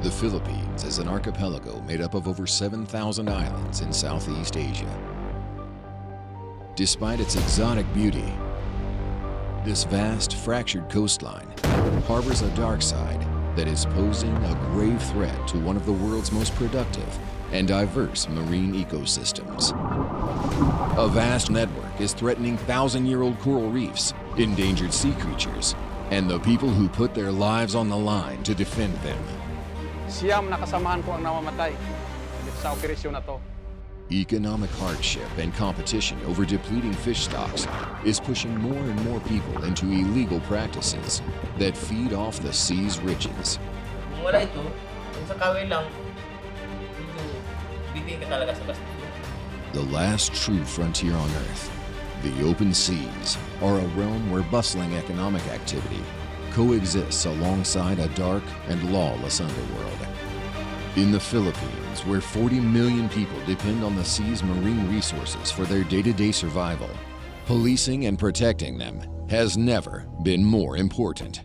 The Philippines is an archipelago made up of over 7,000 islands in Southeast Asia. Despite its exotic beauty, this vast, fractured coastline harbors a dark side that is posing a grave threat to one of the world's most productive and diverse marine ecosystems. A vast network is threatening thousand-year-old coral reefs, endangered sea creatures, and the people who put their lives on the line to defend them. Siyam na kasamahan ko ang namamatay sa operasyon na to. Economic hardship and competition over depleting fish stocks is pushing more and more people into illegal practices that feed off the sea's riches. Kung wala ito, kung sa kawin lang, bitin ka talaga sa bastos. The last true frontier on Earth, the open seas, are a realm where bustling economic activity coexists alongside a dark and lawless underworld. In the Philippines, where 40 million people depend on the sea's marine resources for their day-to-day survival, policing and protecting them has never been more important.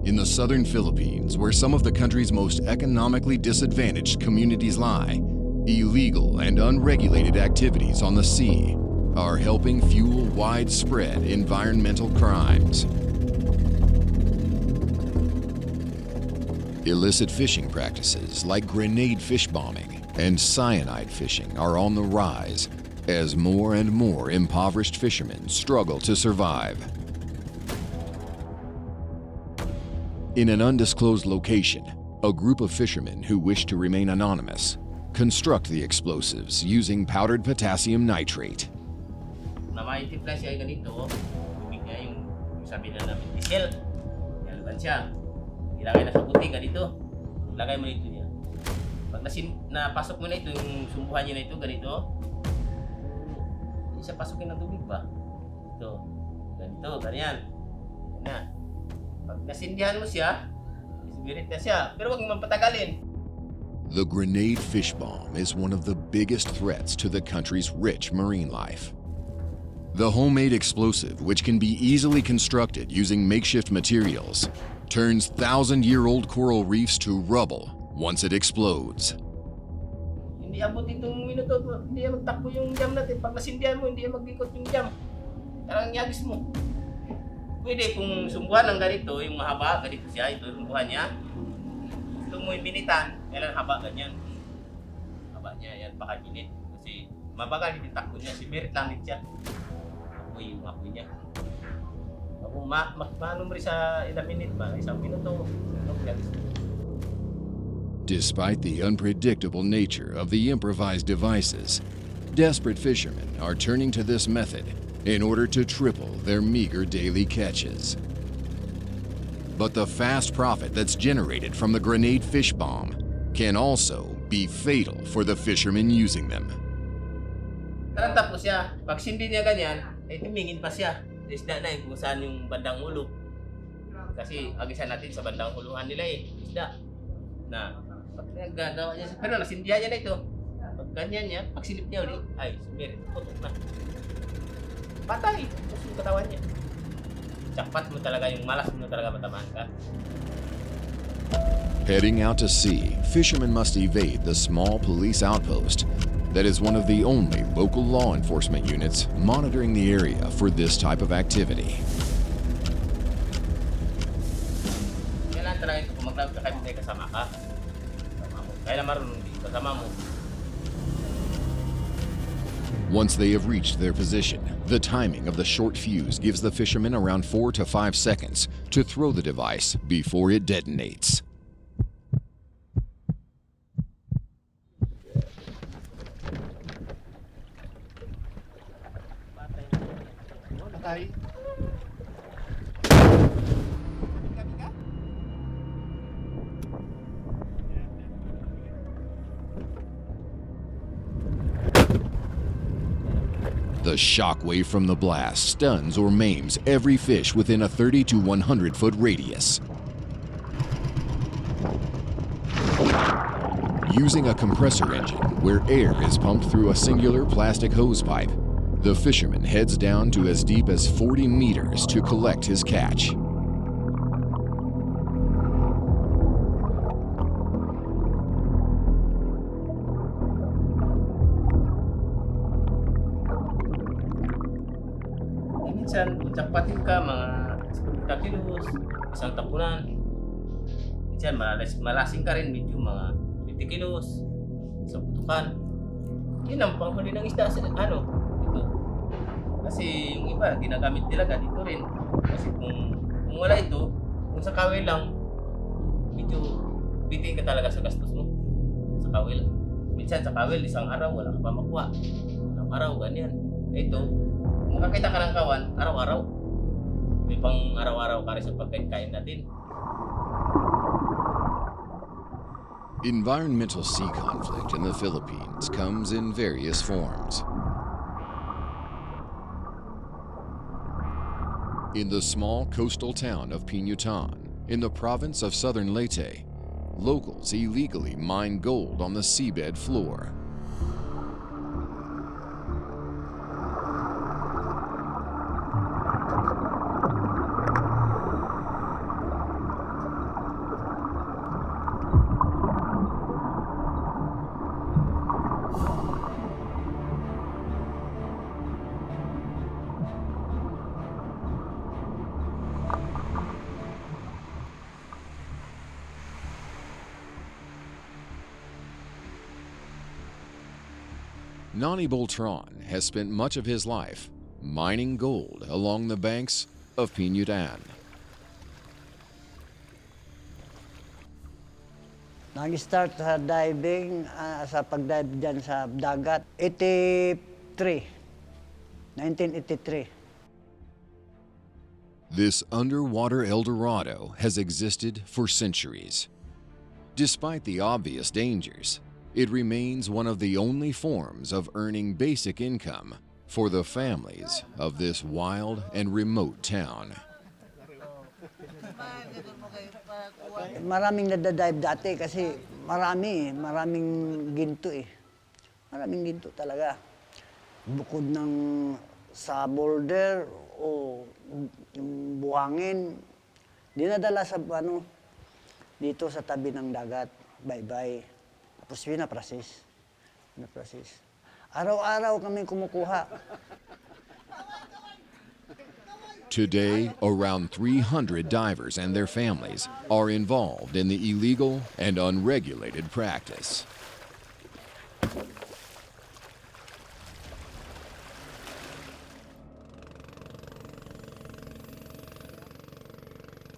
In the southern Philippines, where some of the country's most economically disadvantaged communities lie, illegal and unregulated activities on the sea are helping fuel widespread environmental crimes. Illicit fishing practices like grenade fish bombing and cyanide fishing are on the rise as more and more impoverished fishermen struggle to survive. In an undisclosed location, a group of fishermen who wish to remain anonymous construct the explosives using powdered potassium nitrate. Na maitimpla siya ganito, tubig niya yung sabi na namin, diesel. Yan siya. Ilagay na sa puti ganito. Ilagay mo nito niya. Pag napasok mo na ito, yung sumbuhan niya na ito, ganito, hindi siya pasukin ng tubig ba? Ito. Ganito, ganyan. Yan na. Pag nasindihan mo siya, isibirit na siya. Pero huwag mong patagalin. The grenade fish bomb is one of the biggest threats to the country's rich marine life. The homemade explosive, which can be easily constructed using makeshift materials, turns thousand-year-old coral reefs to rubble once it explodes. Hindi abot itong minuto, hindi magtakbo yung jam natin. Pag nasindihan mo, hindi mag-ikot yung jam. Tarang nyagis mo. Pwede kung sumbuhan ng ganito, yung mahaba, ganito siya, ito sumbuhan niya. Ito mo yung binitan, kailan haba ganyan. Haba niya, yan, baka minit. Kasi mabagal yung takbo niya, si Merit langit siya. Apoy yung apoy niya. Kung maano mo rin sa ilang minit ba, isang minuto, Despite the unpredictable nature of the improvised devices, desperate fishermen are turning to this method in order to triple their meager daily catches. But the fast profit that's generated from the grenade fish bomb can also be fatal for the fishermen using them. Taranta po siya, pag sindi niya ganyan, ay tumingin pa siya. Isda na kung saan yung bandang ulo. Kasi agisan natin sa bandang uluhan nila isda. Na, pag nagagawa niya, pero nasindihan niya na ito. Pag ganyan niya, pag silip niya ulit, ay, sumirit, putok na. Patay! Tapos yung katawan niya. Jackpot mo talaga, yung malas mo talaga matamaan ka. Heading out to sea, fishermen must evade the small police outpost that is one of the only local law enforcement units monitoring the area for this type of activity. Kailangan talaga ito, kung mag-love ka kahit may kasama ka. Kailan marunong din, kasama mo. Once they have reached their position, the timing of the short fuse gives the fishermen around 4 to 5 seconds to throw the device before it detonates. The shockwave from the blast stuns or maims every fish within a 30 to 100 foot radius. Using a compressor engine where air is pumped through a singular plastic hose pipe, the fisherman heads down to as deep as 40 meters to collect his catch. Minsan, kung jackpotin ka, mga 10 kilos, isang tapunan. Minsan, malasing ka rin, medyo mga 20 kilos, isang putukan. Yun ang panghuli ng isda sa dito. Kasi yung iba, ginagamit nila dito rin. Kasi kung wala ito, kung sa kawil lang, medyo bitin ka talaga sa gastos mo. Sa kawil. Minsan sa kawil, isang araw, wala ka pa makuha. Isang araw, ganyan. Ito, kung makakita ka ng kawan, araw-araw. May pang araw-araw ka rin sa pagkain natin. Environmental sea conflict in the Philippines comes in various forms. In the small coastal town of Pinutan, in the province of Southern Leyte, locals illegally mine gold on the seabed floor. Nani Boltron has spent much of his life mining gold along the banks of Pinutan. Nag-start sa diving, sa pag-dive dyan sa dagat, 1983. This underwater El Dorado has existed for centuries. Despite the obvious dangers, it remains one of the only forms of earning basic income for the families of this wild and remote town. Maraming nadadive dati kasi maraming ginto eh. Maraming ginto talaga. Bukod ng sa boulder o yung buhangin, dinadala sa dito sa tabi ng dagat, bye-bye. Tapos pinaprocess. Araw-araw kami kumukuha. Today, around 300 divers and their families are involved in the illegal and unregulated practice.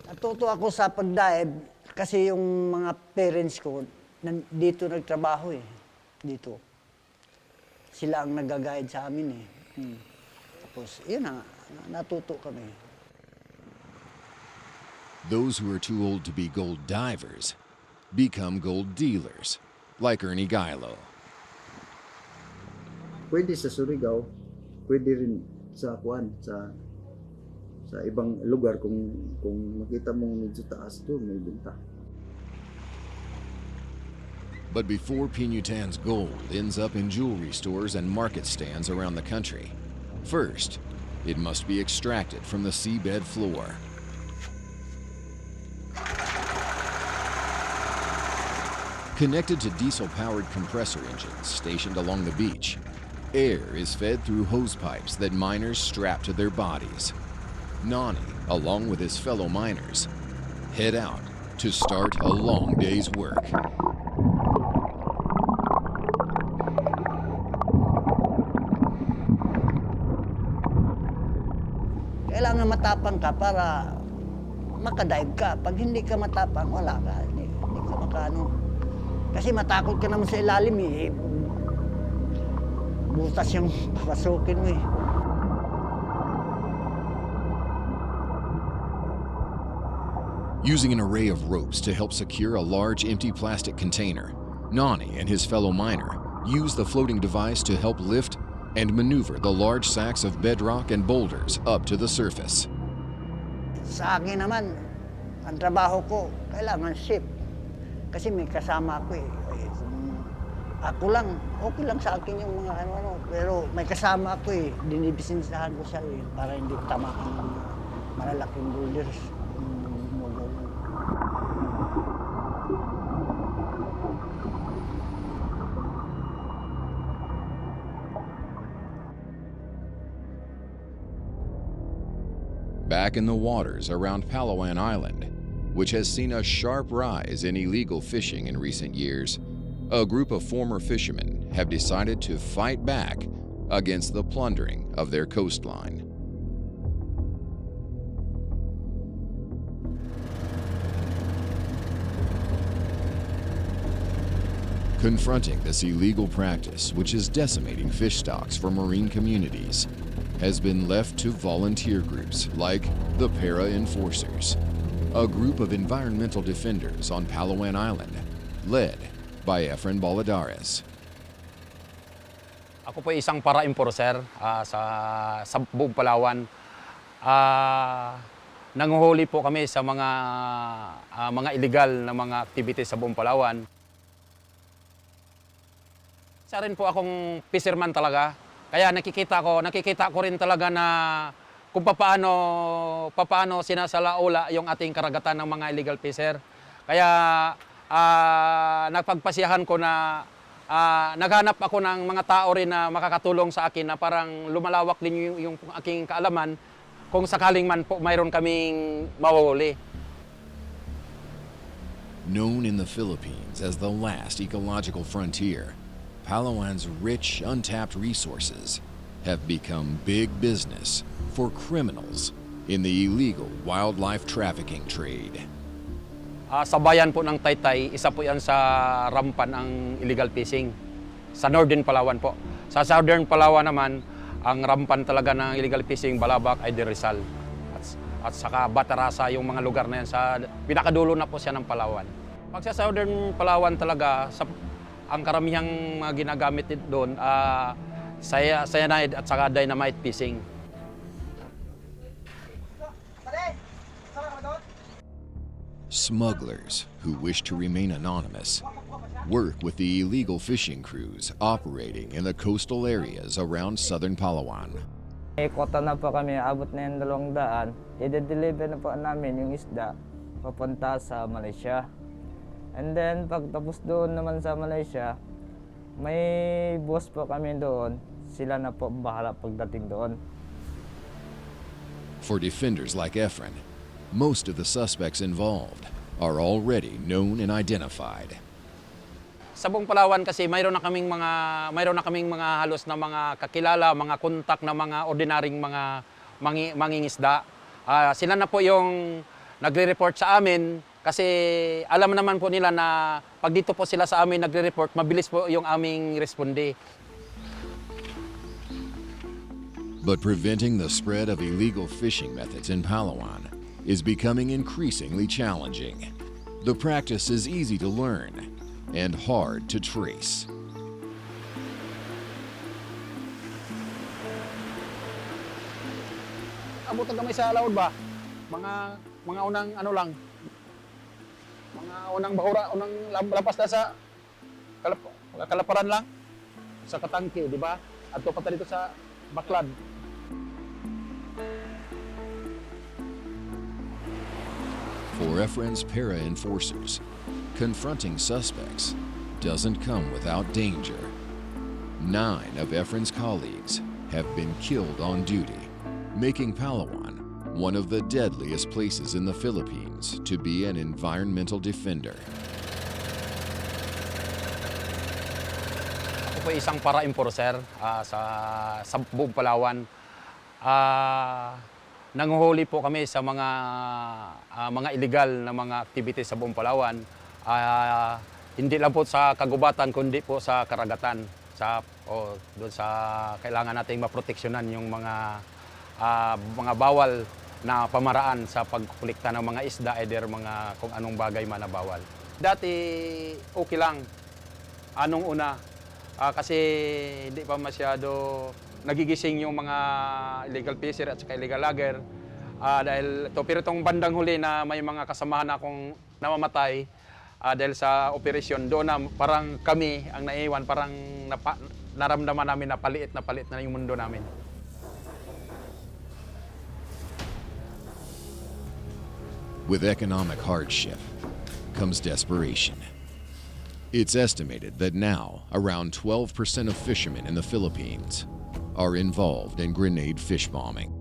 Natuto ako sa pag-dive kasi yung mga parents ko dito nagtrabaho eh. Dito. Sila ang nag-guide sa amin eh. Tapos, yun na, natuto kami. Those who are too old to be gold divers become gold dealers, like Ernie Gailo. Pwede sa Surigao, pwede rin sa ibang lugar kung makita mong medyo taas doon, may benta. But before Pinutan's gold ends up in jewelry stores and market stands around the country, first, it must be extracted from the seabed floor. Connected to diesel-powered compressor engines stationed along the beach, air is fed through hose pipes that miners strap to their bodies. Nani, along with his fellow miners, head out to start a long day's work. Kailangan matapang ka para makadive ka. Pag hindi ka matapang, wala ka. Hindi ka makano. Kasi matakot ka naman sa ilalim eh. Butas yung papasukin mo eh. Using an array of ropes to help secure a large empty plastic container, Nani and his fellow miner use the floating device to help lift and maneuver the large sacks of bedrock and boulders up to the surface. Sa akin naman, ang trabaho ko, kailangan ship. Kasi may kasama ako eh. Ako lang, okay lang sa akin yung mga ano-ano. Pero may kasama ako eh. Dinibisinsahan ko siya eh. Para hindi tamaan ng mga malalaking boulders. Back in the waters around Palawan Island, which has seen a sharp rise in illegal fishing in recent years, a group of former fishermen have decided to fight back against the plundering of their coastline. Confronting this illegal practice, which is decimating fish stocks for marine communities, has been left to volunteer groups like the Para Enforcers, a group of environmental defenders on Palawan Island, led by Efren Baladares. Ako po ay isang para enforcer sa buong Palawan. Nanguhuli po kami sa mga illegal na mga activities sa buong Palawan. Isa rin po akong fisherman talaga. Kaya nakikita ko rin talaga na kung paano sinasalaula yung ating karagatan ng mga illegal fisher. Kaya nagpagpasiyahan ko na naghanap ako ng mga tao rin na makakatulong sa akin na parang lumalawak din yung aking kaalaman kung sakaling man po mayroon kaming mawawali. Known in the Philippines as the last ecological frontier, Palawan's rich, untapped resources have become big business for criminals in the illegal wildlife trafficking trade. Sa bayan po ng Taytay, isa po yan sa rampan ang illegal fishing. Sa Northern Palawan po. Sa Southern Palawan naman, ang rampan talaga ng illegal fishing, Balabac ay Rizal. At saka Batarasa, yung mga lugar na yan, sa pinakadulo na po siya ng Palawan. Pag sa Southern Palawan talaga, ang karamihang mga ginagamit doon, cyanide at saka dynamite fishing. Smugglers who wish to remain anonymous work with the illegal fishing crews operating in the coastal areas around southern Palawan. May kota na po kami, abot na yung 200. I-deliver na po namin yung isda papunta sa Malaysia. And then pagtapos doon naman sa Malaysia, may boss po kami doon. Sila na po bahala pagdating doon. For defenders like Efren, most of the suspects involved are already known and identified. Sa buong Palawan kasi mayroon na kaming mga halos na mga kakilala, mga kontak na mga ordinaryong mga mangingisda. Sila na po yung nagre-report sa amin kasi alam naman po nila na pag dito po sila sa amin nagre-report, mabilis po yung aming responde. But preventing the spread of illegal fishing methods in Palawan is becoming increasingly challenging. The practice is easy to learn and hard to trace. Abutan kami sa laod ba? Mga unang ano lang. Mga unang bahura, unang lapas na sa kalaparan lang. Sa Katangke, di ba? At pa dito sa Baklad. For Efren's para enforcers, confronting suspects doesn't come without danger. 9 of Efren's colleagues have been killed on duty, making Palawan one of the deadliest places in the Philippines to be an environmental defender. Ako po isang para enforcer sa buong Palawan. Nanguhuli po kami sa mga illegal na mga activities sa buong Palawan. Hindi lang po sa kagubatan kundi po sa karagatan. Doon sa kailangan nating maproteksyonan yung mga bawal na pamaraan sa pagkulikta ng mga isda, either mga kung anong bagay man na bawal. Dati okay lang, anong una, kasi hindi pa masyado nagigising yung mga illegal fisher at saka illegal logger. Pero itong bandang huli na may mga kasamahan akong namamatay, dahil sa operasyon, doon na parang kami ang naiwan, parang naramdaman namin na palit na yung mundo namin. With economic hardship comes desperation. It's estimated that now around 12% of fishermen in the Philippines are involved in grenade fish bombing.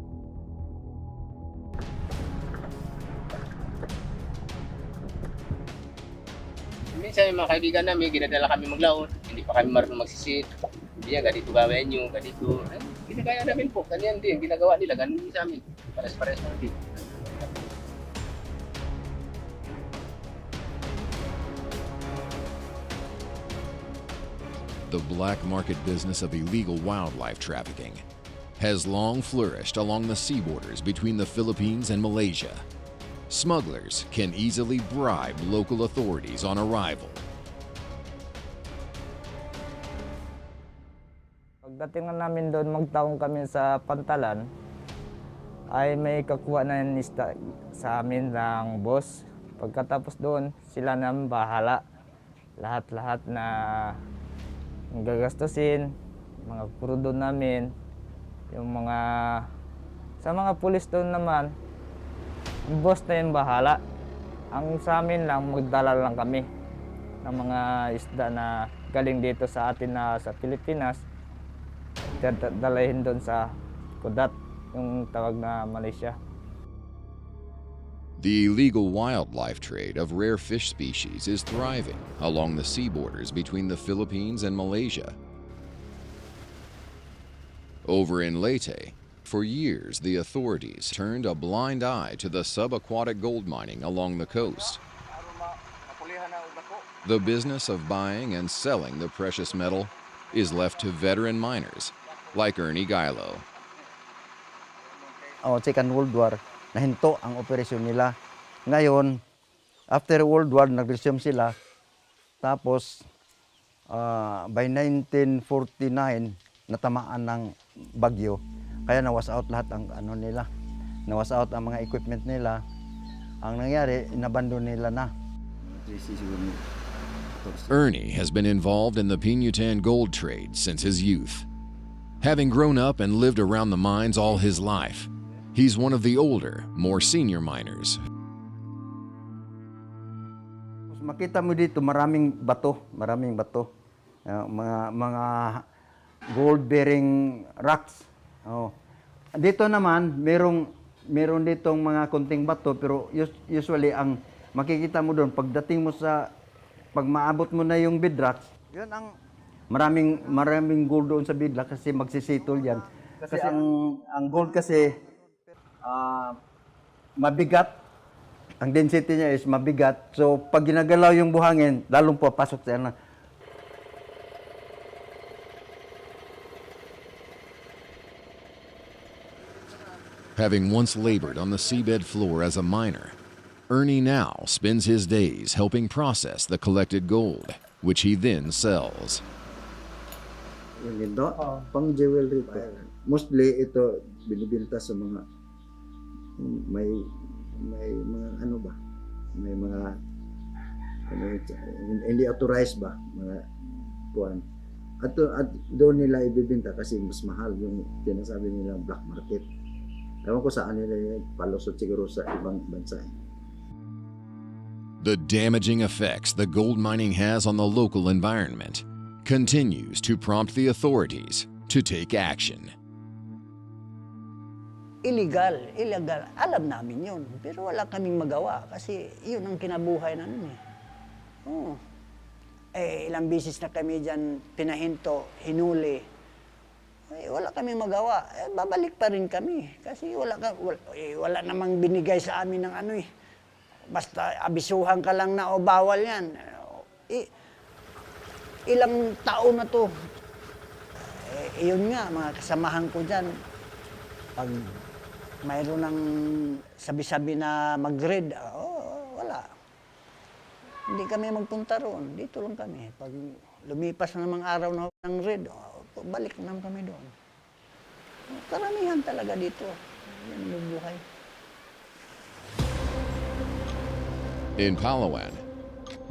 Minsan yung mga kaibigan namin, ginadala kami maglaon. Hindi pa kami marunong magsisit. Hindi ganito gawin nyo, ganito. Ay, ginagaya namin po. Ganyan din, ginagawa nila, ganun din sa amin. Pares-pares na din. The black market business of illegal wildlife trafficking has long flourished along the sea borders between the Philippines and Malaysia. Smugglers can easily bribe local authorities on arrival. Pagdating na namin doon, magtaong kami sa Pantalan, ay may kakuha na ng isda sa amin ng boss. Pagkatapos doon, sila na bahala. Lahat-lahat na gagastusin, mga krudo namin, yung mga, sa mga pulis doon naman, yung boss na yung bahala. Ang sa amin lang, magdala lang kami ng mga isda na galing dito sa atin na sa Pilipinas, dalahin doon sa Kudat, yung tawag na Malaysia. The illegal wildlife trade of rare fish species is thriving along the sea borders between the Philippines and Malaysia. Over in Leyte, for years the authorities turned a blind eye to the subaquatic gold mining along the coast. The business of buying and selling the precious metal is left to veteran miners like Ernie Gailo. Second World War, nahinto ang operasyon nila. Ngayon, after World War, nag-resume sila. Tapos, by 1949, natamaan ng bagyo. Kaya nawas out lahat ang ano nila. Nawas out ang mga equipment nila. Ang nangyari, inabandon nila na. Ernie has been involved in the Pinutan gold trade since his youth. Having grown up and lived around the mines all his life, he's one of the older, more senior miners. Makita mo dito maraming bato. Mga gold-bearing rocks. Dito naman, meron ditong mga konting bato, pero usually ang makikita mo doon, pagdating mo pag maabot mo na yung bedrocks, yun ang maraming gold doon sa bedrock kasi magsisitol yan. Kasi ang gold kasi mabigat. Ang density niya is mabigat. So pag ginagalaw yung buhangin, lalong papasok sa yan. Having once labored on the seabed floor as a miner, Ernie now spends his days helping process the collected gold, which he then sells. Yung ito, pang jewelry pa. Mostly ito binibenta sa mga may mga ano ba? May mga hindi authorized ba? Mga kuan. At doon nila ibibenta kasi mas mahal yung sinasabi nila black market. Ewan ko saan nila palusot siguro sa ibang bansa. The damaging effects the gold mining has on the local environment continues to prompt the authorities to take action. Illegal. Alam namin yun. Pero wala kaming magawa kasi yun ang kinabuhay namin ilang bisis na kami dyan pinahinto, hinuli. Wala kaming magawa. Babalik pa rin kami. Kasi wala namang binigay sa amin ng Basta abisuhan ka lang na bawal yan. Ilang taon na to. Yun nga, mga kasamahan ko dyan. Pag mayroon ng sabi-sabi na mag-grade, wala. Hindi kami magpunta roon. Dito lang kami. Pag lumipas na mga araw ng red, balik naman kami doon. Karamihan talaga dito. Yan ang buhay. In Palawan,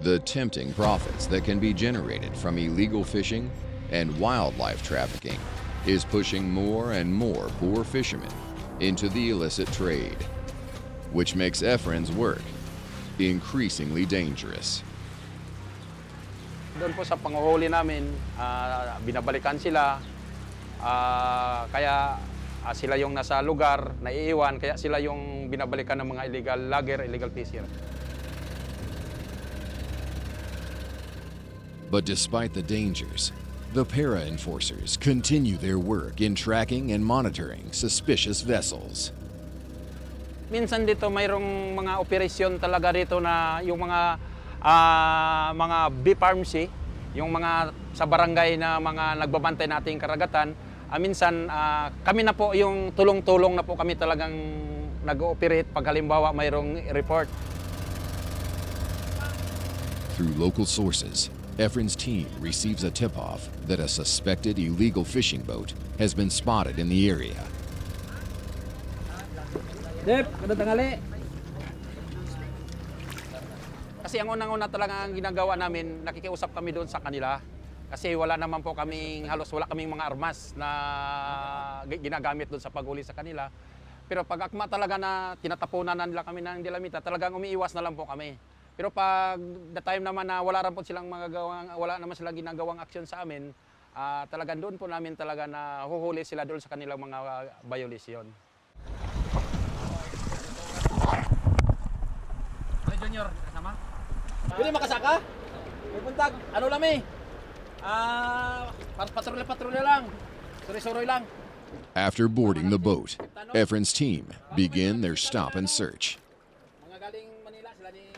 The tempting profits that can be generated from illegal fishing and wildlife trafficking is pushing more and more poor fishermen into the illicit trade, which makes Efren's work increasingly dangerous. Doon po sa panguhuli namin, binabalikan sila, kaya sila yung nasa lugar, naiiwan, kaya sila yung binabalikan ng mga illegal logger, illegal fisher. But despite the dangers, the para-enforcers continue their work in tracking and monitoring suspicious vessels. Minsan dito mayroong mga operasyon talaga dito na yung mga B-farms, yung mga sa barangay na mga nagbabantay nating karagatan. Minsan kami na po yung tulong-tulong na po kami talagang nag-ooperate pag halimbawa mayroong report. Through local sources, Efren's team receives a tip-off that a suspected illegal fishing boat has been spotted in the area. Dep, kada tangali. Kasi ang unang-una talaga ang ginagawa namin, nakikiusap kami doon sa kanila. Kasi wala naman po kaming, halos wala kaming mga armas na ginagamit doon sa paghuli sa kanila. Pero pag akma talaga na tinatapunan na nila kami ng dilamita, talagang umiiwas na lang po kami. Pero pag the time naman na wala rin po silang wala naman silang ginagawang aksyon sa amin, talagang doon po namin talaga na huhuli sila doon sa kanilang mga violation. Hey Junior, kasama? Pwede makasaka? May buntag, ano lang patrolya lang. Suri-suroy lang. After boarding the boat, Efren's team begin their stop and search. Mga galing Manila sila ni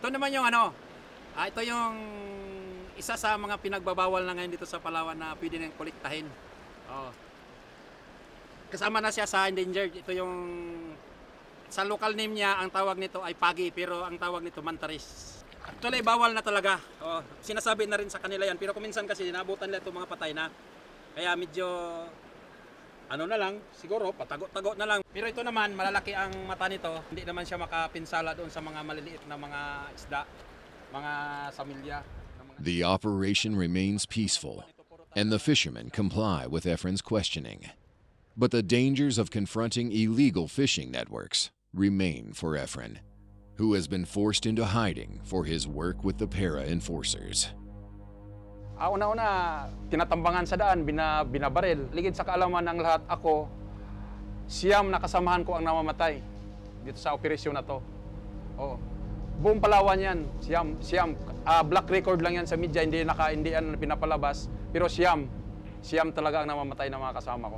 Ito naman yung ito yung isa sa mga pinagbabawal na ngayon dito sa Palawan na pwede nang kolektahin. Kasama na siya sa endangered. Ito yung sa local name niya, ang tawag nito ay pagi, pero ang tawag nito mantaris. Actually, bawal na talaga. Sinasabi na rin sa kanila yan, pero kuminsan kasi naabutan nila itong mga patay na. Kaya medyo na lang, siguro patago-tago na lang. Pero ito naman, malalaki ang mata nito. Hindi naman siya makapinsala doon sa mga maliliit na mga isda, mga samilya. The operation remains peaceful, and the fishermen comply with Efren's questioning. But the dangers of confronting illegal fishing networks remain for Efren, who has been forced into hiding for his work with the para-enforcers. Una-una, tinatambangan sa daan, binabaril. Ligid sa kaalaman ng lahat, ako, siyam na kasamahan ko ang namamatay dito sa operasyon na to. Buong Palawan yan, siyam. Black record lang yan sa media, hindi yan pinapalabas. Pero siyam talaga ang namamatay na mga kasama ko.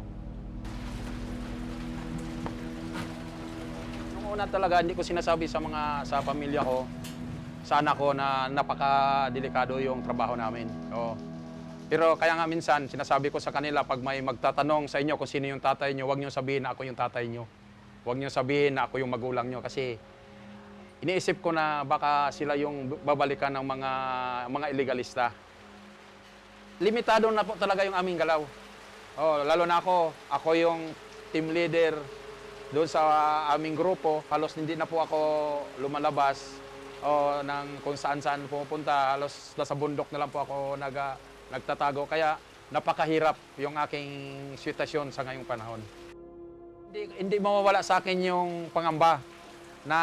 Nung una talaga, hindi ko sinasabi sa pamilya ko, sa anak ko na napaka-delikado yung trabaho namin. Pero kaya nga minsan, sinasabi ko sa kanila, pag may magtatanong sa inyo kung sino yung tatay nyo, huwag nyo sabihin na ako yung tatay nyo. Huwag nyo sabihin na ako yung magulang nyo kasi iniisip ko na baka sila yung babalikan ng mga illegalista. Limitado na po talaga yung aming galaw. Lalo na ako yung team leader doon sa aming grupo. Halos hindi na po ako lumalabas ng kung saan-saan pupunta. Halos nasa bundok na lang po ako nagtatago. Kaya napakahirap yung aking sitwasyon sa ngayong panahon. Hindi mawawala sa akin yung pangamba na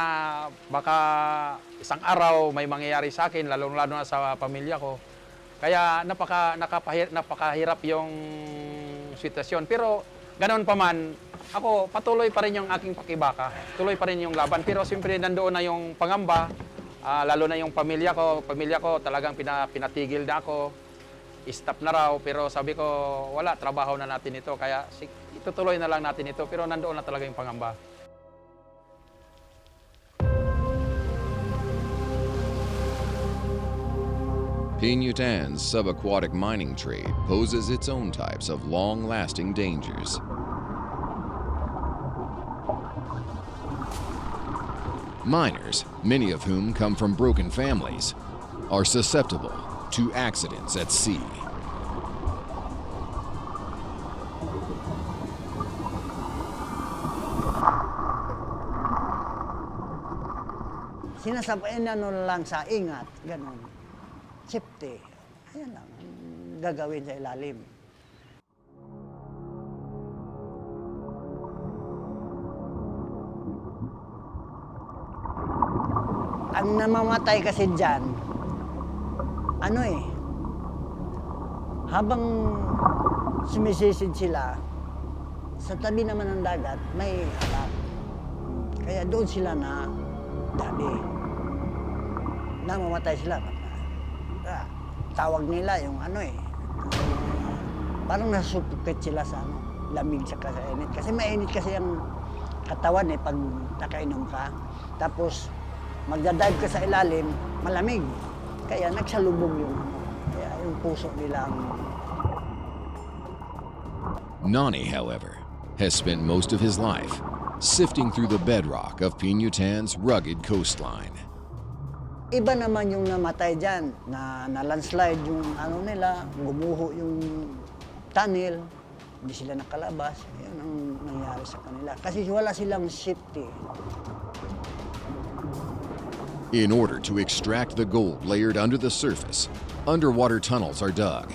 baka isang araw may mangyayari sa akin, lalo-lalo na sa pamilya ko. Kaya napakahirap yung sitwasyon. Pero ganoon pa man, ako patuloy pa rin yung aking pakibaka. Tuloy pa rin yung laban. Pero siyempre nandoon na yung pangamba. Lalo na yung pamilya ko talagang pinatigil na ako, stop na raw, pero sabi ko, wala, trabaho na natin ito, kaya itutuloy na lang natin ito, pero nandoon na talaga yung pangamba. Pinyutan's subaquatic mining trade poses its own types of long-lasting dangers. Miners, many of whom come from broken families, are susceptible to accidents at sea. Sinasabayan ano lang sa ingat, ganun. Safety. Ayan lang ang gagawin sa ilalim. Ang namamatay kasi dyan, habang sumisisid sila, sa tabi naman ng dagat, may alak. Kaya doon sila na dali. Namamatay sila. Tawag nila yung parang nasupukit sila sa lamig sa init. Kasi mainit kasi ang katawan pag nakainom ka. Tapos magdadive ka sa ilalim, malamig. Kaya nagsalubog yung kaya yung puso nila ang... Nani, however, has spent most of his life sifting through the bedrock of Pinutan's rugged coastline. Iba naman yung namatay dyan, na landslide yung nila, gumuho yung tunnel, hindi sila nakalabas. Yun ang nangyari sa kanila. Kasi wala silang safety. In order to extract the gold layered under the surface, underwater tunnels are dug.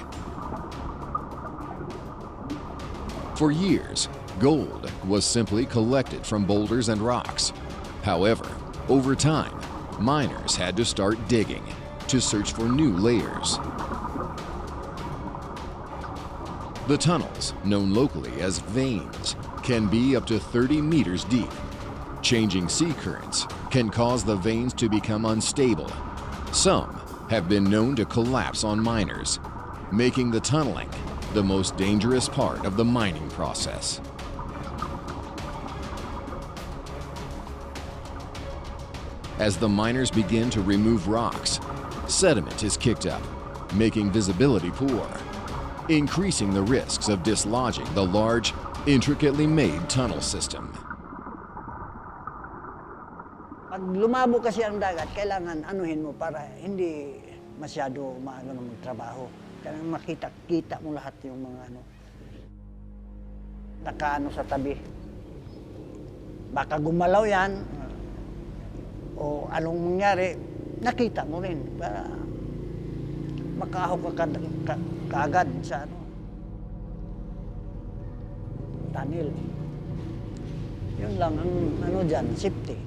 For years, gold was simply collected from boulders and rocks. However, over time, miners had to start digging to search for new layers. The tunnels, known locally as veins, can be up to 30 meters deep. Changing sea currents can cause the veins to become unstable. Some have been known to collapse on miners, making the tunneling the most dangerous part of the mining process. As the miners begin to remove rocks, sediment is kicked up, making visibility poor, increasing the risks of dislodging the large, intricately made tunnel system. Pag lumabo kasi ang dagat, kailangan anuhin mo para hindi masyado maano ng magtrabaho. Kailangan makita mo lahat yung mga nakaano sa tabi. Baka gumalaw yan, o anong mangyari, nakita mo rin para makahok ka kaagad sa tunnel. Yun lang ang dyan, safety.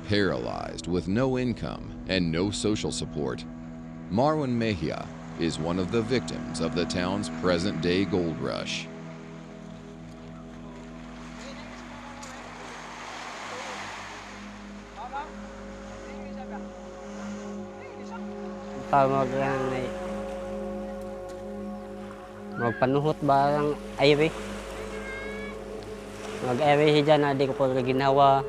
Paralyzed with no income and no social support, Marwan Mejia is one of the victims of the town's present-day gold rush. Magpanuhot ba ang highway? Mag-highway dyan na di ko pa ginawa.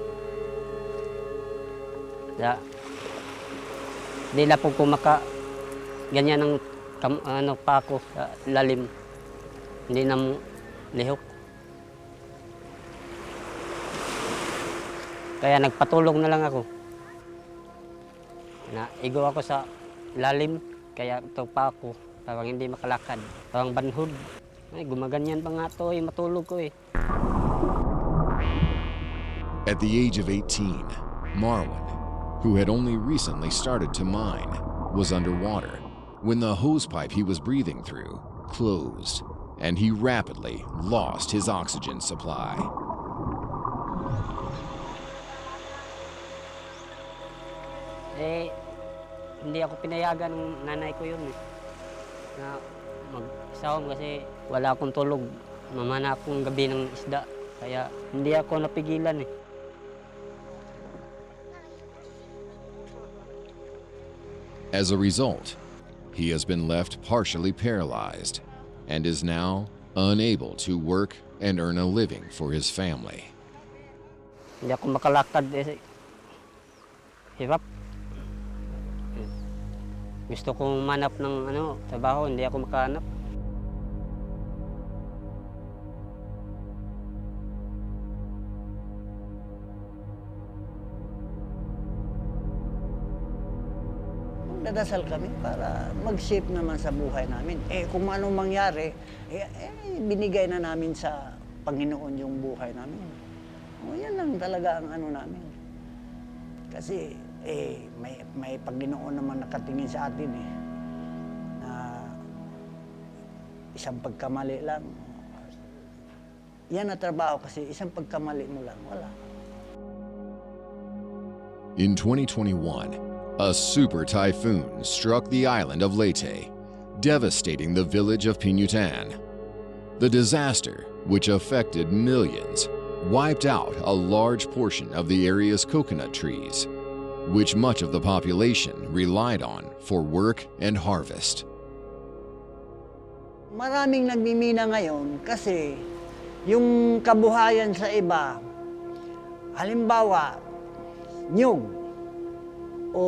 Di na po kumaka ganyan ang pa ako sa lalim. Hindi na mo lihok. Kaya nagpatulong na lang ako. Naigo ako sa lalim, kaya ito pa ako. Parang hindi makalakad. Parang banhod. Ay, gumaganyan pa nga ito, matulog ko eh. At the age of 18, Marwan, who had only recently started to mine, was underwater when the hosepipe he was breathing through closed, and he rapidly lost his oxygen supply. Hindi ako pinayagan ng nanay ko yun na mag-isawam kasi wala akong tulog. Mamana akong gabi ng isda, kaya hindi ako napigilan eh. As a result, he has been left partially paralyzed and is now unable to work and earn a living for his family. Hindi ako makalakad eh. Hirap. Gusto kong manap ng trabaho, hindi ako makahanap. Nagdadasal kami para mag-shape naman sa buhay namin. Kung anong mangyari, binigay na namin sa Panginoon yung buhay namin. Yan lang talaga ang ano namin. Kasi may Panginoon naman nakatingin sa atin na isang pagkamali lang. Yan na trabaho kasi isang pagkamali mo lang, wala. In 2021, a super typhoon struck the island of Leyte, devastating the village of Pinutan. The disaster, which affected millions, wiped out a large portion of the area's coconut trees, which much of the population relied on for work and harvest. Maraming nagmimina ngayon kasi yung kabuhayan sa iba, halimbawa, nyug o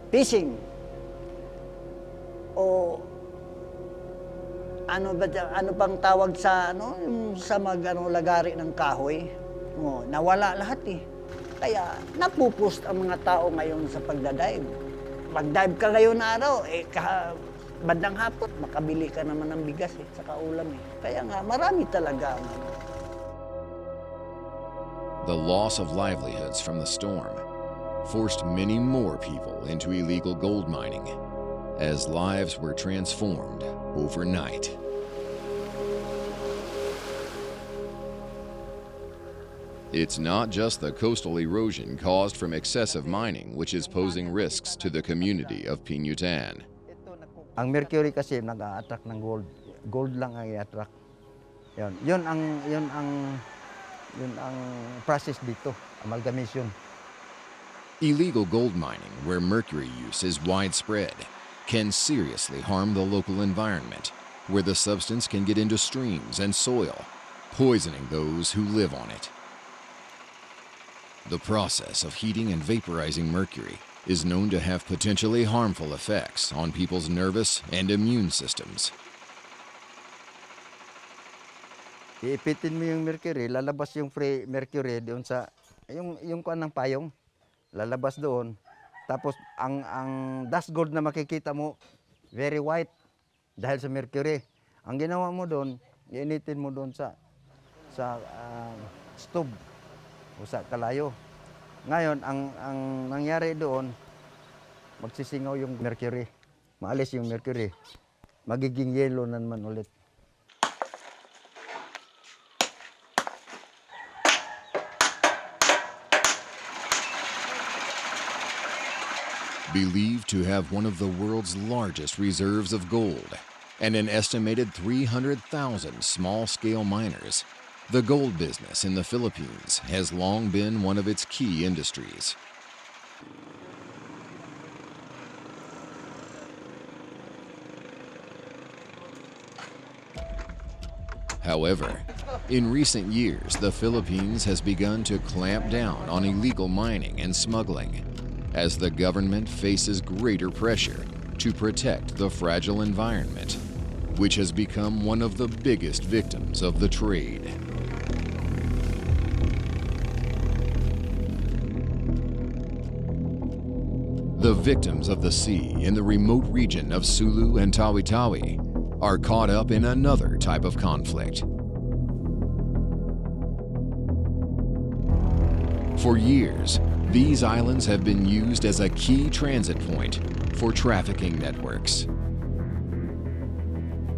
fishing o ano pang tawag sa yung sa lagari ng kahoy, nawala lahat Kaya napupust ang mga tao ngayon sa pagdadive. Mag-dive ka ngayon na araw, bandang hapon, makabili ka naman ng bigas saka ulam Kaya nga, marami talaga The loss of livelihoods from the storm forced many more people into illegal gold mining, as lives were transformed overnight. It's not just the coastal erosion caused from excessive mining which is posing risks to the community of Pinutan. Ang mercury kasi nag-a-attract ng gold. Gold lang ang i-attract. Yun ang process dito, amalgamation. Illegal gold mining, where mercury use is widespread, can seriously harm the local environment, where the substance can get into streams and soil, poisoning those who live on it. The process of heating and vaporizing mercury is known to have potentially harmful effects on people's nervous and immune systems. Iipitin mo yung mercury, lalabas yung free mercury doon sa yung kuan ng payong. Lalabas doon. Tapos ang dust gold na makikita mo very white dahil sa mercury. Ang ginawa mo doon, iinitin mo doon sa stove o sa kalayo. Ngayon ang nangyari doon, magsisingaw yung mercury. Maalis yung mercury. Magiging yellow na naman ulit. Believed to have one of the world's largest reserves of gold and an estimated 300,000 small-scale miners, the gold business in the Philippines has long been one of its key industries. However, in recent years, the Philippines has begun to clamp down on illegal mining and smuggling, as the government faces greater pressure to protect the fragile environment, which has become one of the biggest victims of the trade. The victims of the sea in the remote region of Sulu and Tawi-Tawi are caught up in another type of conflict. For years, these islands have been used as a key transit point for trafficking networks.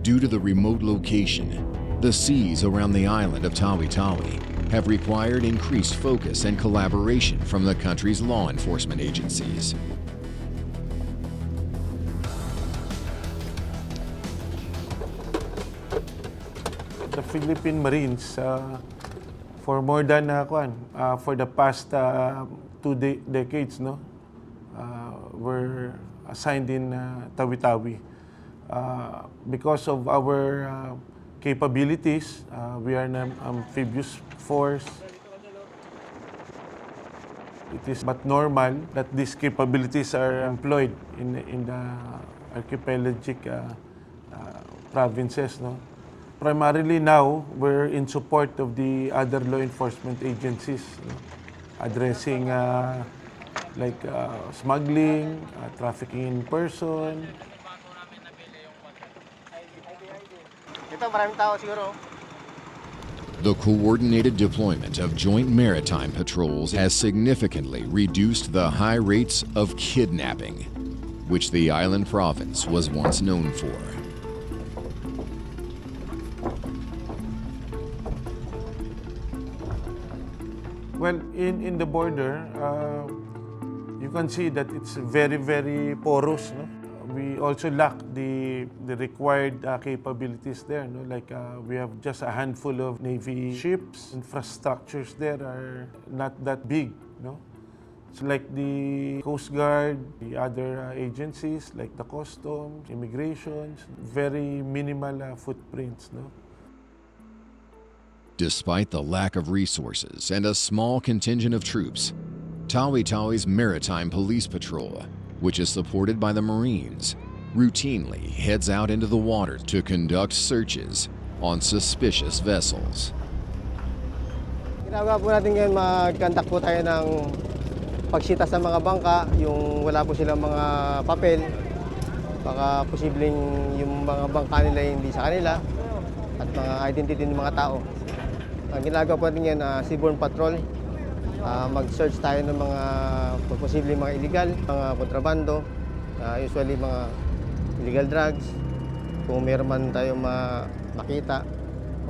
Due to the remote location, the seas around the island of Tawi-Tawi have required increased focus and collaboration from the country's law enforcement agencies. The Philippine Marines, for more than for the past two decades, were assigned in Tawi-Tawi. Because of our capabilities, we are an amphibious force. It is but normal that these capabilities are employed in the archipelagic provinces. Primarily now, we're in support of the other law enforcement agencies, addressing like smuggling, trafficking in person. Ito, maraming tao siguro. The coordinated deployment of joint maritime patrols has significantly reduced the high rates of kidnapping, which the island province was once known for. Well, in the border, you can see that it's very, very porous. No? We also lack the required capabilities there. No? Like we have just a handful of Navy ships. Infrastructures there are not that big. No? So like the Coast Guard, the other agencies like the Customs, Immigrations, very minimal footprints. No? Despite the lack of resources and a small contingent of troops, Tawi-Tawi's Maritime Police Patrol, which is supported by the Marines, routinely heads out into the water to conduct searches on suspicious vessels. Ginagawa po natin ngayon, mag-conduct po tayo ng pagsita sa mga bangka, yung wala po silang mga papel, baka posibleng yung mga bangka nila hindi sa kanila, at mga identity ng mga tao. Ang ginagawa po natin yan, seaborne patrol, mag-search tayo ng mga posibleng mga illegal, mga kontrabando, usually mga illegal drugs, kung meron man tayong makita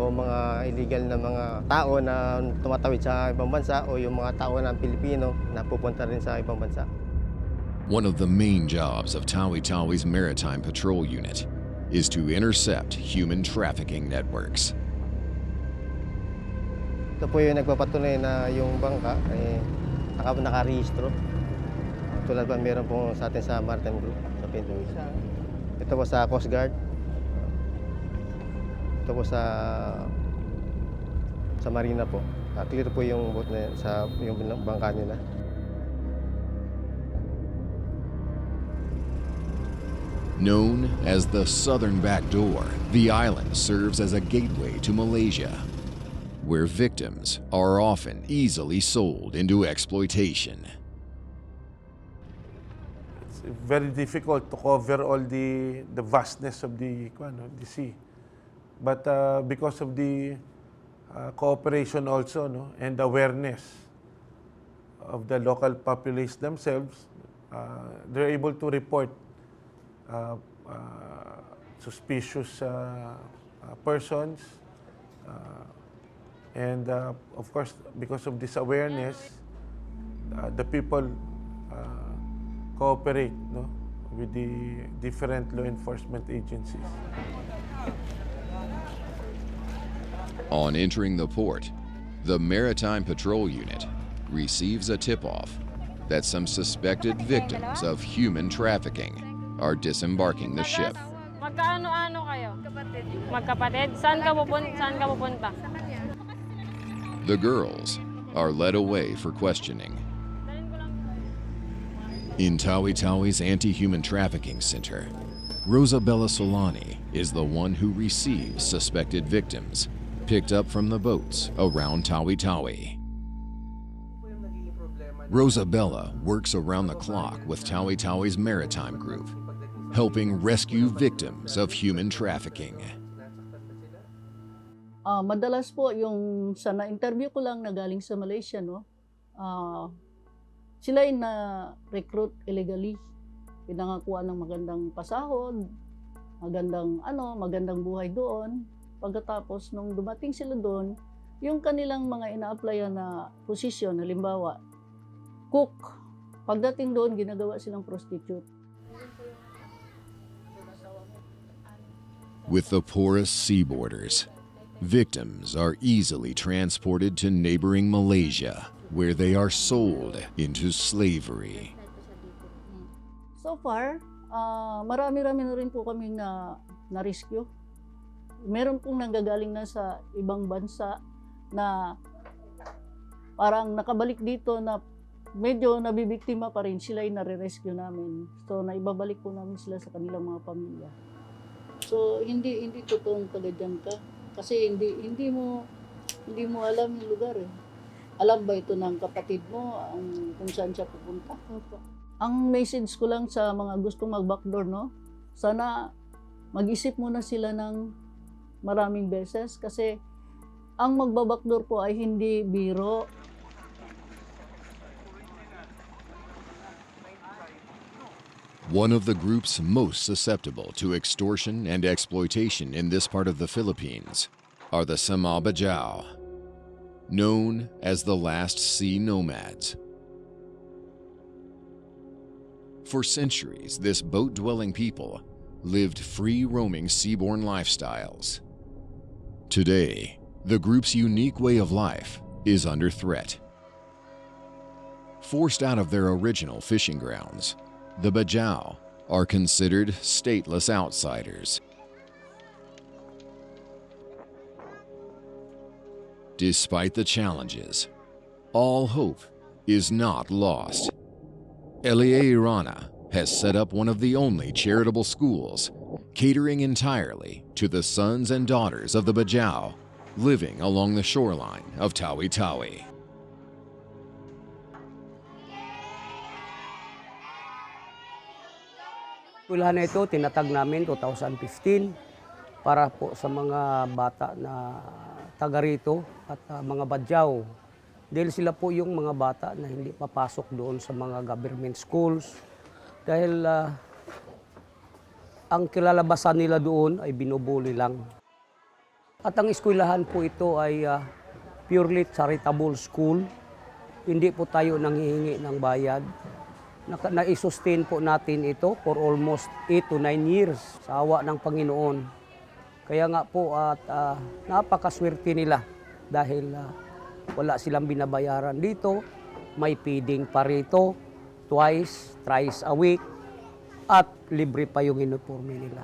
o mga illegal na mga tao na tumatawid sa ibang bansa o yung mga tao na Pilipino na pupunta rin sa ibang bansa. One of the main jobs of Tawi-Tawi's Maritime Patrol Unit is to intercept human trafficking networks. Ito po yung nagpapatunay na yung bangka ay nakarehistro. Tulad ba meron po sa atin sa Maritime Group, sa Pinto. Ito po sa Coast Guard. Ito po sa Marina po. Clear po yung boat na sa yung bangka nila. Known as the Southern Backdoor, the island serves as a gateway to Malaysia, where victims are often easily sold into exploitation. It's very difficult to cover all the vastness of the sea. But because of the cooperation also, no, and awareness of the local populace themselves, they're able to report suspicious persons. And of course, because of this awareness, the people cooperate, no, with the different law enforcement agencies. On entering the port, the Maritime Patrol Unit receives a tip-off that some suspected victims of human trafficking are disembarking the ship. Magkaano-ano kayo? Magkapatid? Saan ka pupunta? The girls are led away for questioning. In Tawi-Tawi's Anti-Human Trafficking Center, Rosabella Solani is the one who receives suspected victims picked up from the boats around Tawi-Tawi. Rosabella works around the clock with Tawi-Tawi's Maritime Group, helping rescue victims of human trafficking. Madalas po yung sa na-interview ko lang na galing sa Malaysia, no? Sila ay na-recruit illegally. Pinangakuan ng magandang pasahod, magandang buhay doon. Pagkatapos nung dumating sila doon, yung kanilang mga ina-applyan na posisyon, halimbawa, cook. Pagdating doon, ginagawa silang prostitute. With the porous sea borders, victims are easily transported to neighboring Malaysia, where they are sold into slavery. So far, marami-rami na rin po kami na-rescue. Meron pong nanggagaling na sa ibang bansa na parang nakabalik dito na medyo nabibiktima pa rin, sila ay nare-rescue namin. So, naibabalik po namin sila sa kanilang mga pamilya. So, hindi totoong taga-dyan ka. Kasi hindi mo alam yung lugar eh. Alam ba ito ng kapatid mo kung saan siya pupunta? Ang message ko lang sa mga gustong mag-backdoor, no? Sana mag-isip muna sila ng maraming beses kasi Ang magbabakdor po ay hindi biro. One of the groups most susceptible to extortion and exploitation in this part of the Philippines are the Sama Bajau, known as the last sea nomads. For centuries, this boat-dwelling people lived free-roaming seaborne lifestyles. Today, the group's unique way of life is under threat. Forced out of their original fishing grounds, the Bajau are considered stateless outsiders. Despite the challenges, all hope is not lost. Elie Irana has set up one of the only charitable schools catering entirely to the sons and daughters of the Bajau living along the shoreline of Tawi-Tawi. Eskwelahan na ito, tinatag namin 2015 para po sa mga bata na taga rito at mga Bajau. Dahil sila po yung mga bata na hindi papasok doon sa mga government schools. Dahil ang kilalabasan nila doon ay binubuli lang. At ang eskwelahan po ito ay purely charitable school. Hindi po tayo nanghihingi ng bayad. Na-sustain po natin ito for almost 8 to 9 years sa awa ng Panginoon. Kaya nga po at napakaswerte nila dahil wala silang binabayaran dito, may feeding pa rito, thrice a week, at libre pa yung uniforme nila.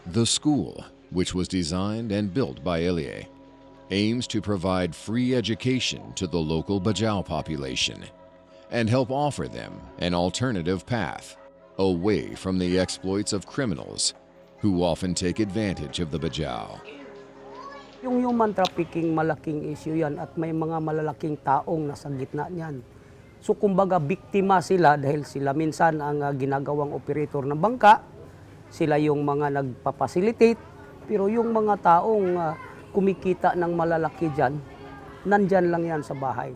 The school, which was designed and built by Elie, aims to provide free education to the local Bajau population and help offer them an alternative path away from the exploits of criminals who often take advantage of the Bajau. Yung human trafficking, malaking issue yan at may mga malalaking taong nasa gitna niyan. So kumbaga biktima sila dahil sila minsan ang ginagawang operator ng bangka, sila yung mga nagpapacilitate, pero yung mga taong kumikita ng malalaki dyan, nandyan lang yan sa bahay.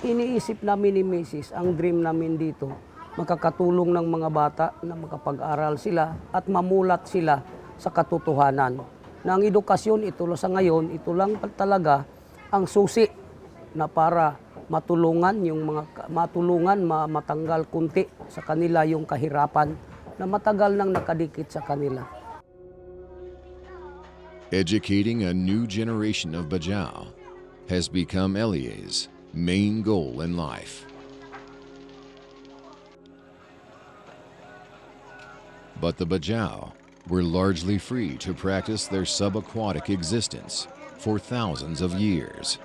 Iniisip namin ni Mrs., ang dream namin dito, makakatulong ng mga bata na makapag-aral sila at mamulat sila sa katotohanan. Na ang edukasyon, ito sa ngayon, ito lang talaga ang susi na para matulungan matanggal kunti sa kanila yung kahirapan na matagal nang nakadikit sa kanila. Educating a new generation of Bajau has become Elie's main goal in life. But the Bajau were largely free to practice their subaquatic existence for thousands of years.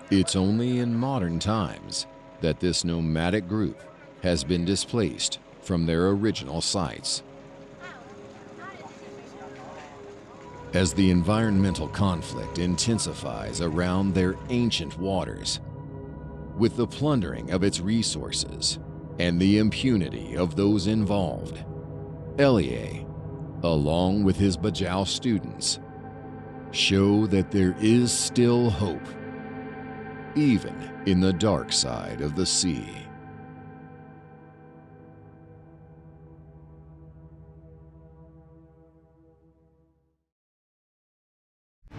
It's only in modern times that this nomadic group has been displaced from their original sites. As the environmental conflict intensifies around their ancient waters, with the plundering of its resources and the impunity of those involved, Elie, along with his Bajau students, show that there is still hope, even in the dark side of the sea.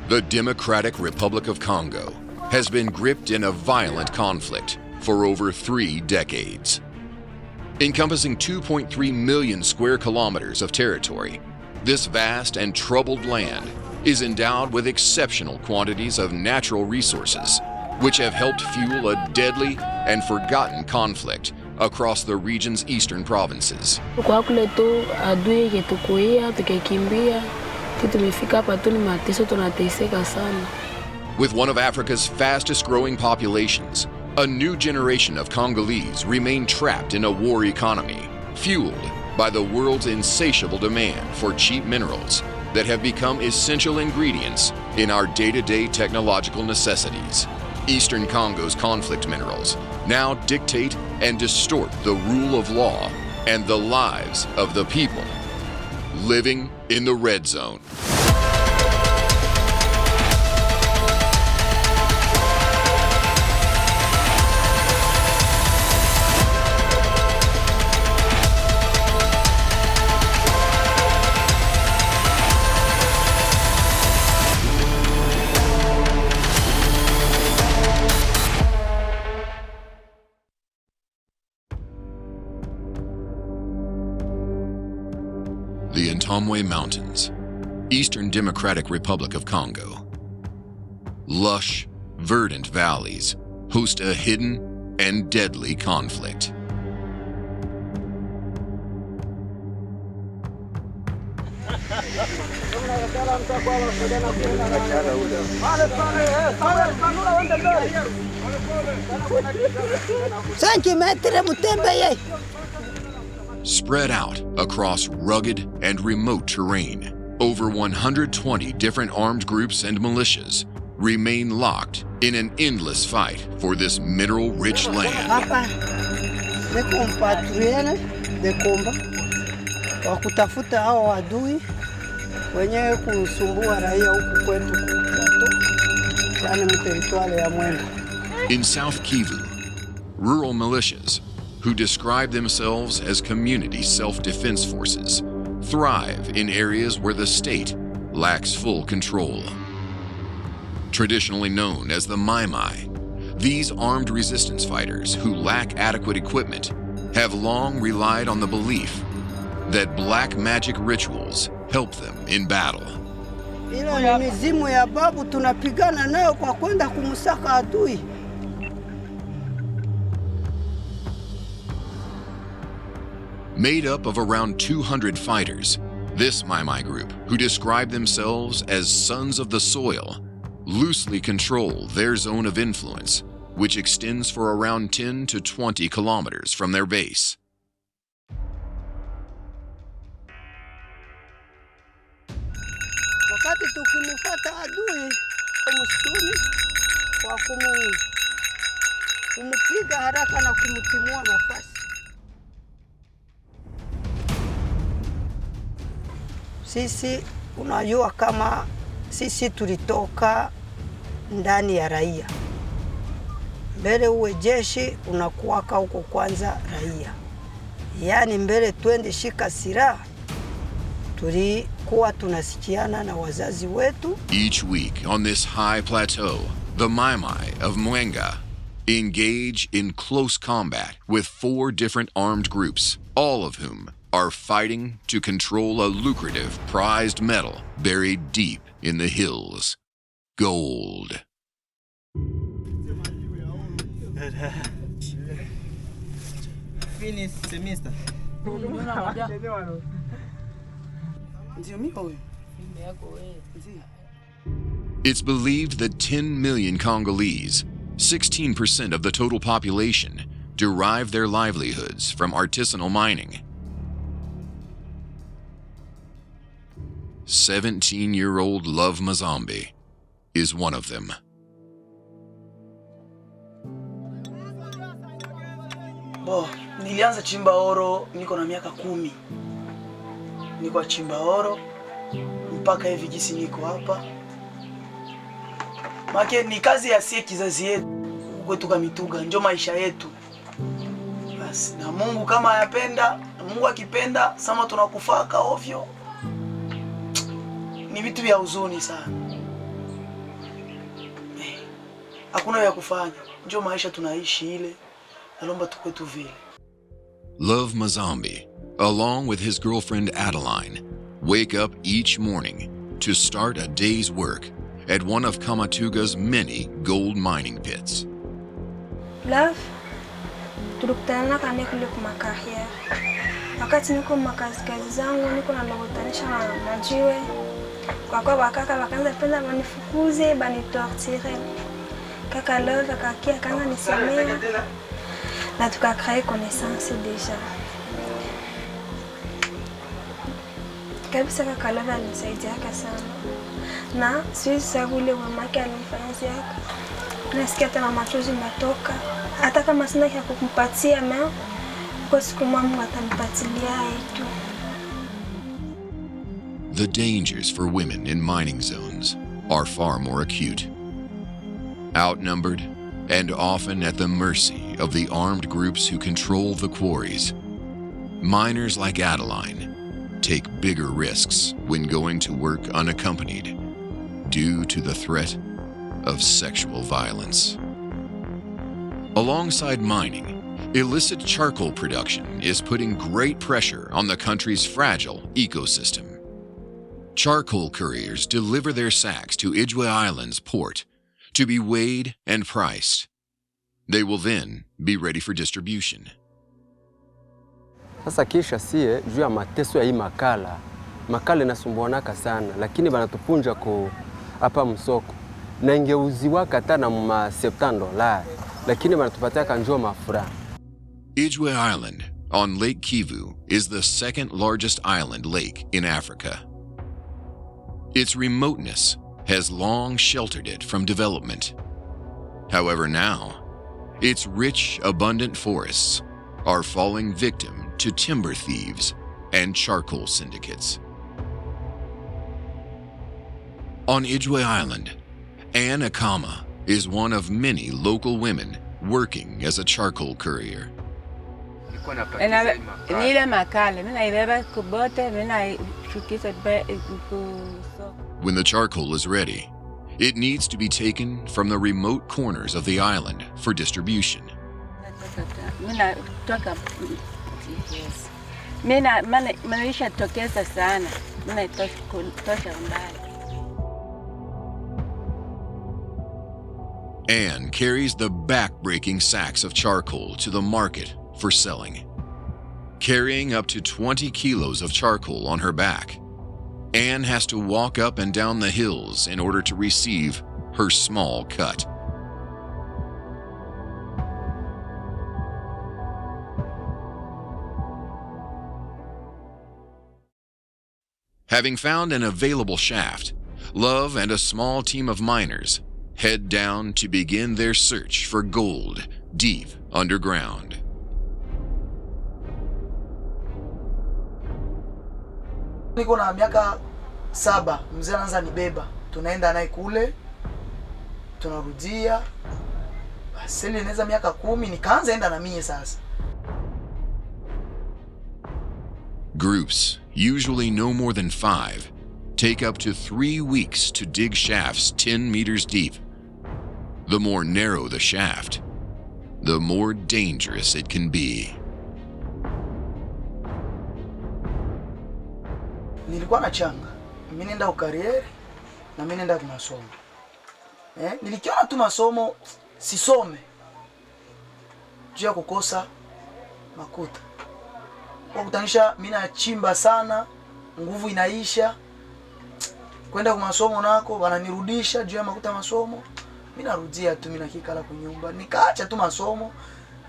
The Democratic Republic of Congo has been gripped in a violent conflict for over 3 decades. Encompassing 2.3 million square kilometers of territory, this vast and troubled land is endowed with exceptional quantities of natural resources, which have helped fuel a deadly and forgotten conflict across the region's eastern provinces. With one of Africa's fastest growing populations, a new generation of Congolese remain trapped in a war economy, fueled by the world's insatiable demand for cheap minerals that have become essential ingredients in our day-to-day technological necessities. Eastern Congo's conflict minerals now dictate and distort the rule of law and the lives of the people living in the red zone. The Ntamwe Mountains, Eastern Democratic Republic of Congo. Lush, verdant valleys host a hidden and deadly conflict. Spread out across rugged and remote terrain, over 120 different armed groups and militias remain locked in an endless fight for this mineral-rich land. Hapa niko mpatruene de komba wa kutafuta hao wadui wenyewe kusumbua raia huku kwetu Plateau, yani mteritwale ya Mwenda. In South Kivu, rural militias, who describe themselves as community self-defense forces, thrive in areas where the state lacks full control. Traditionally known as the Mai, these armed resistance fighters who lack adequate equipment have long relied on the belief that black magic rituals help them in battle. Ilo ni mizimu ya babu tunapigana nayo kwa kwenda kumsaka adui. Made up of around 200 fighters, this Mai group, who describe themselves as sons of the soil, loosely control their zone of influence, which extends for around 10 to 20 kilometers from their base. Wakati tukimfuata adui msituni kwa kumupiga haraka na kumtimua nafasi. Sisi unajua kama sisi tulitoka ndani ya raia. Mbele uwe jeshi unakuwaka huko kwanza raia. Yaani mbele twende shika silaha tulikuwa tunasikiana na wazazi wetu. Each week on this high plateau, the Mai of Mwenga engage in close combat with 4 different armed groups, all of whom are fighting to control a lucrative prized metal buried deep in the hills: gold. Finish semester. It's believed that 10 million Congolese, 16% of the total population, derive their livelihoods from artisanal mining. 17-year-old Love Mazambi is one of them. Nilianza chimba oro niko na miaka 10. Niko chimba oro mpaka hivi jinsi niko hapa. Make ni kazi ya sie kizazi yetu kwetu Kamituga, ndio maisha yetu. Basi na Mungu kama yapenda, Mungu akipenda, sama tunakufaka ovyo. Ni vitu vya huzuni sana. Hakuna ya kufanya. Ndio maisha tunaishi ile. Nalomba tukwe tu vile. Love Mazambi, along with his girlfriend Adeline, wake up each morning to start a day's work at one of Kamituga's many gold mining pits. Love, tulikutana kane kule kwa career. Wakati niko makazi zangu niko na logutanisha na majiwe. Kwa wakaka wakaanza penda banifukuze, banitortire. Kaka Love akakia kanga nisemea. Na tukakrea connaissance déjà. Kabisa kaka Love alinisaidia sana. Na siwezi sahau ule mama yake alinifanyia. Nasikia tena machozi matoka. Hata kama sina ya kukumpatia kwa siku Mungu atanipatia yetu. the dangers for women in mining zones are far more acute. Outnumbered and often at the mercy of the armed groups who control the quarries, miners like Adeline take bigger risks when going to work unaccompanied due to the threat of sexual violence. Alongside mining, illicit charcoal production is putting great pressure on the country's fragile ecosystem. Charcoal couriers deliver their sacks to Ijwe Island's port to be weighed and priced. They will then be ready for distribution. Sasa kisha sie juu ya mateso ya hii makala inasumbuanaka sana, lakini banatupunja ko hapa msoko na ingeuziwa kata na $70, lakini banatupatia kanjua mafura. Ijwe Island on Lake Kivu is the second largest island lake in Africa. Its remoteness has long sheltered it from development. However, now, its rich, abundant forests are falling victim to timber thieves and charcoal syndicates. On Ijwe Island, Anne Akama is one of many local women working as a charcoal courier. When the charcoal is ready, it needs to be taken from the remote corners of the island for distribution. Anne carries the back-breaking sacks of charcoal to the market for selling. Carrying up to 20 kilos of charcoal on her back, Anne has to walk up and down the hills in order to receive her small cut. Having found an available shaft, Love and a small team of miners head down to begin their search for gold deep underground. Niko na miaka 7, mzee anaanza nibeba. Tunaenda naye kule, tunarudia. Basi inaweza miaka 10 nikaanza enda na mimi sasa. Groups, usually no more than 5, take up to 3 weeks to dig shafts 10 meters deep. The more narrow the shaft, the more dangerous it can be. Nilikuwa na changa. Mimi nenda ukariere na mimi nenda kumasomo. Nilikiona tu masomo sisome. Juu ya kukosa makuta. Kwa kutanisha mimi nachimba sana, nguvu inaisha. Kwenda kumasomo nako wananirudisha juu ya makuta masomo. Mimi narudia tu, mimi nakikala kunyumba. Nikaacha tu masomo,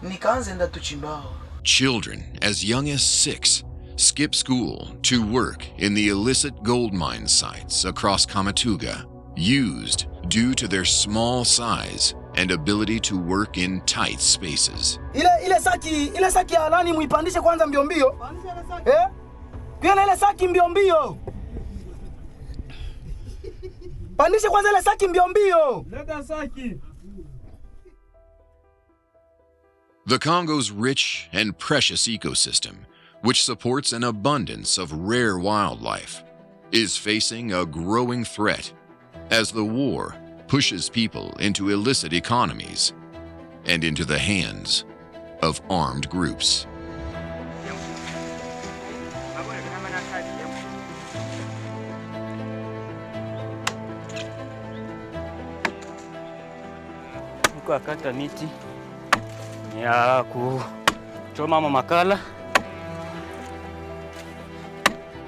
nikaanza enda tu chimbao. Children as young as 6 skip school to work in the illicit gold mine sites across Kamituga, used due to their small size and ability to work in tight spaces. Ile saki ya alani muipandishe kwanza mbio mbio. Kwa ile saki mbio mbio. Pandishe kwanza ile saki mbio mbio. Leta saki. The Congo's rich and precious ecosystem, which supports an abundance of rare wildlife, is facing a growing threat as the war pushes people into illicit economies and into the hands of armed groups. Niko akata miti ya kuchoma makala.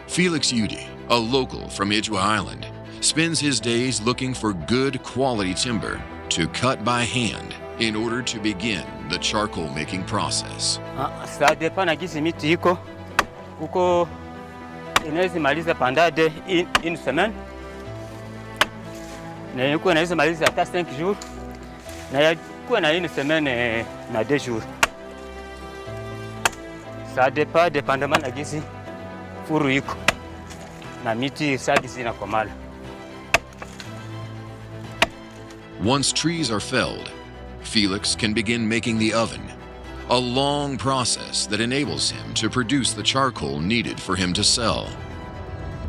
Felix Udi, a local from Ijwe Island, spends his days looking for good quality timber to cut by hand in order to begin the charcoal making process. Sa depana gisi miti iko huko inaweza maliza pandade in semaine na yuko inaweza maliza hata 5 jours na yuko na une semaine na 2 jours. Ça dépend dépendamment na gisi furu iko. na miti sadi zinakomala. Once trees are felled, Felix can begin making the oven, a long process that enables him to produce the charcoal needed for him to sell.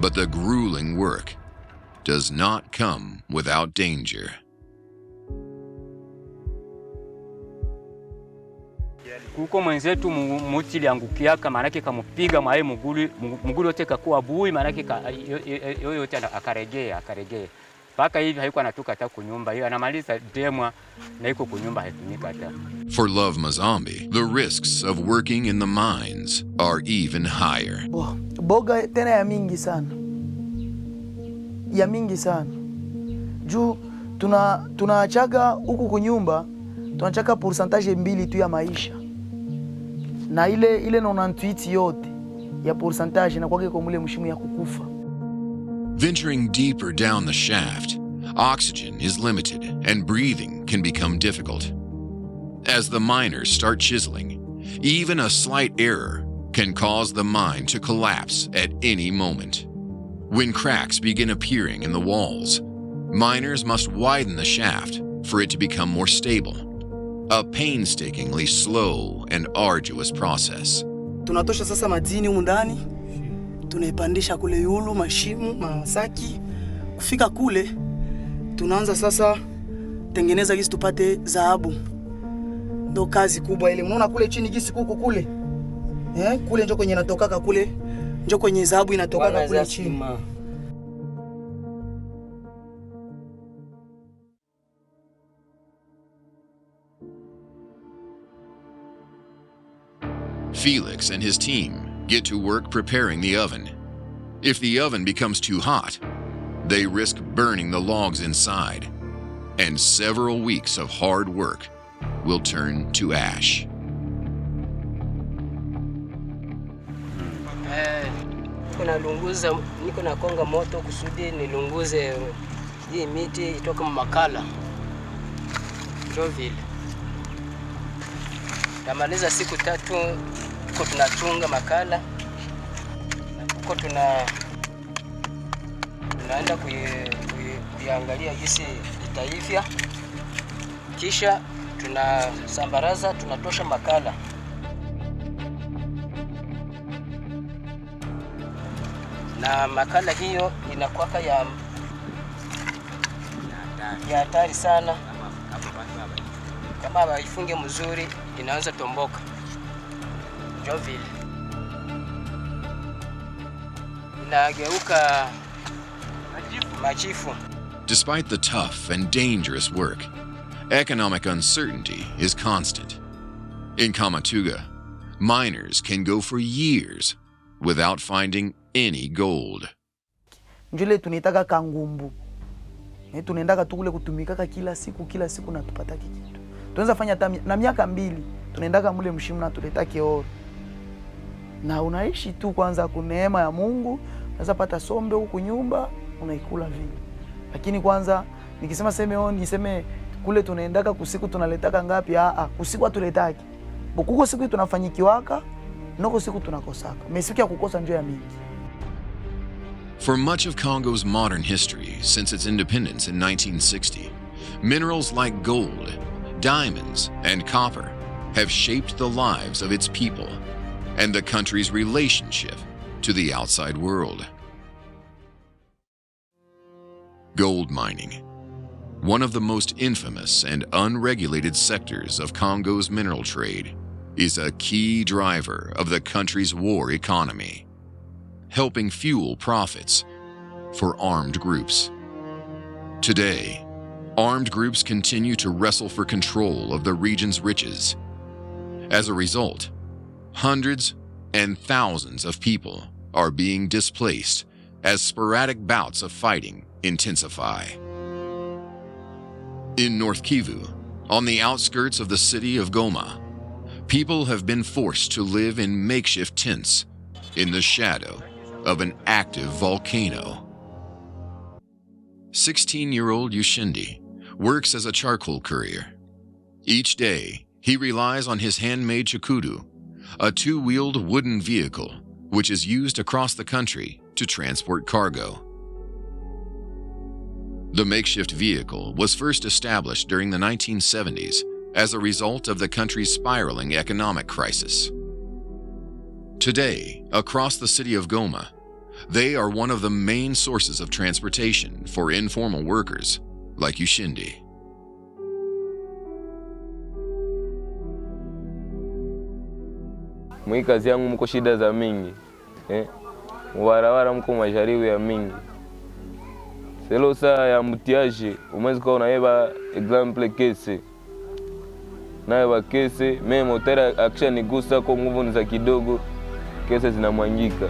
But the grueling work does not come without danger. Kuko mwenzetu muti liangukiaka, manake kamupiga mwae mugulu yote kakuwa bui, manake yote akaregea. Paka hivi haiko anatoka hata kunyumba, hiyo anamaliza demwa na iko kunyumba haitumika hata. For Love Mazambi, the risks of working in the mines are even higher. Boga tena ya mingi sana juu tunaachaga huku kunyumba, tunachaka pourcentage mbili tu ya maisha, na ile 98 yote ya pourcentage na kwake kwa mule mshimu ya kukufa. Venturing deeper down the shaft, oxygen is limited and breathing can become difficult. As the miners start chiseling, even a slight error can cause the mine to collapse at any moment. When cracks begin appearing in the walls, miners must widen the shaft for it to become more stable. A painstakingly slow and arduous process. Tunatosha sasa madini humu ndani, tunaipandisha kule yulu, mashimu, masaki. Kufika kule, tunaanza sasa tengeneza gisi tupate dhahabu. Ndo kazi kubwa ile. Unaona kule chini gisi kuku kule? Kule njo kwenye inatokaka kule. Njo kwenye dhahabu inatokaka kule chini. Felix and his team get to work preparing the oven. If the oven becomes too hot, they risk burning the logs inside, and several weeks of hard work will turn to ash. Niko na konga moto kusudi nilunguze hii miti itoka makala. Ndio vile. Tamaliza siku 3 huko tunachunga makala. Huko tunaenda kuiangalia jinsi itaivya. Kisha tunasambaraza, tunatosha makala. Na makala hiyo inakuwa ya hatari sana. Kama haifunge mzuri inaanza tomboka. Ndio vile. Inageuka majifu. Despite the tough and dangerous work, economic uncertainty is constant. In Kamatuga, miners can go for years without finding any gold. Njule tunitaka kangumbu. Tunaendaka tu kule kutumikaka kila siku na tupata kitu. Tunaweza fanya na miaka 2 tunaendaka mule mshimu na tuletake oro. Na unaishi tu kwanza kuneema ya Mungu, unaweza pata sombe huku nyumba, unaikula vile. Lakini kwanza nikisema niseme kule tunaendaka kusiku tunaletaka ngapi? Kusiku hatuletaki. Kuko siku tunafanyikiwaka, noko siku tunakosaka. Mesiku ya kukosa njoo ya mingi. For much of Congo's modern history since its independence in 1960, minerals like gold, diamonds, and copper have shaped the lives of its people and the country's relationship to the outside world. Gold mining, one of the most infamous and unregulated sectors of Congo's mineral trade, is a key driver of the country's war economy, helping fuel profits for armed groups. Today, armed groups continue to wrestle for control of the region's riches. As a result, hundreds and thousands of people are being displaced as sporadic bouts of fighting intensify. In North Kivu, on the outskirts of the city of Goma, people have been forced to live in makeshift tents in the shadow of an active volcano. 16-year-old Yushindi works as a charcoal courier. Each day, he relies on his handmade chikudu, a 2-wheeled wooden vehicle which is used across the country to transport cargo. The makeshift vehicle was first established during the 1970s as a result of the country's spiraling economic crisis. Today, across the city of Goma, they are one of the main sources of transportation for informal workers like Ushindi. Mwi kazi yangu mko shida za mingi. Warawara mko majaribu ya mingi. Selo saa ya mutiaje, umwezi kwa unaeba example kese. Naeba kese, me motera akisha nigusa kwa nguvu ni za kidogo, kese zinamwangika.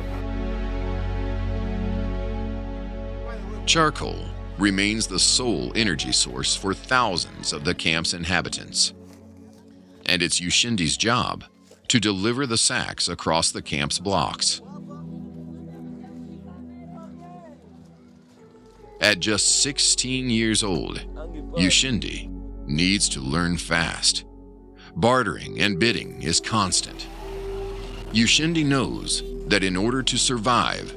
Charcoal remains the sole energy source for thousands of the camp's inhabitants. And it's Ushindi's job to deliver the sacks across the camp's blocks. At just 16 years old, Ushindi needs to learn fast. Bartering and bidding is constant. Ushindi knows that in order to survive,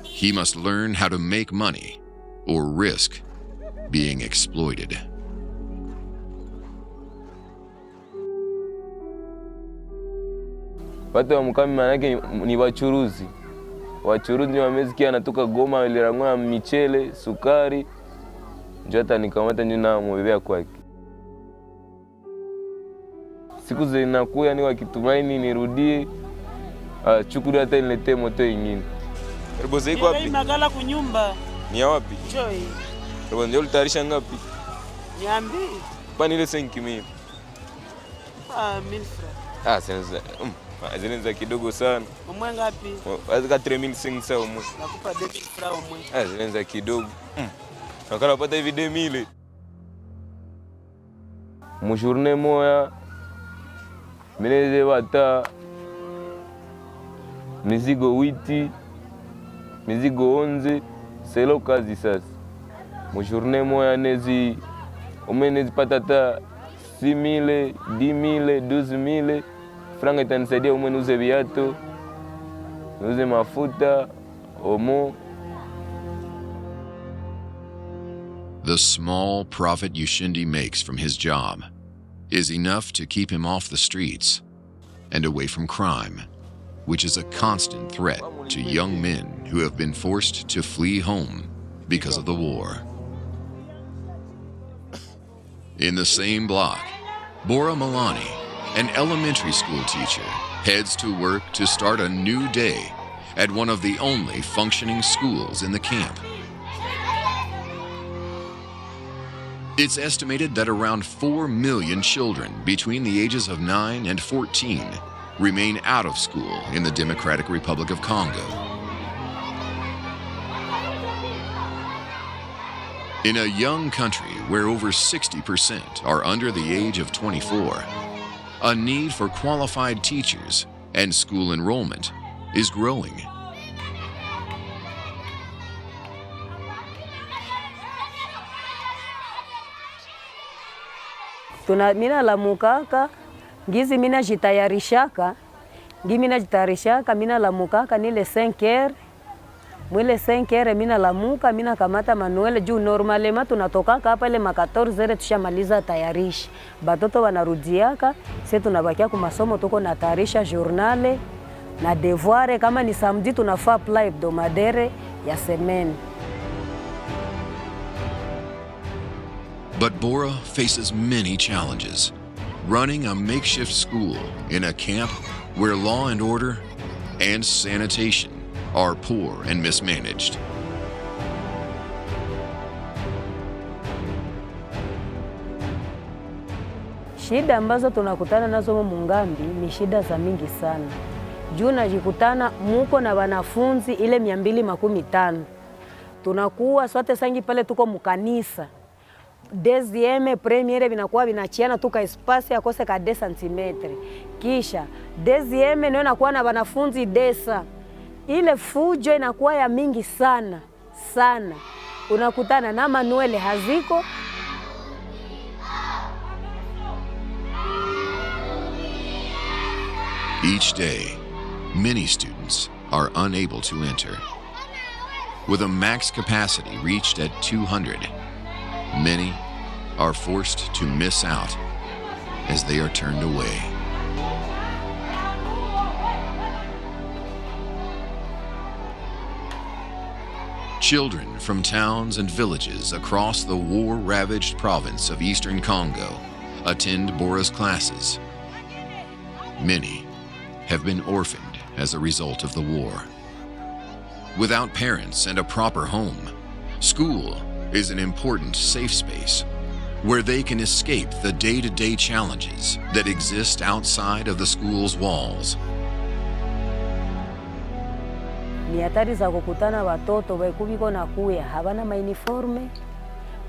he must learn how to make money or risk being exploited. Watu wa mkami manake ni wachuruzi. Wachuruzi wamesikia anatoka Goma walirangua michele, sukari. Njoo hata nikamata njoo mwebea kwake. Siku zinakuya ni wakitumaini nirudie, chukuru hata niletee moto ingine. Reboze iko wapi? Magala kunyumba. Ni ya wapi? Joy. Reboze ndio utarisha ngapi? Niambi. Pani ile 5000. 1000 francs. Senza. Zinaweza kidogo sana. Umwe ngapi? Azika 3500 umwe. Nakupa 2000 francs umwe. Zinaweza kidogo. Nakala pata hivi 2000. Mujourne moya mineze bata mizigo 8, mizigo 11, selo kazi sasa. Mujourne moya nezi umenezi patata 6000, 10000, 12000. Franga itanisaidia umwe nuze viatu, nuze mafuta, omo. The small profit Ushindi makes from his job is enough to keep him off the streets and away from crime, which is a constant threat to young men who have been forced to flee home because of the war. In the same block, Bora Malani, an elementary school teacher, heads to work to start a new day at one of the only functioning schools in the camp. It's estimated that around 4 million children between the ages of 9 and 14 remain out of school in the Democratic Republic of Congo. In a young country where over 60% are under the age of 24, a need for qualified teachers and school enrollment is growing. Mina lamukaka, ngizi mina jitayarishaka, mina lamukaka nile 5h, mwile 5h mina lamuka, mina kamata manuele juu normalema tunatokaka hapa ile 14h tushamaliza tayarishi. Batoto wanarudiaka, sisi tunabakia kwa masomo tuko na tayarisha journale na devoir kama ni samedi tunafaa apply hebdomadaire ya semaine. But Bora faces many challenges, running a makeshift school in a camp where law and order and sanitation are poor and mismanaged. Shida ambazo tunakutana nazo Mungambi ni shida za mingi sana. Juu najikutana muko na wanafunzi ile 250. Tunakuwa sote sangi pale tuko mukanisa. Deuxième, première binakuwa binachiana tuka espace akose ka 2 cm. Kisha deuxième ndio inakuwa na wanafunzi 10. Ile fujo inakuwa ya mingi sana sana. Unakutana na manuele haziko. Each day, many students are unable to enter. with a max capacity reached at 200. Many are forced to miss out as they are turned away. Children from towns and villages across the war-ravaged province of Eastern Congo attend Bora's classes. Many have been orphaned as a result of the war. Without parents and a proper home, school is an important safe space where they can escape the day-to-day challenges that exist outside of the school's walls. Ni hatari za kukutana watoto wekubiko nakuya habana mauniforme,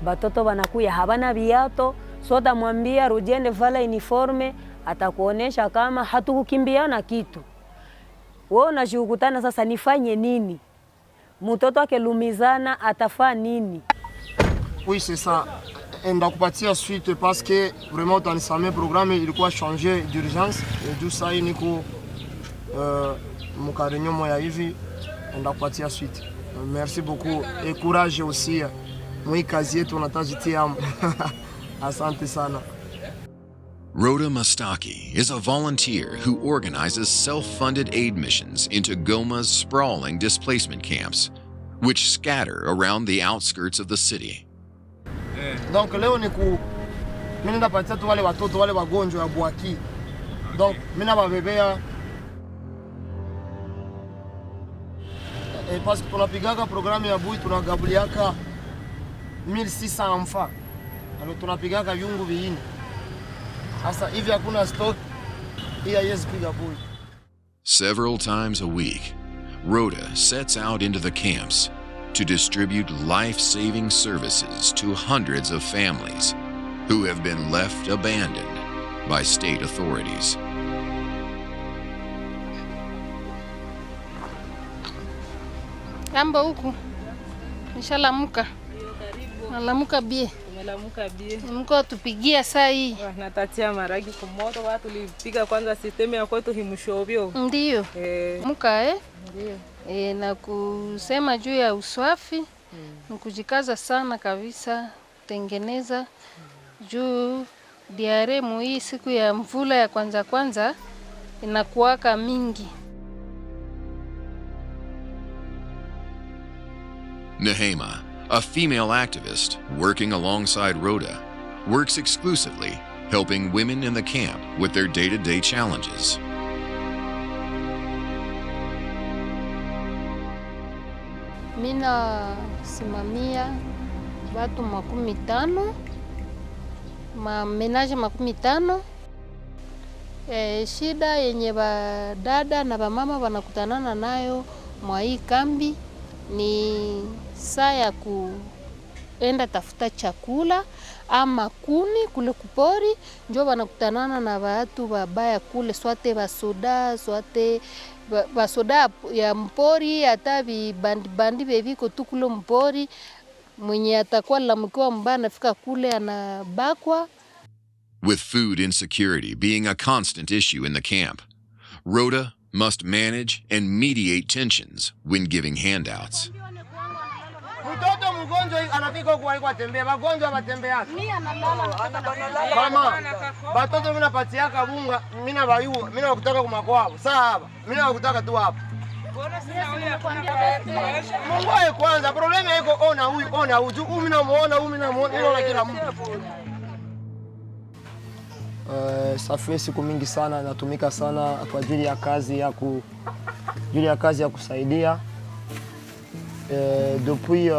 watoto wanakuya habana viato, sota mwambia rujende vala uniforme, atakuonesha kama hatukukimbiana kitu. Wewe unashukutana sasa nifanye nini? Mtoto akelumizana atafaa nini? Oui, c'est ça. Ndakupatia suite parce que vraiment utanisame programme ilikuwa changer d'urgence et du ça niko mukarenyo moya hivi ndakupatia suite. Merci beaucoup et courage aussi. Moi kazi yetu natajitia. Asante sana. Rhoda Mustaki is a volunteer who organizes self-funded aid missions into Goma's sprawling displacement camps, which scatter around the outskirts of the city. Donc leo mimi nenda patia tu wale watoto wale wagonjwa ya Bwaki. Donc mimi nababebea parce que tunapigaga programu ya bui tunagabuliaka 1600 enfants. Alors tunapigaga viungu viini. Sasa hivi hakuna stock. Hii haiwezi piga bui. Several times a week, Rhoda sets out into the camps to distribute life-saving services to hundreds of families who have been left abandoned by state authorities. Kamba huku nishalamuka. Nalamuka bie. Umelamuka bie. Mko tupigia saa hii. Natatia maragi kwa moto watu lipiga kwanza sistemu ya kwetu himushobyo. Ndiyo. Muka Ndiyo. Na kusema juu ya uswafi, nikujikaza sana kabisa, tengeneza juu diare hii siku ya mvula ya kwanza inakuwaka mingi. Nehema, a female activist working alongside Rhoda, works exclusively helping women in the camp with their day-to-day challenges. Mina simamia watu 50, menaje 50. Shida yenye dada na mama wanakutanana nayo mwa hii kambi ni saa ya kuenda tafuta chakula ama kuni kule kupori, njo wanakutanana na watu wabaya kule, swate basoda, swate basoda ya mpori, hata bandi beviko tu kule mpori, mwenye atakuwa lamukiwa mbaya nafika kule anabakwa. With food insecurity being a constant issue in the camp, Rhoda must manage and mediate tensions when giving handouts. Mtoto mgonjwa anafika kwa tembea, wagonjwa watembea. Mama, watoto mimi napatiaka bunga, mimi na bayua, mimi nakutaka kumakwao. Sawa, mimi nakutaka tu hapa. Mungu aye kwanza, problema yako ona huyu, mimi namuona, ila kila mtu. Safi siku mingi sana natumika sana kwa ajili ya kazi ya kusaidia. Depuis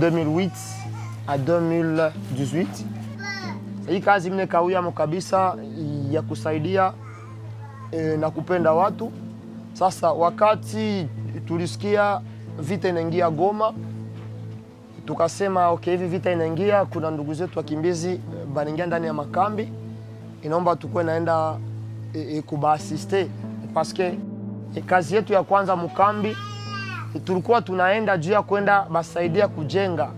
2008 à 2018. Hii kazi mimi kauya kabisa ya kusaidia na kupenda watu. Sasa wakati tulisikia vita inaingia Goma, tukasema okay, hivi vita inaingia, kuna ndugu zetu wakimbizi banaingia ndani ya makambi, inaomba tukue naenda kubaasiste parce que kazi yetu ya kwanza mkambi tulikuwa tunaenda juu ya kwenda basaidia kujenga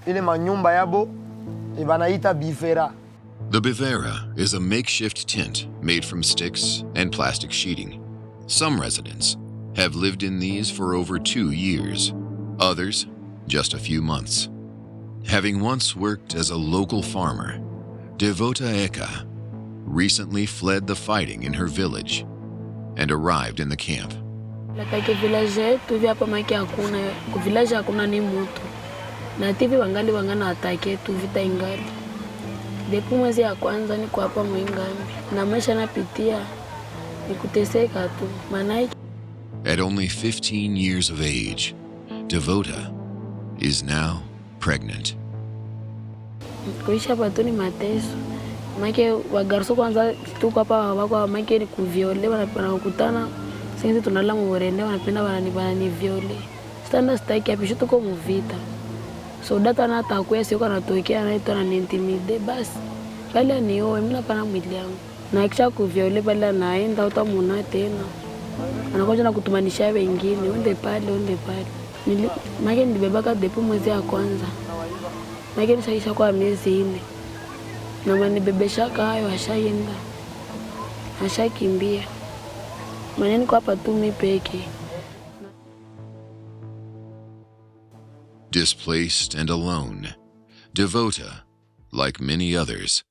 ile manyumba yabo banaita bivera. The bivera is a makeshift tent made from sticks and plastic sheeting. Some residents have lived in these for over 2 years, others just a few months. Having once worked as a local farmer, Devota Eka recently fled the fighting in her village and arrived in the camp. Nataka village yetu hivi hapa maki hakuna, ku village hakuna ni mtu. Na TV wangana atake tu vita ingali. Depo mwezi ya kwanza niko hapa Mwingambi. Na maisha napitia ni kuteseka tu. Maana At only 15 years of age, Devota is now pregnant. Kuisha pato ni mateso. Make wagarso kwanza tuko hapa wako make ni kuviolewa na wanakutana. Sisi tunalala muorende wanapenda wanani viole. Standa staki hapo tuko muvita. So data na atakuya sio kana tokea na ito na intimide basi. Pale ni oe mimi napana mwili yangu. Na kisha kuviole pale naenda utamuna tena. Anakuja na kutumanisha wengine onde pale. Make nilibebaka depo mwezi ya kwanza. Make nishaisha kwa miezi 4. Na manibebesha hayo ashaenda. Ashakimbia. Maneni kwa hapa tu mimi peke. Displaced and alone, Devota, like many others,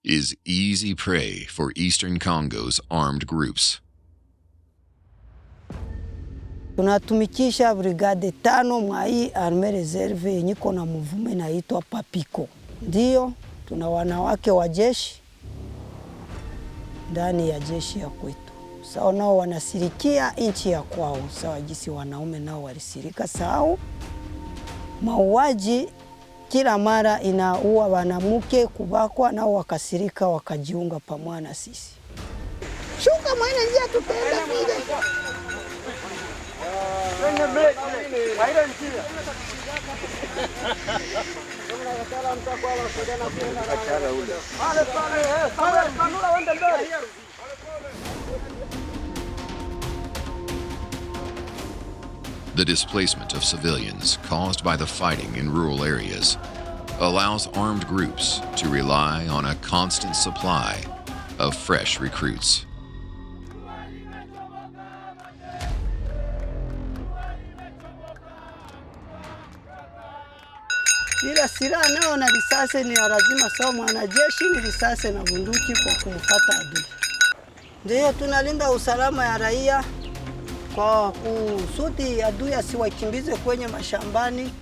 is easy prey for Eastern Congo's armed groups. Tunatumikisha brigade 5 mwa hii arme reserve yenye kona mvume naitwa Papiko. Ndio tuna wanawake wa jeshi ndani ya jeshi ya kwetu. Sawa nao wanasirikia nchi ya kwao, sawa jinsi wanaume nao walisirika sawa. Mauaji kila mara inaua wanamke, kubakwa nao wakasirika wakajiunga pamoja na sisi. Shuka mwana njia tupenda vile. The displacement of civilians caused by the fighting in rural areas allows armed groups to rely on a constant supply of fresh recruits. Ila silaha nao na risasi ni lazima sawa mwanajeshi ni risasi na bunduki kwa kumfuata adui. Ndio tunalinda usalama ya raia kwa kusudi adui asiwakimbize kwenye mashambani.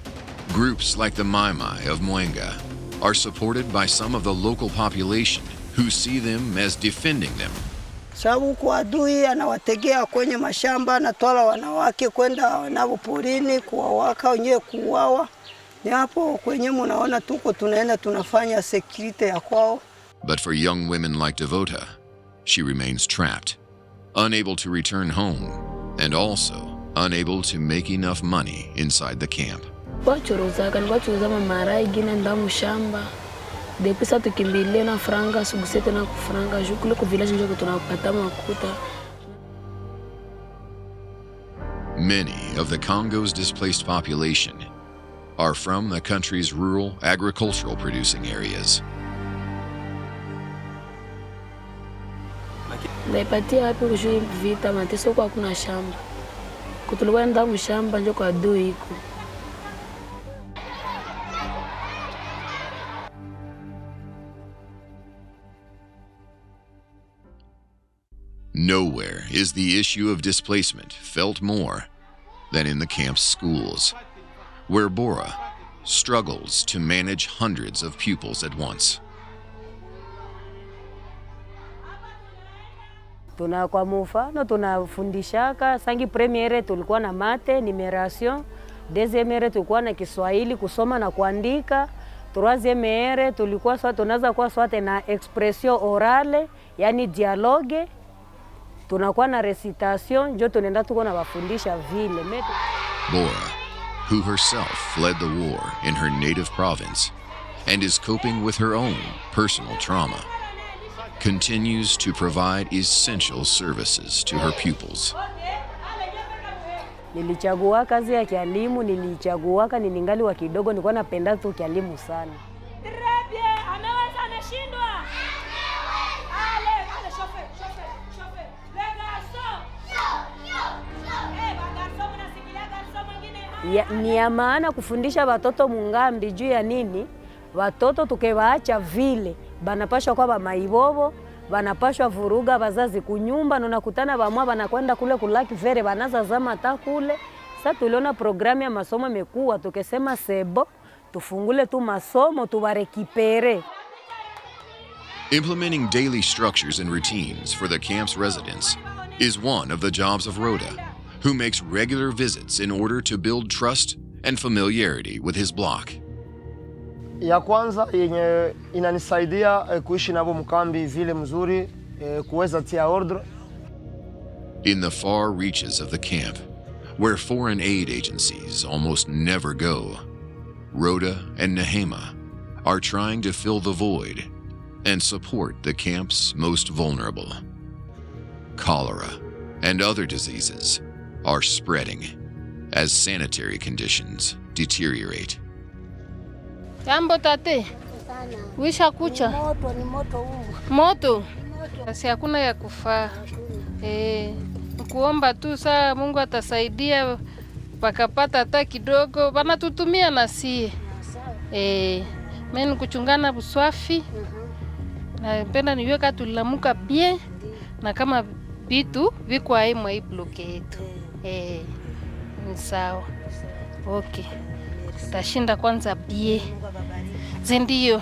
Groups like the Maimai of Mwenga are supported by some of the local population who see them as defending them. Sababu kwa adui anawategea kwenye mashamba na twala wanawake kwenda nao porini kuwawaka wenyewe kuuawa. Ni hapo kwenye mnaona tuko tunaenda tunafanya security ya kwao. But for young women like Devota, she remains trapped, unable to return home, and also unable to make enough money inside the camp. Wachuruza mamarai gina ndamu shamba. Depusa tukimbilie na franga sugusete na kufranga jukule ku village njoko tunapata makuta. Many of the Congo's displaced population are from the country's rural agricultural producing areas. Ndaipatia hapo kushui vita mateso kwa kuna shamba. Kutulikuwa ndamu shamba njoko adui iko. Nowhere is the issue of displacement felt more than in the camp's schools, where Bora struggles to manage hundreds of pupils at once. Tuna kwa mfano tunafundishaka sangi premiere tulikuwa na mate numeration, deuxième tulikuwa na Kiswahili kusoma na kuandika, troisième tulikuwa swa tunaanza kwa swate na expression orale yani dialogue, tunakuwa na recitation ndio tunaenda tuko na wafundisha vile. Bora, who herself fled the war in her native province and is coping with her own personal trauma, continues to provide essential services to her pupils. Nilichagua kazi ya kialimu, nilichaguaka nilingali wa kidogo, nilikuwa napenda tu kialimu sana. Ameweza ameshindwa. Ale shofe. ni ya maana kufundisha watoto mungambi juu ya nini? Watoto tukewaacha vile banapashwa kwa bamaibobo, banapashwa vuruga bazazi kunyumba, nunakutana bamwa banakwenda kule kulaki vere banaza zama ta kule. Sasa tuliona programu ya masomo imekuwa, tukesema sebo tufungule tu masomo tuwarekipere. Implementing daily structures and routines for the camp's residents is one of the jobs of Rhoda, who makes regular visits in order to build trust and familiarity with his block. Ya kwanza yenye inanisaidia kuishi nabo mkambi vile mzuri, kuweza tia ordre. In the far reaches of the camp, where foreign aid agencies almost never go, Rhoda and Nehema are trying to fill the void and support the camp's most vulnerable. Cholera and other diseases are spreading as sanitary conditions deteriorate. Jambo tate. Wisha kucha. Ni moto huu. Moto. Basi hakuna ya kufaa. Kuomba tu saa Mungu atasaidia pakapata hata kidogo banatutumia na sie. Mimi kuchungana buswafi. Na penda niweka tulilamuka bien na kama vitu viko haimwa hii bloke yetu. Ni sawa. Okay. Tashinda kwanza bie. Zindio.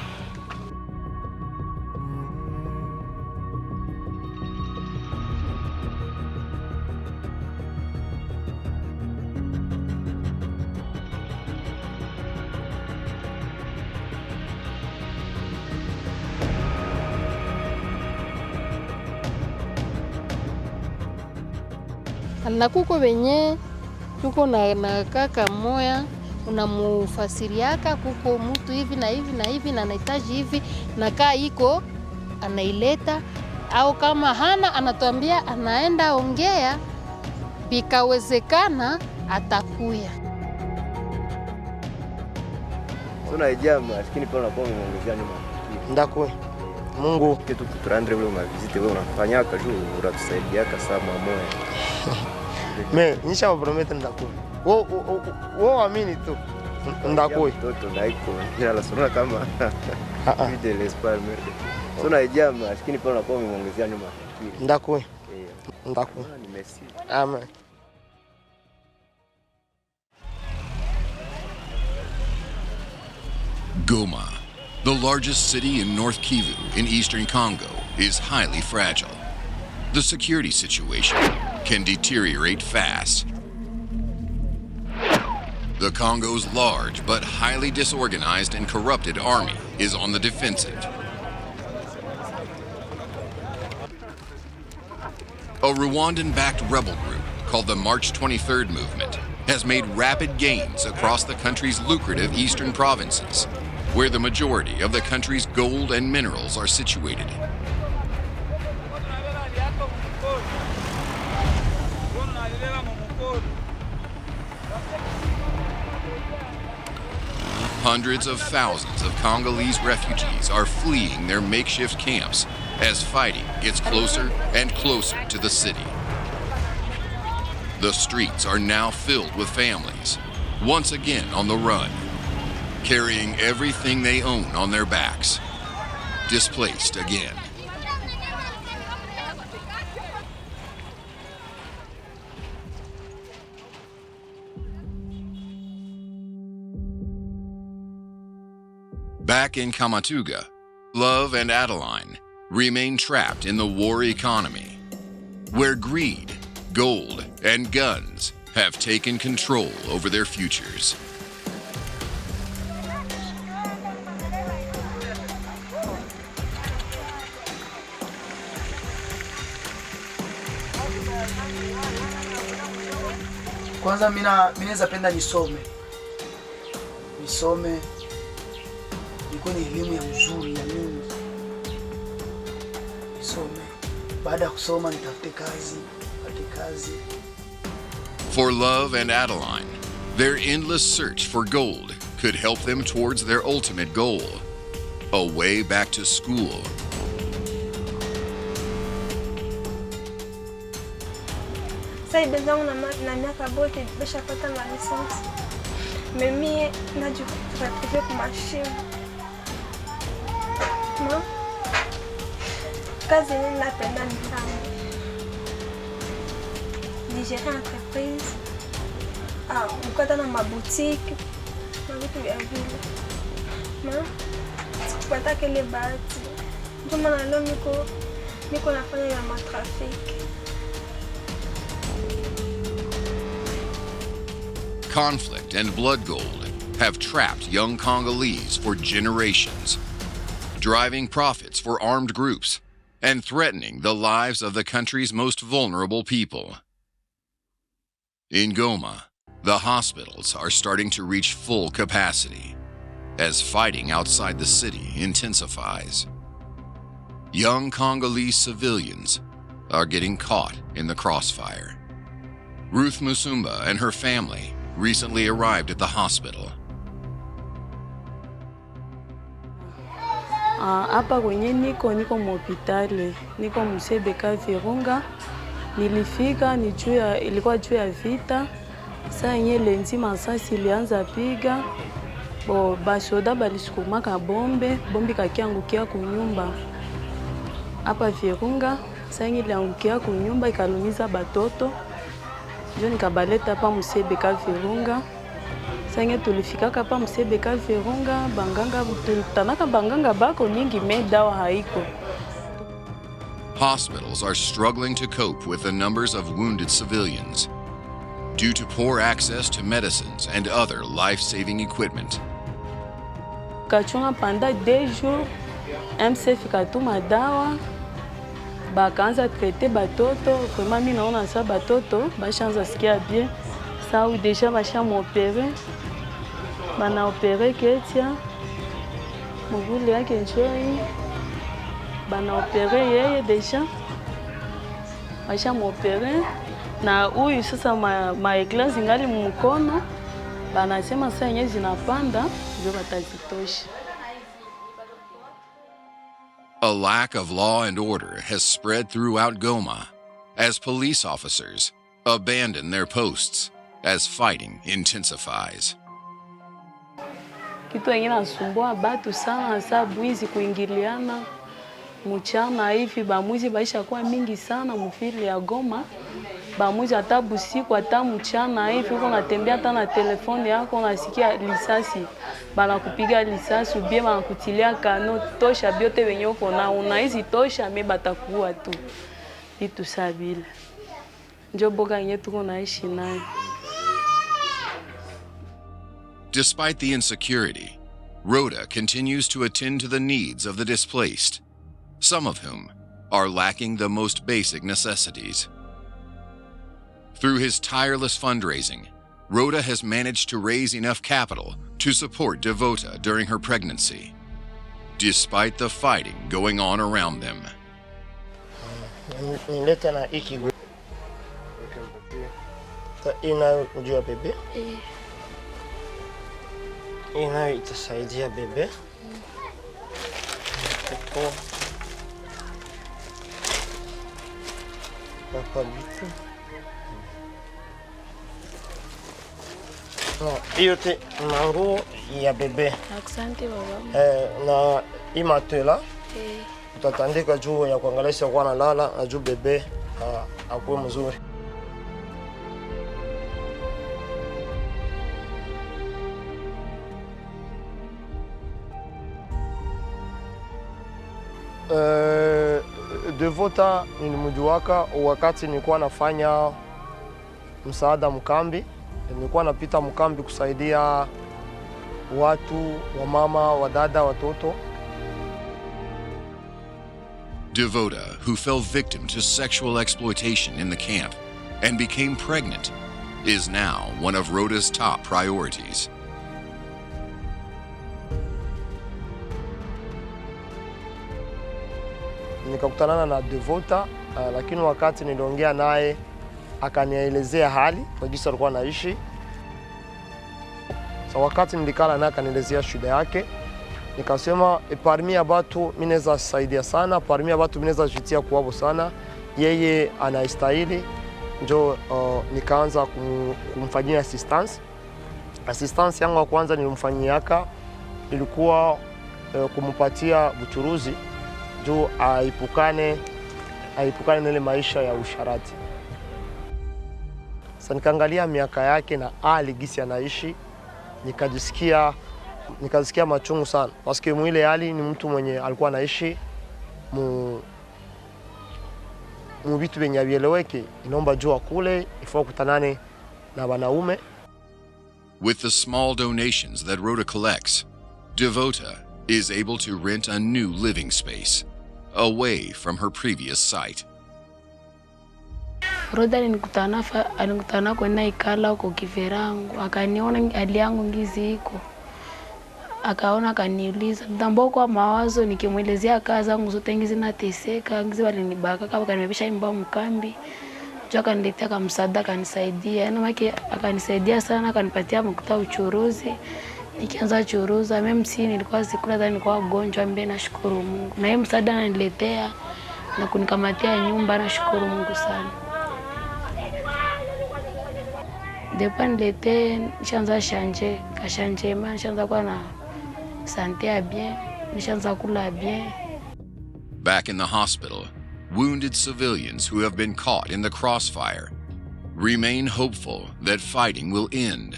Na kuko wenye tuko na kaka moya unamufasiriaka kuko mtu hivi na hivi na hivi na anahitaji hivi na kaa iko anaileta, au kama hana anatuambia anaenda ongea, bikawezekana atakuya. Sona ijama lakini pale unakuwa umeongezea nyuma. Ndakwe. Mungu kitu tuturandre vile unavizite wewe unafanya kaju uratusaidia kasa moya. Nisha wapromete ndakwe. Wo amini tu. Ndakwe. Toto daiko. Ila la sona kama vide l'espoir merde. Sona ijama lakini pale unakuwa umeongezea nyuma. Ndakwe. Ndakwe. Merci. Amen. Goma, the largest city in North Kivu in Eastern Congo, is highly fragile. The security situation can deteriorate fast. The Congo's large but highly disorganized and corrupted army is on the defensive. A Rwandan-backed rebel group called the March 23rd Movement has made rapid gains across the country's lucrative eastern provinces, where the majority of the country's gold and minerals are situated. Hundreds of thousands of Congolese refugees are fleeing their makeshift camps as fighting gets closer and closer to the city. The streets are now filled with families, once again on the run, carrying everything they own on their backs, displaced again. Back in Kamatuga, Love and Adeline remain trapped in the war economy, where greed, gold, and guns have taken control over their futures. Kwanza mimi naweza penda nisome. Niko na elimu ya mzuri ya mimi. Nisome. Baada ya kusoma nitafute kazi, nipate kazi. For Love and Adeline, their endless search for gold could help them towards their ultimate goal, a way back to school. Sasa ibezangu na miaka bote beshapata ma license. Mimi najiretrouve kwa mashimo. Ma, kazi mimi napenda ni sana. Digérer entreprise, mkata na maboutique, na vitu vya vile. Ma, sikupata kile bahati. Ndio maana leo niko nafanya ya matrafiki. Conflict and blood gold have trapped young Congolese for generations, driving profits for armed groups and threatening the lives of the country's most vulnerable people. In Goma, the hospitals are starting to reach full capacity as fighting outside the city intensifies. Young Congolese civilians are getting caught in the crossfire. Ruth Musumba and her family recently arrived at the hospital. Hapa kwenye niko mhospitali, niko Msebeka Virunga. Nilifika ilikuwa juu ya vita. Saa yenye lenzi masasi ilianza piga. Bashoda balisukumaka bombe kakiangukia kunyumba. Hapa Virunga, saa yenye iliangukia kunyumba ikalumiza batoto. Ndio nikabaleta hapa Msebeka Virunga. Sasa tulifika hapa Msebeka Virunga, banganga bako nyingi dawa haiko. Hospitals are struggling to cope with the numbers of wounded civilians due to poor access to medicines and other life-saving equipment. Kachunga panda 2 jours, MSF katuma dawa, bakaanza traiter batoto, vraiment mimi naona sa batoto bashaanza sikia bien. Ça ou déjà basha m'opérer. Bana opérer ketia. Muguli yake njoi. Bana opérer yeye déjà. Basha m'opérer na huyu sasa maegla zingali mkono. Banasema sasa yenyewe zinapanda ndio batazitosha. A lack of law and order has spread throughout Goma as police officers abandon their posts as fighting intensifies. Kitu yenye nasumbua batu sana saa bwizi kuingiliana mchana hivi bamwizi baisha kuwa mingi sana mfili ya Goma. Bamwizi hata busiku hata mchana hivi uko natembea hata na telefoni yako unasikia risasi. Bana kupiga risasi ubie banakutilia kano tosha biote wenye uko na unaizi tosha batakuwa tu. Vitu sabile. Njo boga yenye tuko naishi nayo. Despite the insecurity, Rhoda continues to attend to the needs of the displaced, some of whom are lacking the most basic necessities. Through his tireless fundraising, Rhoda has managed to raise enough capital to support Devota during her pregnancy, despite the fighting going on around them. Inayo itasaidia bebe. Hapa vitu. Hiyo te mango ya bebe. Asante baba. Na imatela. Utatandika juu ya kuangalia kwa analala na juu bebe akuwe mzuri. Devota nilimjuaka wakati nilikuwa nafanya msaada mkambi. Nilikuwa napita mkambi kusaidia watu, wamama, wadada, watoto. Devota, who fell victim to sexual exploitation in the camp and became pregnant, is now one of Rhoda's top priorities. Nikakutana na Devota, lakini wakati niliongea naye akanielezea hali kwa jinsi alikuwa anaishi. So wakati nilikala naye akanielezea shida yake, nikasema parmi ya watu mimi naweza saidia sana, parmi ya watu mimi naweza jitia kwao sana, yeye anastahili. Ndio nikaanza kumfanyia assistance Assistance yangu ya kwanza nilimfanyiaka ilikuwa kumpatia buchuruzi juu aipukane na ile maisha ya usharati. Sasa nikaangalia miaka yake na hali gisi anaishi, nikasikia machungu sana. Paske mwile hali ni mtu mwenye alikuwa anaishi mu vitu vyenye vieleweke, inaomba jua kule ifaa kutanane na wanaume. With the small donations that Rhoda collects, Devota is able to rent a new living space away from her previous site. Rhoda alikutana kwenda ikala huko Kiverangu, akaniona hali yangu ngizi iko. Akaona akaniuliza, "Ndambo kwa mawazo nikimwelezea kazi zangu zote ngizi nateseka, ngizi walinibaka kama kanimebisha imba mkambi." Jua akaniletea kama msaada akanisaidia. Yaani maki akanisaidia sana, akanipatia mkuta uchuruzi. Nikianza churuza, mimi nilikuwa sikula dhani nilikuwa mgonjwa, mbe nashukuru Mungu. Na yeye msaada ananiletea na kunikamatia nyumba, nashukuru Mungu sana. Depa nilete nishaanza shanje, kashanje ma nishaanza kuwa na sante ya bien, nishaanza kula bien. Back in the hospital, wounded civilians who have been caught in the crossfire remain hopeful that fighting will end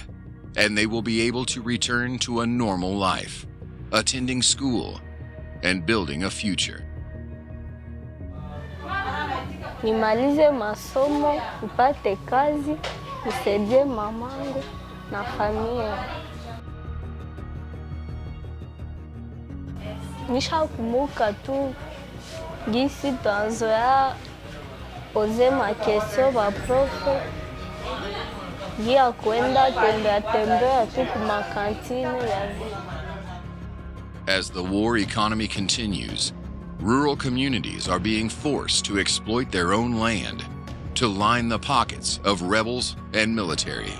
and they will be able to return to a normal life, attending school and building a future. Nimalize masomo, nipate kazi, nisaidie mamangu na familia. Nishakumbuka tu gisi tanzoea poze makesio ba profe gia kwenda tembea tu kuma kantine ya. As the war economy continues, rural communities are being forced to exploit their own land to line the pockets of rebels and military.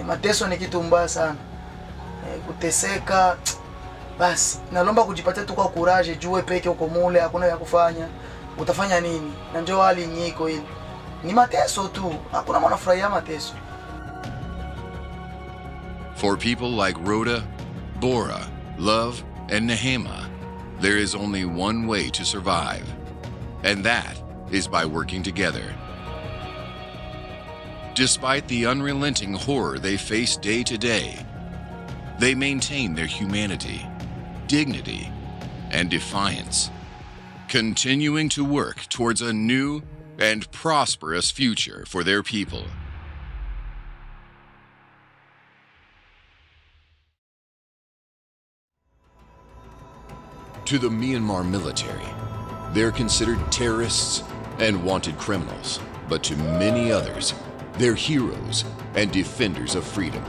Mateso ni kitu mbaya sana. Kuteseka basi nalomba kujipatia tu kwa courage, jue peke uko mule hakuna ya kufanya. Utafanya nini? Na ndio hali nyiko hili. Ni mateso tu. Hakuna mwana furahia mateso. For people like Rhoda, Bora, Love, and Nehema, there is only one way to survive, and that is by working together. Despite the unrelenting horror they face day to day, they maintain their humanity, dignity, and defiance, continuing to work towards a new and prosperous future for their people. To the Myanmar military, they're considered terrorists and wanted criminals, but to many others, they're heroes and defenders of freedom.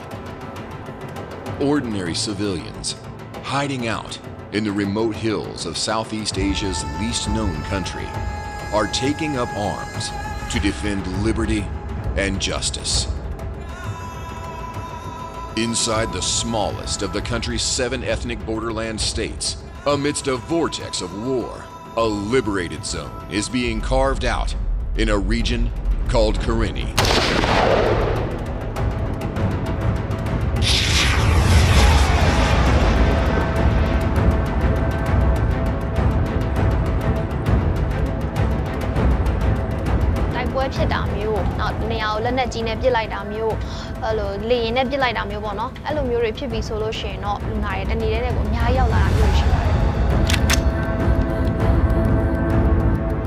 Ordinary civilians hiding out in the remote hills of Southeast Asia's least known country are taking up arms to defend liberty and justice. Inside the smallest of the country's 7 ethnic borderland states, amidst a vortex of war, a liberated zone is being carved out in a region called Karenni.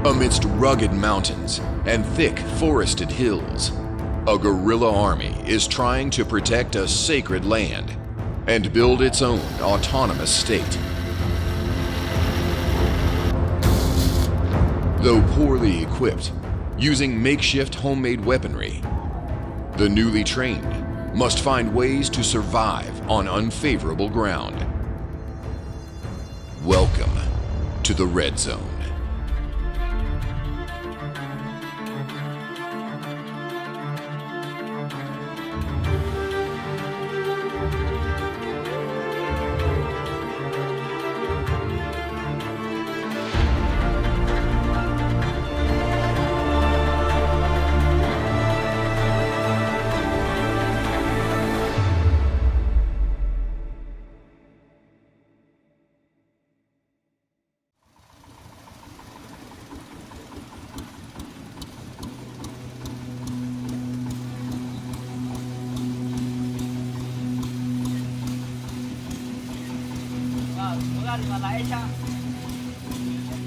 Amidst rugged mountains and thick forested hills, a guerrilla army is trying to protect a sacred land and build its own autonomous state. Though poorly equipped, using makeshift homemade weaponry, the newly trained must find ways to survive on unfavorable ground. Welcome to the Red Zone.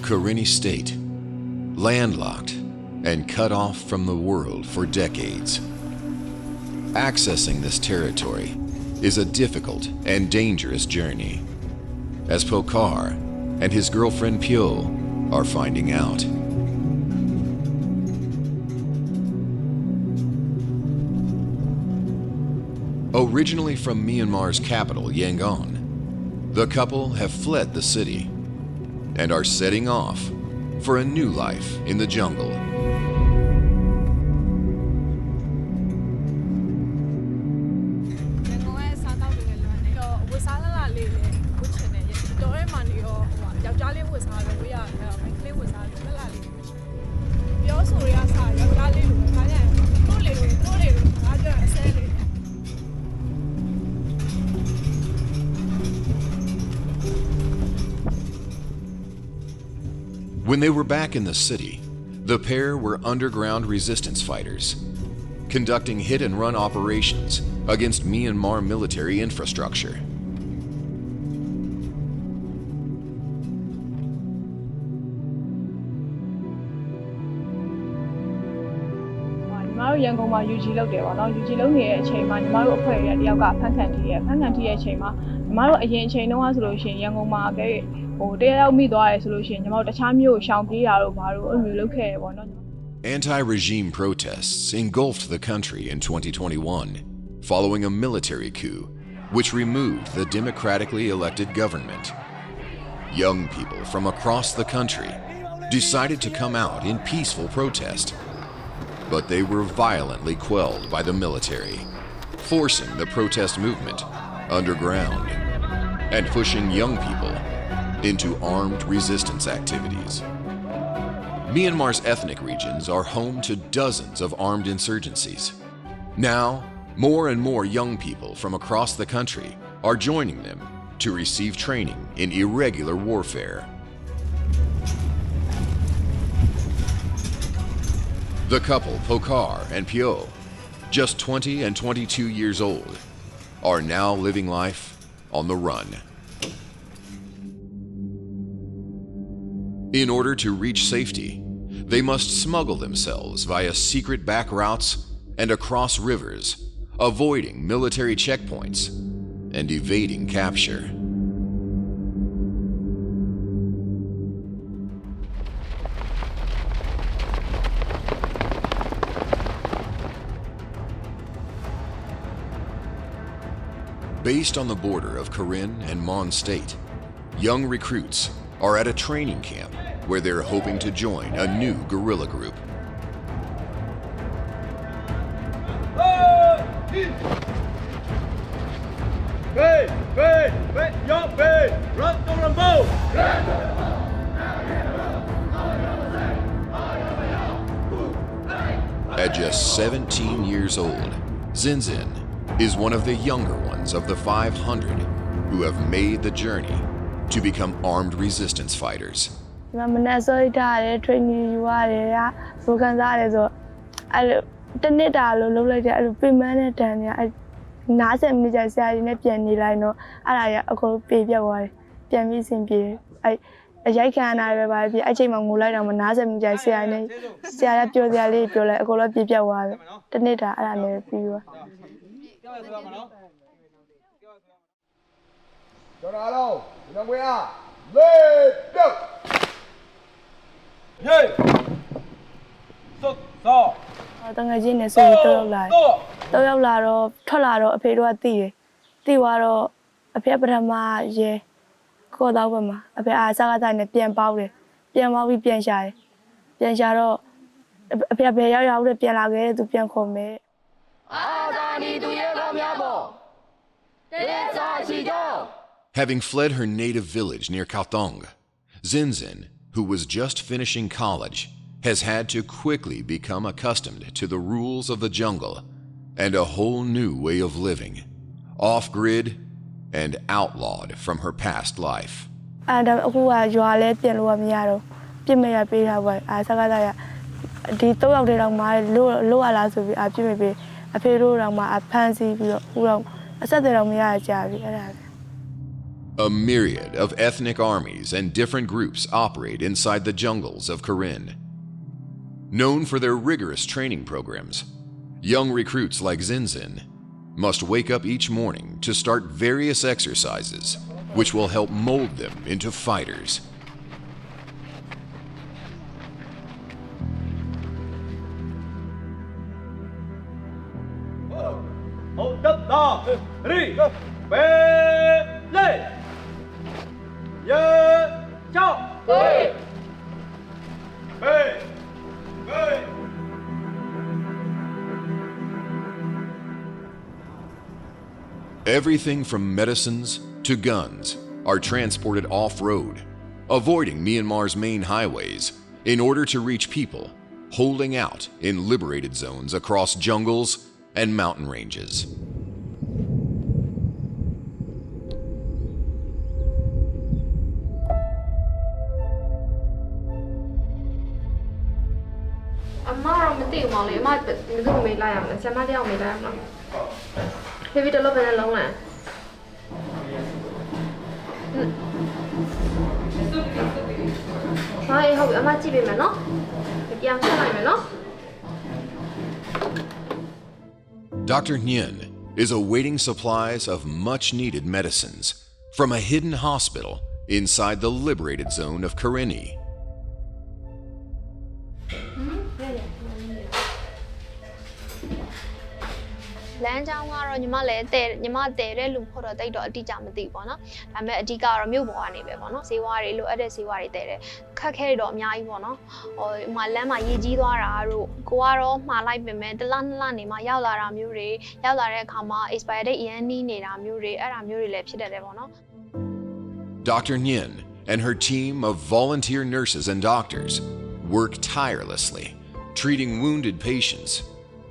Karenni State, landlocked and cut off from the world for decades. Accessing this territory is a difficult and dangerous journey, as Pokar and his girlfriend Pyo are finding out. Originally from Myanmar's capital, Yangon, the couple have fled the city and are setting off for a new life in the jungle. When they were back in the city, the pair were underground resistance fighters, conducting hit-and-run operations against Myanmar military infrastructure. Anti-regime protests engulfed the country in 2021, following a military coup which removed the democratically elected government. Young people from across the country decided to come out in peaceful protest, but they were violently quelled by the military, forcing the protest movement underground and pushing young people into armed resistance activities. Myanmar's ethnic regions are home to dozens of armed insurgencies. Now, more and more young people from across the country are joining them to receive training in irregular warfare. The couple, Pokar and Pyo, just 20 and 22 years old, are now living life on the run. In order to reach safety, they must smuggle themselves via secret back routes and across rivers, avoiding military checkpoints and evading capture. Based on the border of Karen and Mon State, young recruits are at a training camp where they're hoping to join a new guerrilla group. At just 17 years old, Zinzin is one of the younger ones of the 500 who have made the journey to become armed resistance fighters. Having fled her native village near Kautong, Zinzin, who was just finishing college, has had to quickly become accustomed to the rules of the jungle and a whole new way of living, off-grid and outlawed from her past life. A myriad of ethnic armies and different groups operate inside the jungles of Karen. Known for their rigorous training programs, young recruits like Zinzin must wake up each morning to start various exercises which will help mold them into fighters. Everything from medicines to guns are transported off-road, avoiding Myanmar's main highways in order to reach people holding out in liberated zones across jungles and mountain ranges. Dr. Nguyen is awaiting supplies of much-needed medicines from a hidden hospital inside the liberated zone of Karenni. Land down are on your mallet there, your mother there, look for a date or a teacher with the one. I met a diga or mule one, say worry, look at see worry there. Kakari or my one, or my lama yiji dwara, guaro, my life be met the landlani, my yalara muri, yalara kama is by the endi nera muri, and muri lepsi the devono. Dr. Nguyen and her team of volunteer nurses and doctors work tirelessly, treating wounded patients,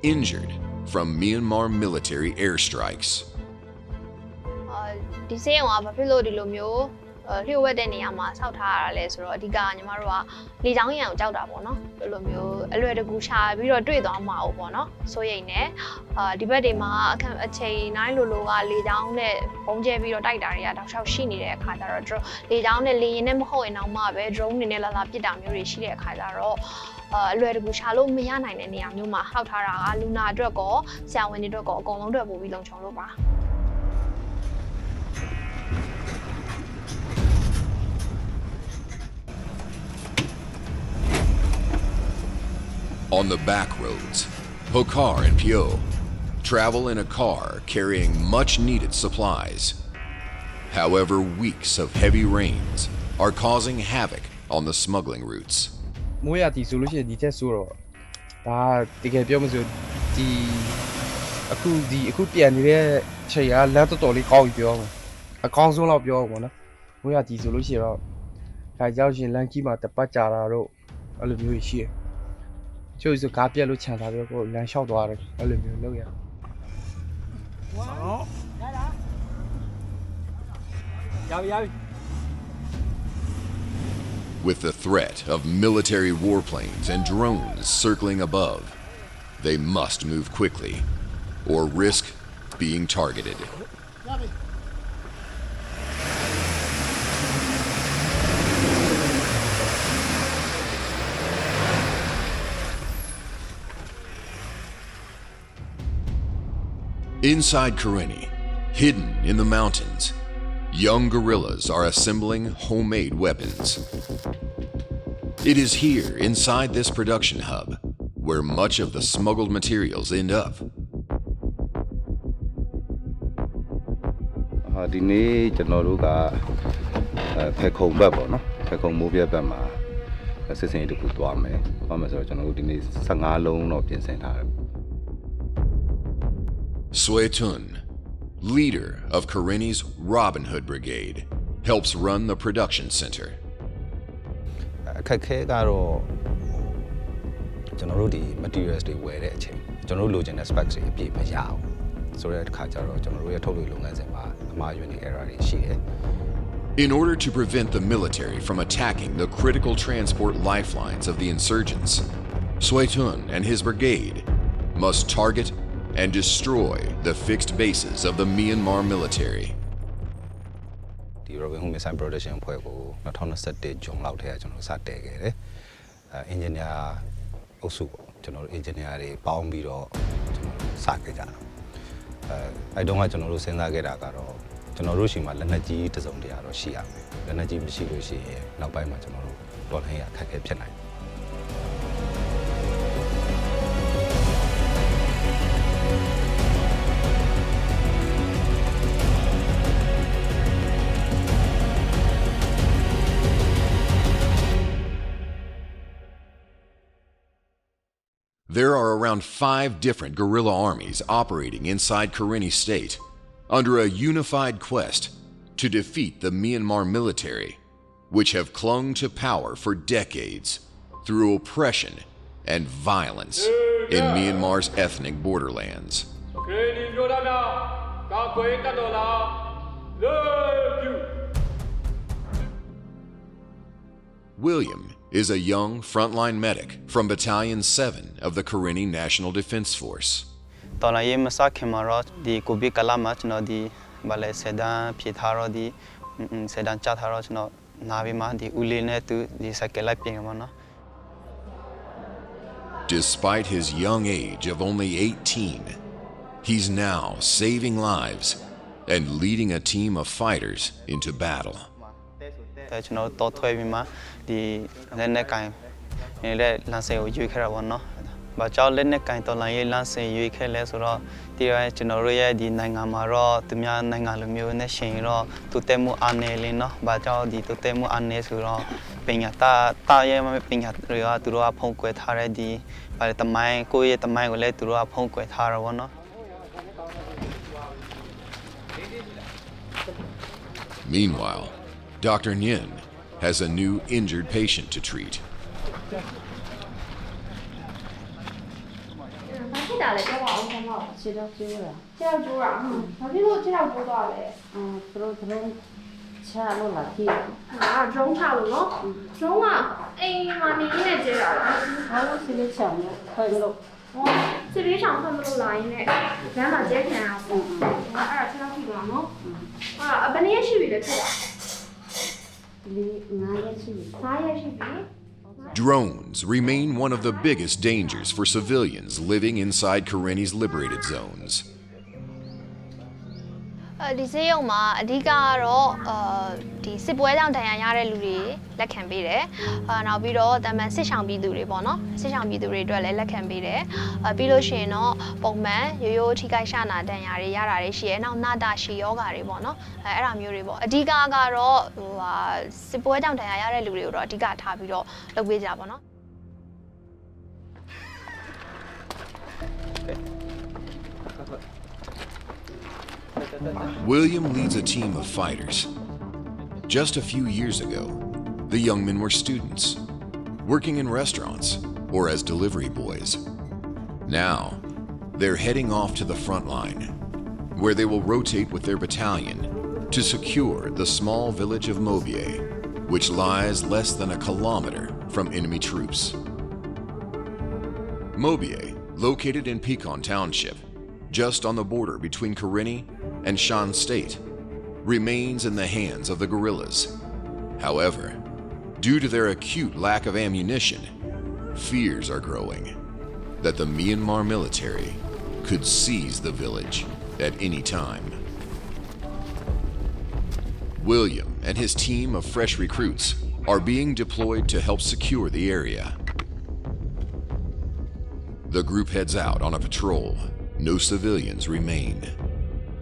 injured from Myanmar military airstrikes. The same of a pillow de Lumio, Rio de Niama, South Harales, or Diga, Yamarua, Lidang Yang Jaudabono, Lumio, a little gusha, we are doing on Maobono, so ye ne, Dibadema, a chain, Niluluga, lay down the Onje, or Didaria, Dr. Shini, Kataro, lay down the lean ho in our mabe, drone in a lapidam, Rishi, Kataro. Luego shallow Miana and Yamuma, how Tara, Luna Drago, Sound when you go on the movie long choloba. On the back roads, Hokar and Pyo travel in a car carrying much-needed supplies. However, weeks of heavy rains are causing havoc on the smuggling routes. 每日啲數好似啲隻數咯，但係嘅表面上အခုပြန်နေတဲ့ချိန်ကလက်တော်လေးကောင်းပြောမှာအကောင်းဆုံးတော့ပြောမှာနော်每日啲數လို့ရှိတော့ဒါကြောင့်ရှင်လမ်းကြီးမှာတပတ်ကြာတာတော့အဲ့လိုမျိုးရှိတယ်ကျိုးဆိုကားပြက်လို့ခြံထားပြီးတော့လမ်းလျှောက်သွားတယ်အဲ့လိုမျိုးလုပ်ရအောင် With the threat of military warplanes and drones circling above, they must move quickly or risk being targeted. Inside Karenni, hidden in the mountains, young guerrillas are assembling homemade weapons. It is here, inside this production hub, where much of the smuggled materials end up. ဒီနေ့ကျွန်တော်တို့ကဖက်ခုံဘက်ပေါ့နော်ဖက်ခုံမိုးပြဘက်မှာစစ်စင်တခုသွားမယ်ဆိုတော့ကျွန်တော်တို့ဒီနေ့15လုံးတော့ပြင်ဆင်ထားတယ် Sue Tun, leader of Karenni's Robin Hood Brigade, helps run the production center. အခက်ခဲကတော့ကျွန်တော်တို့ဒီ materials တွေဝယ်တဲ့အချိန်ကျွန်တော်တို့လိုချင်တဲ့ specs တွေအပြည့်မရအောင်ဆိုတဲ့အခါကျတော့ကျွန်တော်တို့ရဲ့ထုတ်လုပ်လုပ်ငန်းစဉ်မှာအမှားယွင်းတွေ error တွေရှိတယ် In order to prevent the military from attacking the critical transport lifelines of the insurgents, Sue Tun and his brigade must target and destroy the fixed bases of the Myanmar military. ဒီ Robin Hood Missile Production ဖွဲ့ကို2021 ဂျွန်လောက်ထဲကကျွန်တော်စတည်ခဲ့တယ်အင်ဂျင်နီယာအုပ်စုပေါ့ကျွန်တော်တို့အင်ဂျင်နီယာတွေပေါင်းပြီးတော့ကျွန်တော်စခဲ့ကြတာအဲ့တုန်းကကျွန်တော်တို့စဉ်းစားခဲ့တာကတော့ကျွန်တော်တို့ရှိမှလက်နက်ကြီးတစ်စုံတရာတော့ရှိရမယ်လက်နက်ကြီးမရှိလို့ရှိရင်နောက်ပိုင်းမှာကျွန်တော်တို့တော်လှန်ရေးအခက်အခဲဖြစ်နိုင် There are around 5 different guerrilla armies operating inside Karenni State under a unified quest to defeat the Myanmar military, which have clung to power for decades through oppression and violence in Myanmar's ethnic borderlands. William is a young frontline medic from Battalion 7 of the Karenni National Defense Force. Despite his young age of only 18, he's now saving lives and leading a team of fighters into battle. Meanwhile, Dr. Nguyen has a new injured patient to treat. Drones remain one of the biggest dangers for civilians living inside Karenni's liberated zones. ဒီစေယုံမှာအဓိကကတော့ဒီစစ်ပွဲကြောင့်ဒဏ်ရာရတဲ့လူတွေလက်ခံပေးတယ်နောက်ပြီးတော့တမန်စစ်ဆောင်ပြည်သူတွေပေါ့နော်စစ်ဆောင်ပြည်သူတွေအတွက်လည်းလက်ခံပေးတယ်ပြီးလို့ရှိရင်တော့ပုံမှန်ရိုးရိုးထိခိုက်ရှာနာဒဏ်ရာတွေရတာတွေရှိရဲနောက်နာတာရှည်ယောဂါတွေပေါ့နော်အဲ့ဒါမျိုးတွေပေါ့အဓိကကတော့စစ်ပွဲကြောင့်ဒဏ်ရာရတဲ့လူတွေကိုတော့အဓိကထားပြီးတော့လုပ်ပေးကြပါပေါ့နော် William leads a team of fighters. Just a few years ago, the young men were students, working in restaurants or as delivery boys. Now, they're heading off to the front line, where they will rotate with their battalion to secure the small village of Mobie, which lies less than a kilometer from enemy troops. Mobie, located in Pecan Township, just on the border between Karenni and Shan State, remains in the hands of the guerrillas. However, due to their acute lack of ammunition, fears are growing that the Myanmar military could seize the village at any time. William and his team of fresh recruits are being deployed to help secure the area. The group heads out on a patrol. No civilians remain.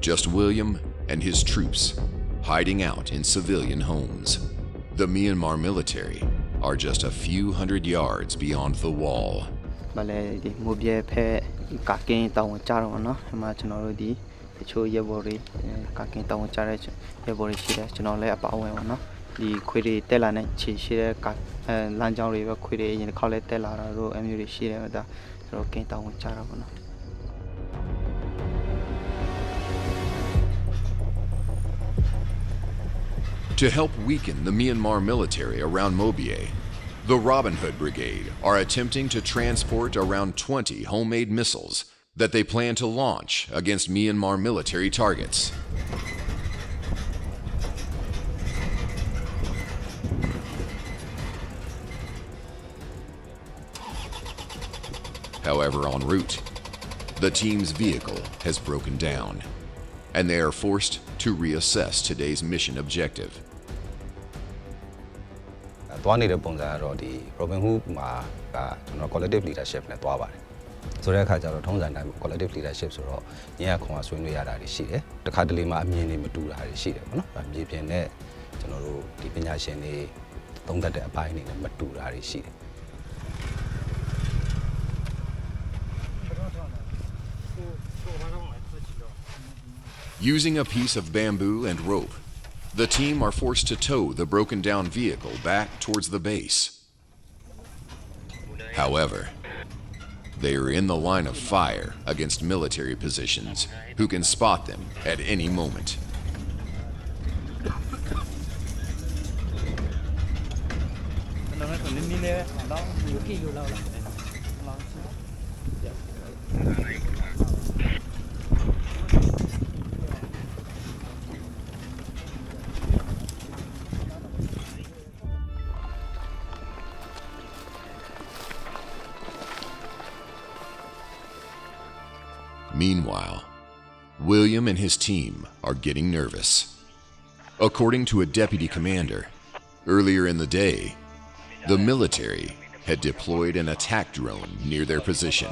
Just William and his troops hiding out in civilian homes. The Myanmar military are just a few hundred yards beyond the wall. To help weaken the Myanmar military around Mobie, the Robin Hood Brigade are attempting to transport around 20 homemade missiles that they plan to launch against Myanmar military targets. However, en route, the team's vehicle has broken down, and they are forced to reassess today's mission objective. သွားနေတဲ့ပုံစံကတော့ဒီ Robin Hood မှာကကျွန်တော် collective leadership နဲ့သွားပါတယ်ဆိုတဲ့အခါကျတော့ထုံးစံတိုင်း collective leadership ဆိုတော့ညံ့ခွန်အားဆွေးနွေးရတာတွေရှိတယ်တခါတလေမှာအမြင်တွေမတူတာတွေရှိတယ်ပေါ့နော်အမြင်ပြင်နဲ့ကျွန်တော်တို့ဒီပညာရှင်တွေသုံးသပ်တဲ့အပိုင်းတွေနဲ့မတူတာတွေရှိတယ် Using a piece of bamboo and rope, the team are forced to tow the broken down vehicle back towards the base. However, they are in the line of fire against military positions who can spot them at any moment. Meanwhile, William and his team are getting nervous. According to a deputy commander, earlier in the day, the military had deployed an attack drone near their position.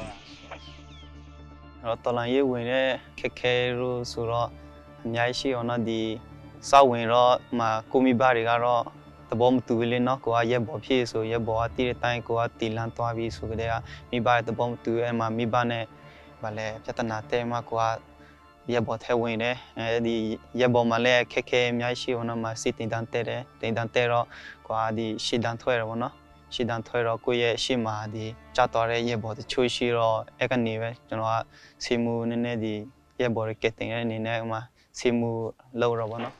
Vale, piatana tema qua via botte wine di yebo male keke miaishi ona ma siti dantere de dantero qua di shidan thoero no shidan thoero ko ye shima di chatore yebo de chushiro ekani ve jono simu nene di yebo re keting ne ne ma simu low ro no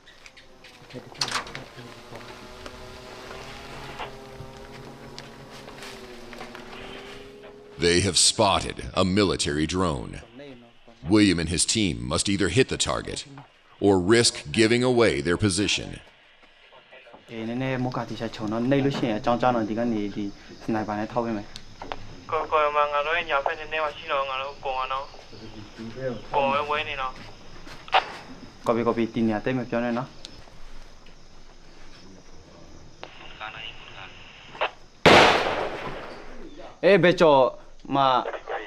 They have spotted a military drone. William and his team must either hit the target or risk giving away their position.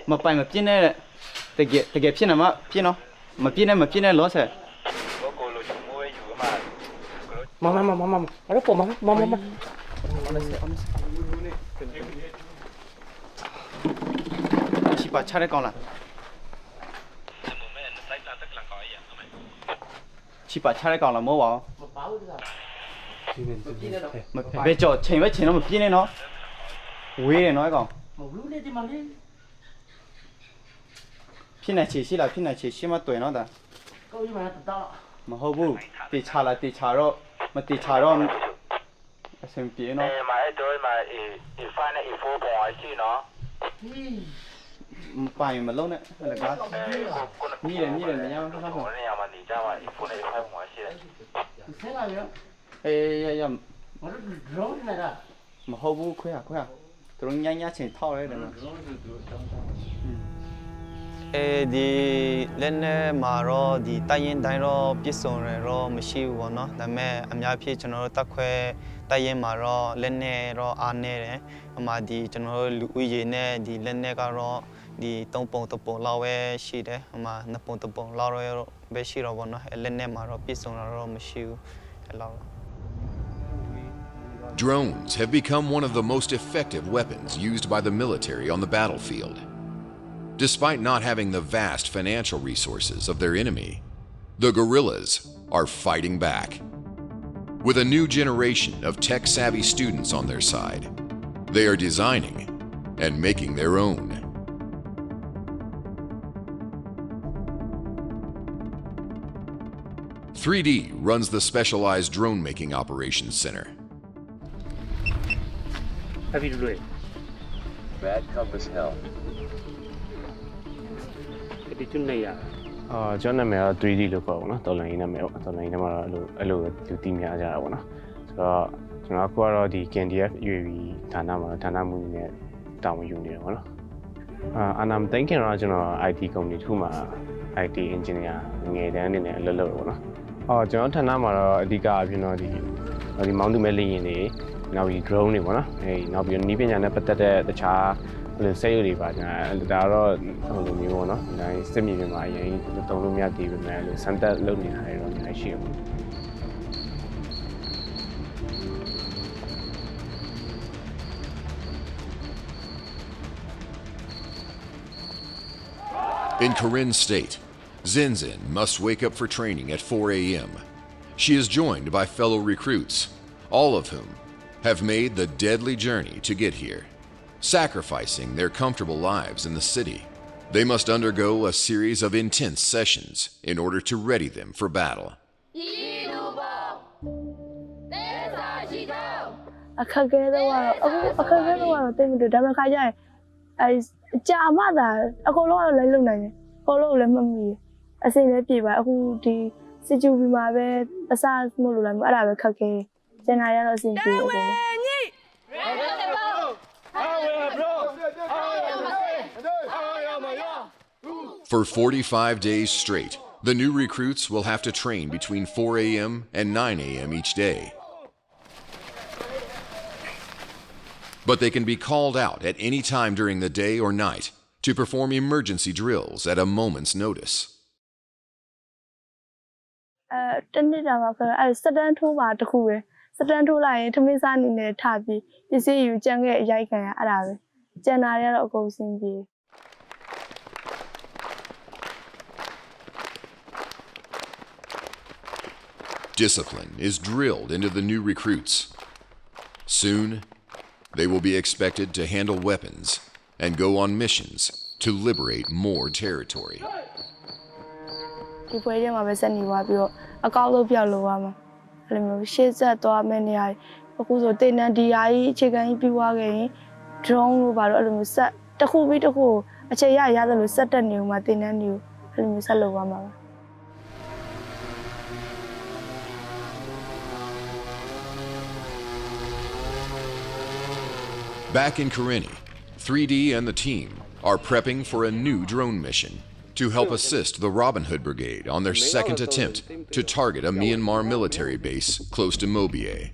Ma pai ma piene te ge piene ma pieno ma piene lo se mama ada po mama chi pa chare kaung la chi pa chare kaung la mo wa ma be cho chen với chen nó ma piene nó we nói con pin này chỉ là pin này chỉ mà tuổi nó đã mà hậu bu thì trả lại thì trả rồi mà thì trả rồi xem phía nó mà ấy tôi mà phải này info bỏ chi nó bài mà lâu này là cái như là nhau nó không này mà đi ra mà info này phải bỏ chi đấy thế nào vậy ê mà hậu bu khỏe tôi nhanh nhanh chỉ thao đấy mà di lên mà rồi di tay yên tay rồi biết xong rồi mới chịu vào nó là mẹ em nhớ phía cho nó ta khoe tay yên mà rồi lên nè rồi ăn nè đấy mà di cho nó lụi gì nè di lên nè cái rồi di tông bông lao về xí đấy mà nắp bông lao rồi về xí rồi vào nó lên nè mà rồi biết xong rồi mới chịu lao. Drones have become one of the most effective weapons used by the military on the battlefield. Despite not having the vast financial resources of their enemy, the guerrillas are fighting back. With a new generation of tech-savvy students on their side, they are designing and making their own. "3D" runs the specialized drone-making operations center. Have you doing? Bad compass hell. Cái chuyện này cho nên mình 3D လို့ပေါ့နော်တော်လိုင်းနေမှာတော်လိုင်းနေမှာအဲ့လိုသူတည်များကြတာပေါ့နော်ဆိုတော့ကျွန်တော်ကတော့ဒီ KNDF UAV ဌာနမှာဌာနမှုနဲ့တာဝန်ယူနေတယ်ပေါ့နော် And I'm thinking around IT company တစ်ခုမှာ IT engineer ငယ်တန်းအနေနဲ့အလုပ်လုပ်ရပေါ့နော်ကျွန်တော်ဌာနမှာတော့အဓိကအဖြစ်တော့ဒီမောင်းသူမဲ့လေယာဉ်တွေနောက်ပြီး drone တွေပေါ့နော်နောက်ပြီးနီးပညာနဲ့ပတ်သက်တဲ့တခြားစိတ်ရည်တွေပါဒါတော့ဟိုလိုမျိုးပေါ့နော်ဒါစစ်မြေပြင်မှာအရင်တုံးလို့မရသေးဘူးမဲ့လို့စမ်းသပ်လုပ်နေတာတွေတော့အများကြီးရှိတယ် In Karen State, Zinzin must wake up for training at 4 a.m. She is joined by fellow recruits, all of whom have made the deadly journey to get here. Sacrificing their comfortable lives in the city, they must undergo a series of intense sessions in order to ready them for battle. အခက်အခဲတော့တိတ်မတွေ့ဒါပေမဲ့ခါကျရင်ကြာမှသာအကုန်လုံးကတော့လိုက်လုံနိုင်တယ်အကုန်လုံးလည်းမမီအစိမ့်လည်းပြေပါအခုဒီစစ်ကျူပြီးမှာပဲအစားမလို့လည်းအဲ့ဒါပဲခက်ခဲကျန်တာရတော့အဆင်ပြေတယ် For 45 days straight, the new recruits will have to train between 4 a.m. and 9 a.m. each day. But they can be called out at any time during the day or night to perform emergency drills at a moment's notice. တနေ့တာမှာအဲ့စတန်ထိုးပါတခုပဲစတန်ထိုးလိုက်ရင်ထမင်းစားအနေနဲ့ထပြီးပစ္စည်းယူကြံခဲ့အရိုက်ခံရအဲ့ဒါပဲကျန်တာတွေကတော့အကုန်စင်ပြေ Discipline is drilled into the new recruits. Soon, they will be expected to handle weapons and go on missions to liberate more territory. ဒီပွဲထဲမှာပဲဆက်နေသွားပြီးတော့အကောက်လို့ပြောက်လို့ရမှာအဲ့လိုမျိုးရှေ့ဆက်သွားမယ့်နေရာအခုဆိုတင်တန်းဒီဟာကြီးအခြေခံကြီးပြီးွားခဲ့ရင် drone လို့ပါတော့အဲ့လိုမျိုးဆက်တစ်ခုပြီးတစ်ခုအခြေရရတယ်လို့ဆက်တက်နေဦးမှာတင်တန်းနေဦးအဲ့လိုမျိုးဆက်လုပ်ရမှာပါ Back in Karenni, 3D and the team are prepping for a new drone mission to help assist the Robin Hood Brigade on their second attempt to target a Myanmar military base close to Mobie.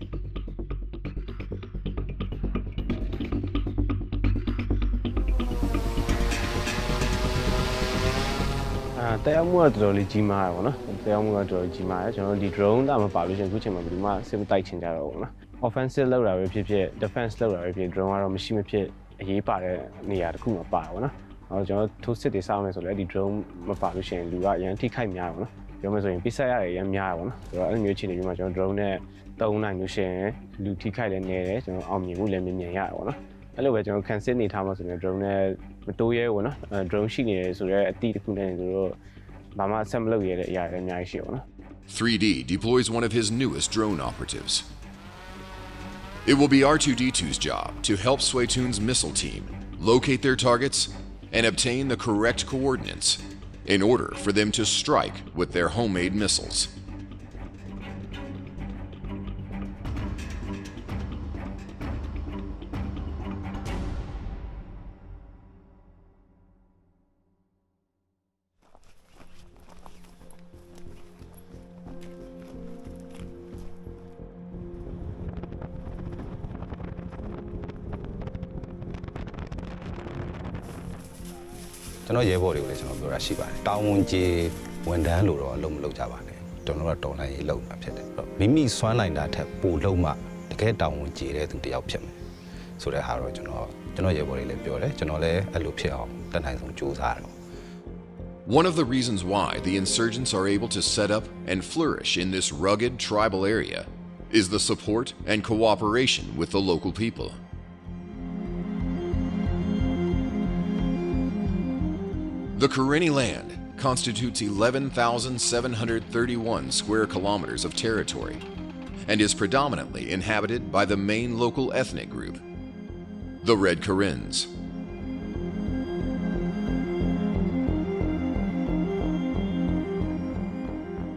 တရားမှုကတော်တော်လေးကြီးမားရပါတော့။တရားမှုကတော်တော်ကြီးမားရကျွန်တော်ဒီ drone တာမပါလို့ရှင်အခုချိန်မှာဘယ်သူမှစစ်မတိုက်ချင်ကြတော့ဘူးနော်။ offensive လောက်တာပဲဖြစ်ဖြစ် defense လောက်တာပဲဖြစ် drone ကတော့မရှိမဖြစ်အရေးပါတဲ့နေရာတစ်ခုမှာပါပါနော်။အော်ကျွန်တော်ထိုးစစ်တွေစောင်းနေဆိုလည်းဒီ drone မပါလို့ရှင်လူကအရင်ထိခိုက်များပါနော်။ပြောမယ်ဆိုရင်ပိဆက်ရတယ်အရင်များပါနော်။ဆိုတော့အဲ့လိုမျိုးချိန်နေပြီးမှကျွန်တော် drone နဲ့သုံးနိုင်လို့ရှင်လူထိခိုက်လည်းနေတယ်ကျွန်တော်အောင်မြင်မှုလည်းမြင်ရပါနော်။အဲ့လိုပဲကျွန်တော် cancel နေထားမှဆိုရင် drone နဲ့မတိုးရဲဘူးနော်။ drone ရှိနေတယ်ဆိုတော့အတိတစ်ခုနဲ့ဆိုတော့ 3D deploys one of his newest drone operatives. It will be R2D2's job to help Swaytoon's missile team locate their targets and obtain the correct coordinates in order for them to strike with their homemade missiles. I know you're worried with some of your Shiba. Town J when the Lord or Lom Lojavane. Don't know don't I low up. Mimi Swan like that have Puloma to get down J to the option. So the Harrow, you know you're worried with your generally a loop here, then I don't choose Harrow. One of the reasons why the insurgents are able to set up and flourish in this rugged tribal area is the support and cooperation with the local people. The Karenni land constitutes 11,731 square kilometers of territory and is predominantly inhabited by the main local ethnic group, the Red Karens.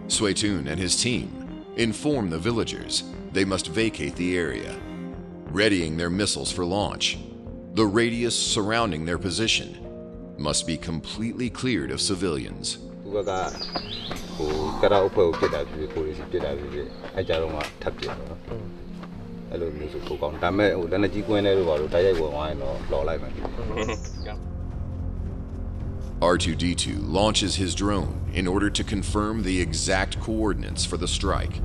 Swaytoon and his team inform the villagers they must vacate the area, readying their missiles for launch, the radius surrounding their position, must be completely cleared of civilians. R2-D2 launches his drone in order to confirm the exact coordinates for the strike.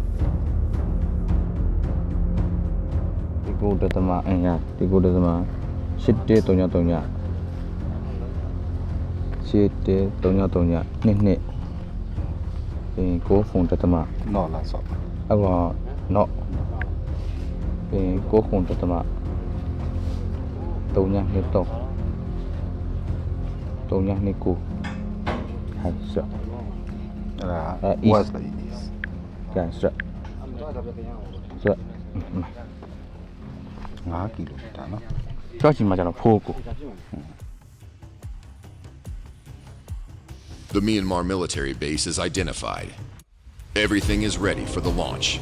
Was like this. The Myanmar military base is identified. Everything is ready for the launch.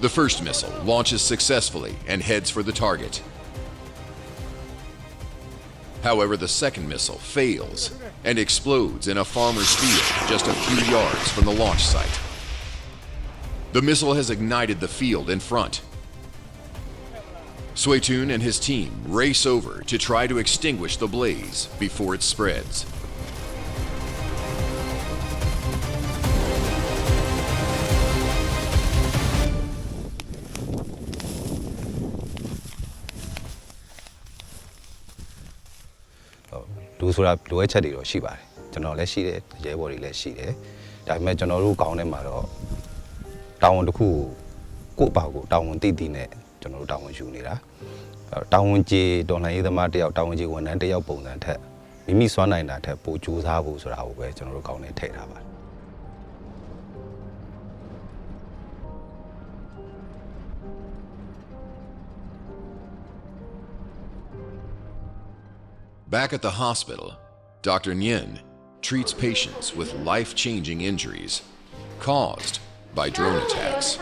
The first missile launches successfully and heads for the target. However, the second missile fails and explodes in a farmer's field just a few yards from the launch site. The missile has ignited the field in front. Suetun and his team race over to try to extinguish the blaze before it spreads. Back at the hospital, Dr. Nguyen treats patients with life-changing injuries caused by drone attacks.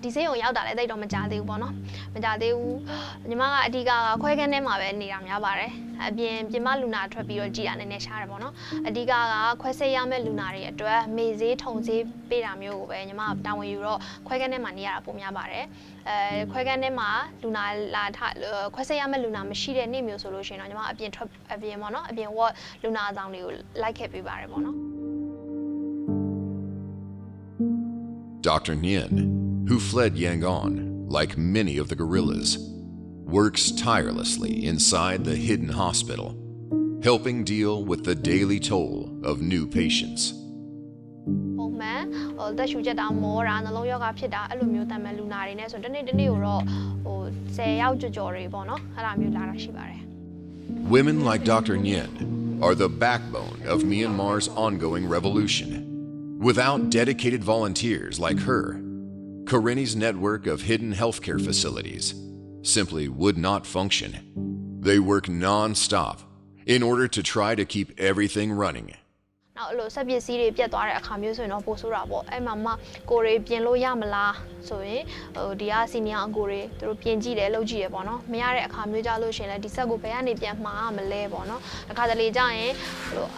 Di se yong yaw da le dai do ma ja de bu po no ma ja de buညီမကအဓိကခွဲခန်းထဲမှာပဲနေတာများပါတယ်အပြင်မလူနာထွက်ပြီးတော့ကြည်တာနည်းနည်းရှားတယ်ပေါ့နော်အဓိကခွဲစိတ်ရမယ့်လူနာတွေအတွက်မေဈေးထုံဈေးပေးတာမျိုးကိုပဲညီမတာဝန်ယူတော့ခွဲခန်းထဲမှာနေရတာပုံများပါတယ်ခွဲခန်းထဲမှာလူနာလာထခွဲစိတ်ရမယ့်လူနာမရှိတဲ့နေ့မျိုးဆိုလို့ရှိရင်တော့ညီမအပြင်ပေါ့နော်အပြင် ward လူနာအဆောင်တွေကိုလိုက်ခဲ့ပေးပါတယ်ပေါ့နော် Dr. Nguyen, who fled Yangon, like many of the guerrillas, works tirelessly inside the hidden hospital, helping deal with the daily toll of new patients. ပုံမှန်သက်ရှူချက်တာမောတာနှလုံးရောဂါဖြစ်တာအဲ့လိုမျိုးတမ်းမဲ့လူနာတွေနဲ့ဆိုတနေ့ကိုတော့10ယောက်ကြော်တွေပေါ့နော်အဲ့ဒါမျိုးလာတာရှိပါတယ် Women like Dr. Nguyen are the backbone of Myanmar's ongoing revolution. Without dedicated volunteers like her, Kareni's network of hidden healthcare facilities simply would not function. They work non-stop in order to try to keep everything running. နောက်အဲ့လိုဆက်ပစ္စည်းတွေပြတ်သွားတဲ့အခါမျိုးဆိုရင်တော့ပိုဆိုးတာပေါ့အဲ့မှာမှကိုယ်တွေပြင်လို့ရမလားဆိုရင်ဒီကစီနီယာအကိုတွေသူတို့ပြင်ကြည့်တယ်လုပ်ကြည့်တယ်ပေါ့နော်မရတဲ့အခါမျိုးကြလို့ရှိရင်လည်းဒီဆက်ကိုဘယ်ကနေပြန်မှားမလဲပေါ့နော်အခါတလေကြရင်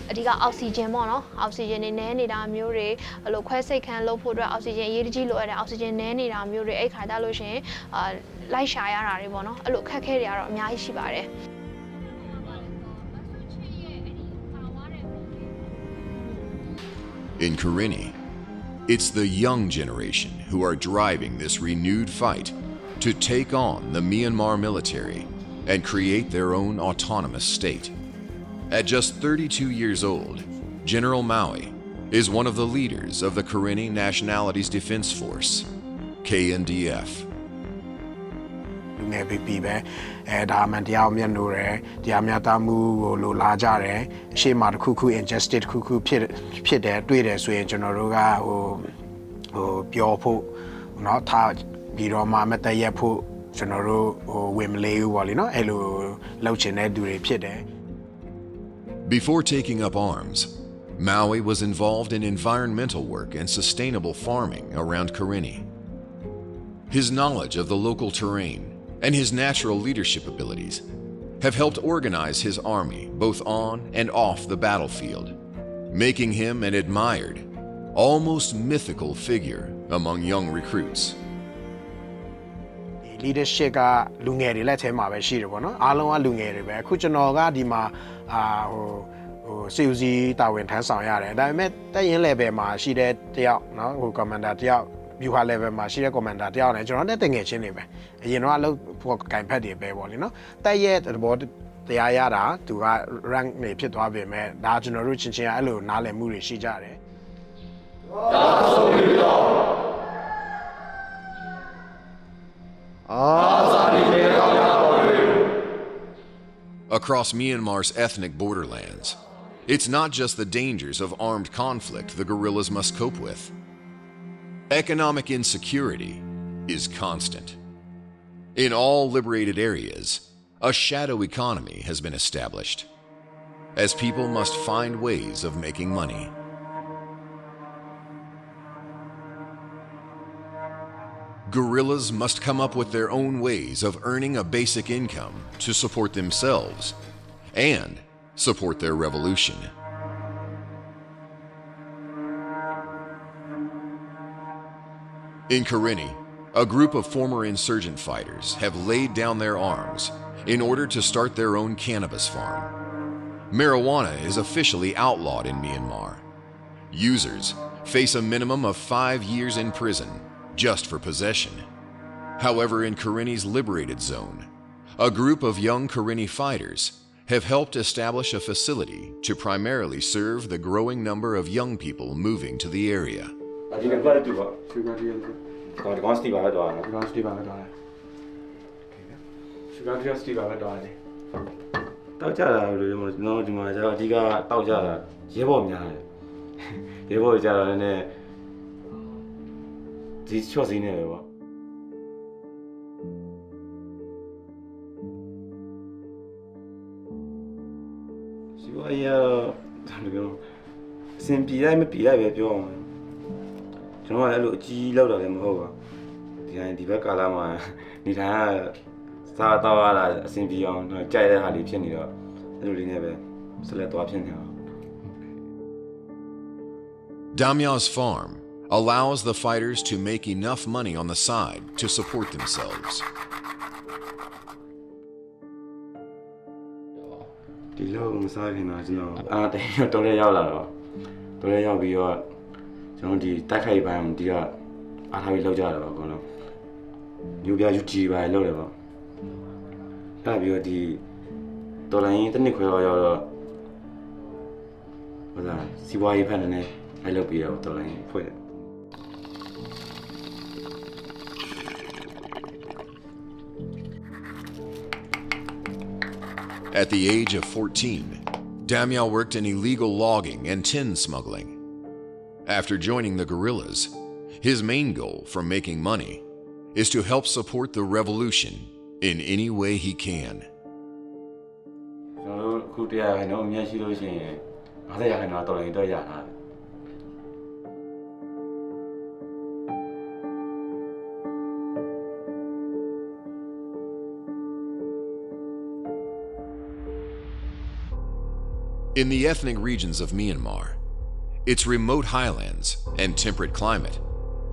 အဓိကအောက်ဆီဂျင်ပေါ့နော်အောက်ဆီဂျင်တွေနည်းနေတာမျိုးတွေအဲ့လိုခွဲစိတ်ခန်းလုပ်ဖို့အတွက်အောက်ဆီဂျင်အရေးတကြီးလိုအပ်တဲ့အောက်ဆီဂျင်နည်းနေတာမျိုးတွေအဲ့ခါကြလို့ရှိရင်လိုက်ရှာရတာတွေပေါ့နော်အဲ့လိုအခက်အခဲတွေကတော့အများကြီးရှိပါတယ် In Kareni, It's the young generation who are driving this renewed fight to take on the Myanmar military and create their own autonomous state. At just 32 years old, General Maui is one of the leaders of the Karenni Nationalities Defense Force, KNDF. လူငယ်ပြီပဲဒါမှန်တရားမျက်နှာရယ်တရားမျှတမှုကိုလိုလားကြတယ်အရှိမတစ်ခုခု injustice တစ်ခုခုဖြစ်တယ်တွေ့တယ်ဆိုရင်ကျွန်တော်တို့ကပြောဖို့เนาะထားပြီးတော့မှမတည့်ရဖို့ကျွန်တော်တို့ဝင်မလေးဘူးပေါ့လေเนาะအဲ့လိုလှုပ်ချင်တဲ့သူတွေဖြစ်တယ် Before taking up arms, Maui was involved in environmental work and sustainable farming around Karenni. His knowledge of the local terrain and his natural leadership abilities have helped organize his army both on and off the battlefield, making him an admired, almost mythical figure among young recruits. leadership ကလူငယ်တွေလက်ထဲမှာပဲရှိတယ်ပေါ့နော်အားလုံးကလူငယ်တွေပဲအခုကျွန်တော်ကဒီမှာစီဦးစီးတာဝန်ထမ်းဆောင်ရတယ်ဒါပေမဲ့တပ်ရင်း level မှာရှိတဲ့တယောက်နော်commander တယောက်ဗျူဟာ level မှာရှိတဲ့ commander တယောက်နဲ့ကျွန်တော်နဲ့တငယ်ချင်းတွေပဲအရင်တော့အလုပ်ဖို့ကင်ဖက်တွေပဲပေါ့လေနော်တပ်ရဲ့သဘောတရားရတာသူက rank နေဖြစ်သွားပြီမဲ့ဒါကျွန်တော်တို့ချင်းချင်းအဲ့လိုနားလည်မှုတွေရှိကြတယ် Across Myanmar's ethnic borderlands, it's not just the dangers of armed conflict the guerrillas must cope with. Economic insecurity is constant. In all liberated areas, a shadow economy has been established, as people must find ways of making money. Guerrillas must come up with their own ways of earning a basic income to support themselves and support their revolution. In Karenni, a group of former insurgent fighters have laid down their arms in order to start their own cannabis farm. Marijuana is officially outlawed in Myanmar. Users face a minimum of 5 years in prison just for possession. However, in Karenni's liberated zone, a group of young Karenni fighters have helped establish a facility to primarily serve the growing number of young people moving to the area. Damya's farm allows the fighters to make enough money on the side to support themselves. At the age of 14, Damya worked in illegal logging and tin smuggling. After joining the guerrillas, his main goal from making money is to help support the revolution in any way he can. In the ethnic regions of Myanmar, its remote highlands and temperate climate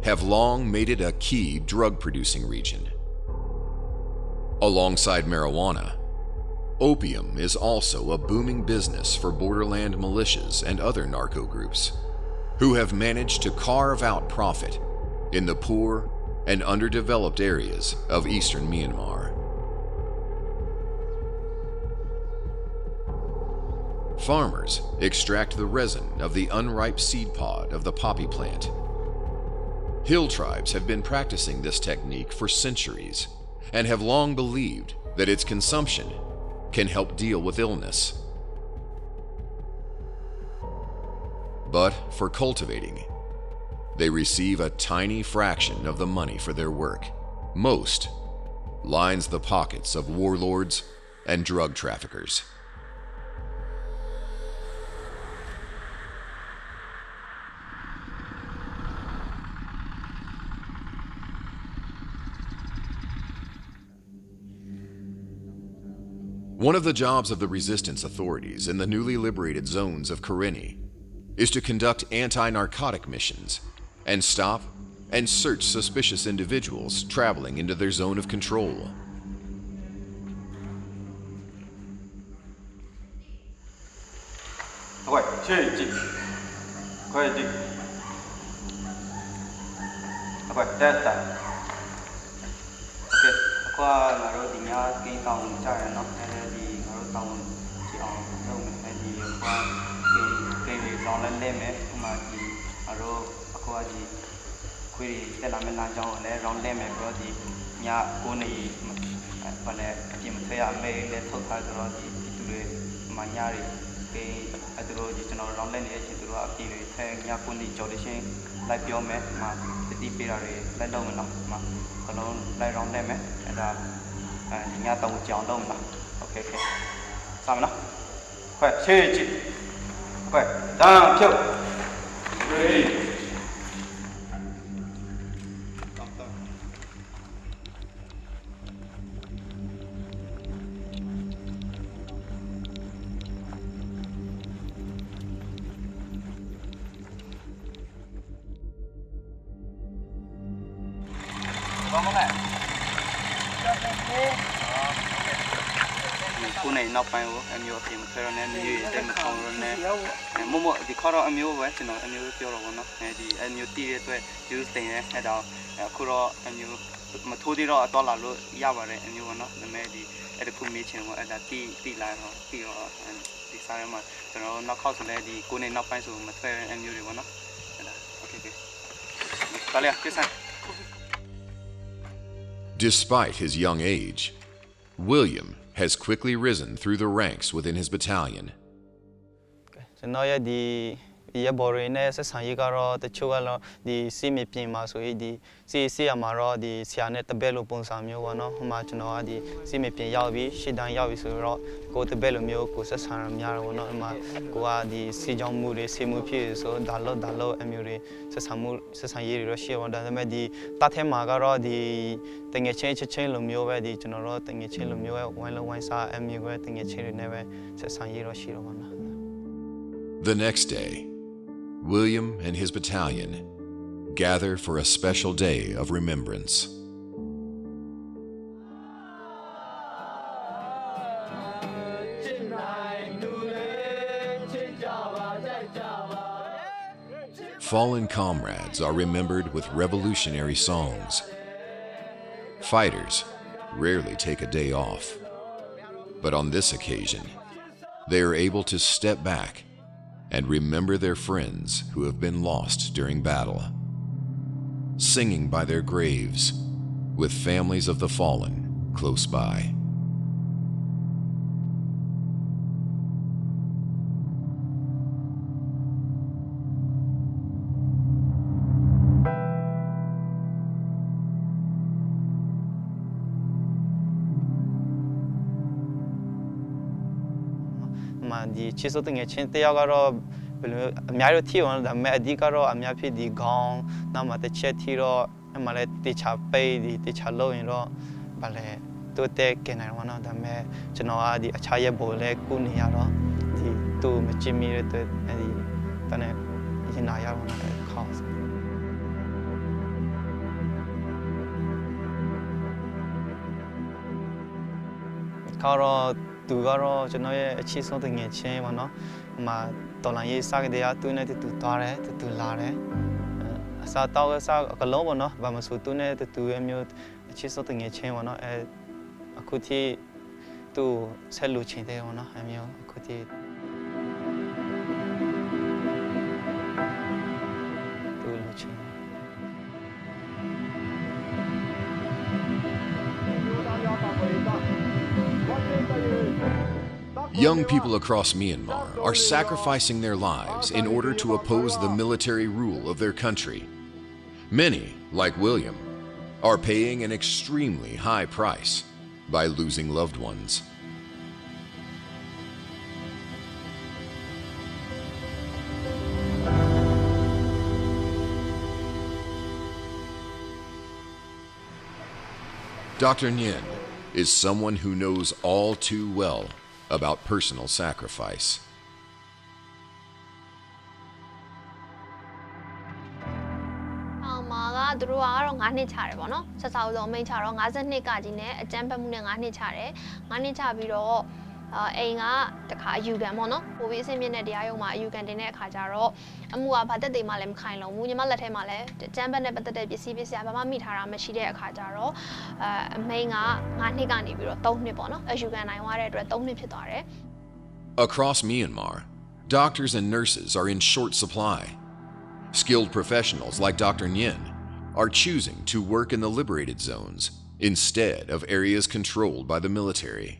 have long made it a key drug-producing region. Alongside marijuana, opium is also a booming business for borderland militias and other narco groups. who have managed to carve out profit in the poor and underdeveloped areas of eastern Myanmar. Farmers extract the resin of the unripe seed pod of the poppy plant. Hill tribes have been practicing this technique for centuries and have long believed that its consumption can help deal with illness. But for cultivating, they receive a tiny fraction of the money for their work. Most lines the pockets of warlords and drug traffickers. One of the jobs of the resistance authorities in the newly liberated zones of Karenni is to conduct anti-narcotic missions and stop and search suspicious individuals traveling into their zone of control. Despite his young age, William has quickly risen through the ranks within his battalion. The next day, William and his battalion gather for a special day of remembrance. Fallen comrades are remembered with revolutionary songs. Fighters rarely take a day off, but on this occasion, they are able to step back and remember their friends who have been lost during battle, singing by their graves with families of the fallen close by. The chisel thing, a chin, they are a married tea on the medicaro, a miapi, the gong, Nama the chetiro, and Malay teach a pay, the teach a low in law, Ballet, to take and I one of the me, Genoa, the Achaya Bole, Kuniaro, the two Jimmy, and the Tane Inaya one of the cause. Caro. Tugaro, Genoa, a cheese something in chain, no, my တော်လိုင်းရေးစားကြတဲ့သူနဲ့တူသွားတယ်တူလာတယ်အစားတောက်စားကလုံးပေါ့နော်ဘာမှဆိုသူနဲ့တူအမျိုးအချစ်စောတငယ်ချင်းပေါ့နော်အခုထိသူဆက်လူချင်းတယ်ပေါ့နော်အမျိုးအခုထိသူလူချင်း Young people across Myanmar are sacrificing their lives in order to oppose the military rule of their country. Many, like William, are paying an extremely high price by losing loved ones. Dr. Nguyen is someone who knows all too well about personal sacrifice.သူတို့ကတော့9နှစ်ချတယ်ပေါ့နော်ဆက်ဆောက်ဆုံးအမိန့်ချတော့52ကကြီးနဲ့အကြမ်းဖက်မှုနဲ့9နှစ်ချတယ်9နှစ်ချပြီးတော့အိမ်ကတခါအယူခံပေါ့နော်ပိုပြီးအဆင့်မြင့်တဲ့တရားရုံးမှာအယူခံတင်တဲ့အခါကျတော့အမှုကဘာတက်သေးမှလည်းမခိုင်လုံဘူးညီမလက်ထဲမှာလည်းအကြမ်းဖက်နဲ့ပတ်သက်တဲ့ပစ္စည်းဘာမှမိထားတာမရှိတဲ့အခါကျတော့အမိန့်က9နှစ်ကနေပြီးတော့3နှစ်ပေါ့နော်အယူခံနိုင်သွားတဲ့အတွက်3နှစ်ဖြစ်သွားတယ် Across Myanmar, doctors and nurses are in short supply. Skilled professionals like Dr. Nguyen are choosing to work in the liberated zones instead of areas controlled by the military.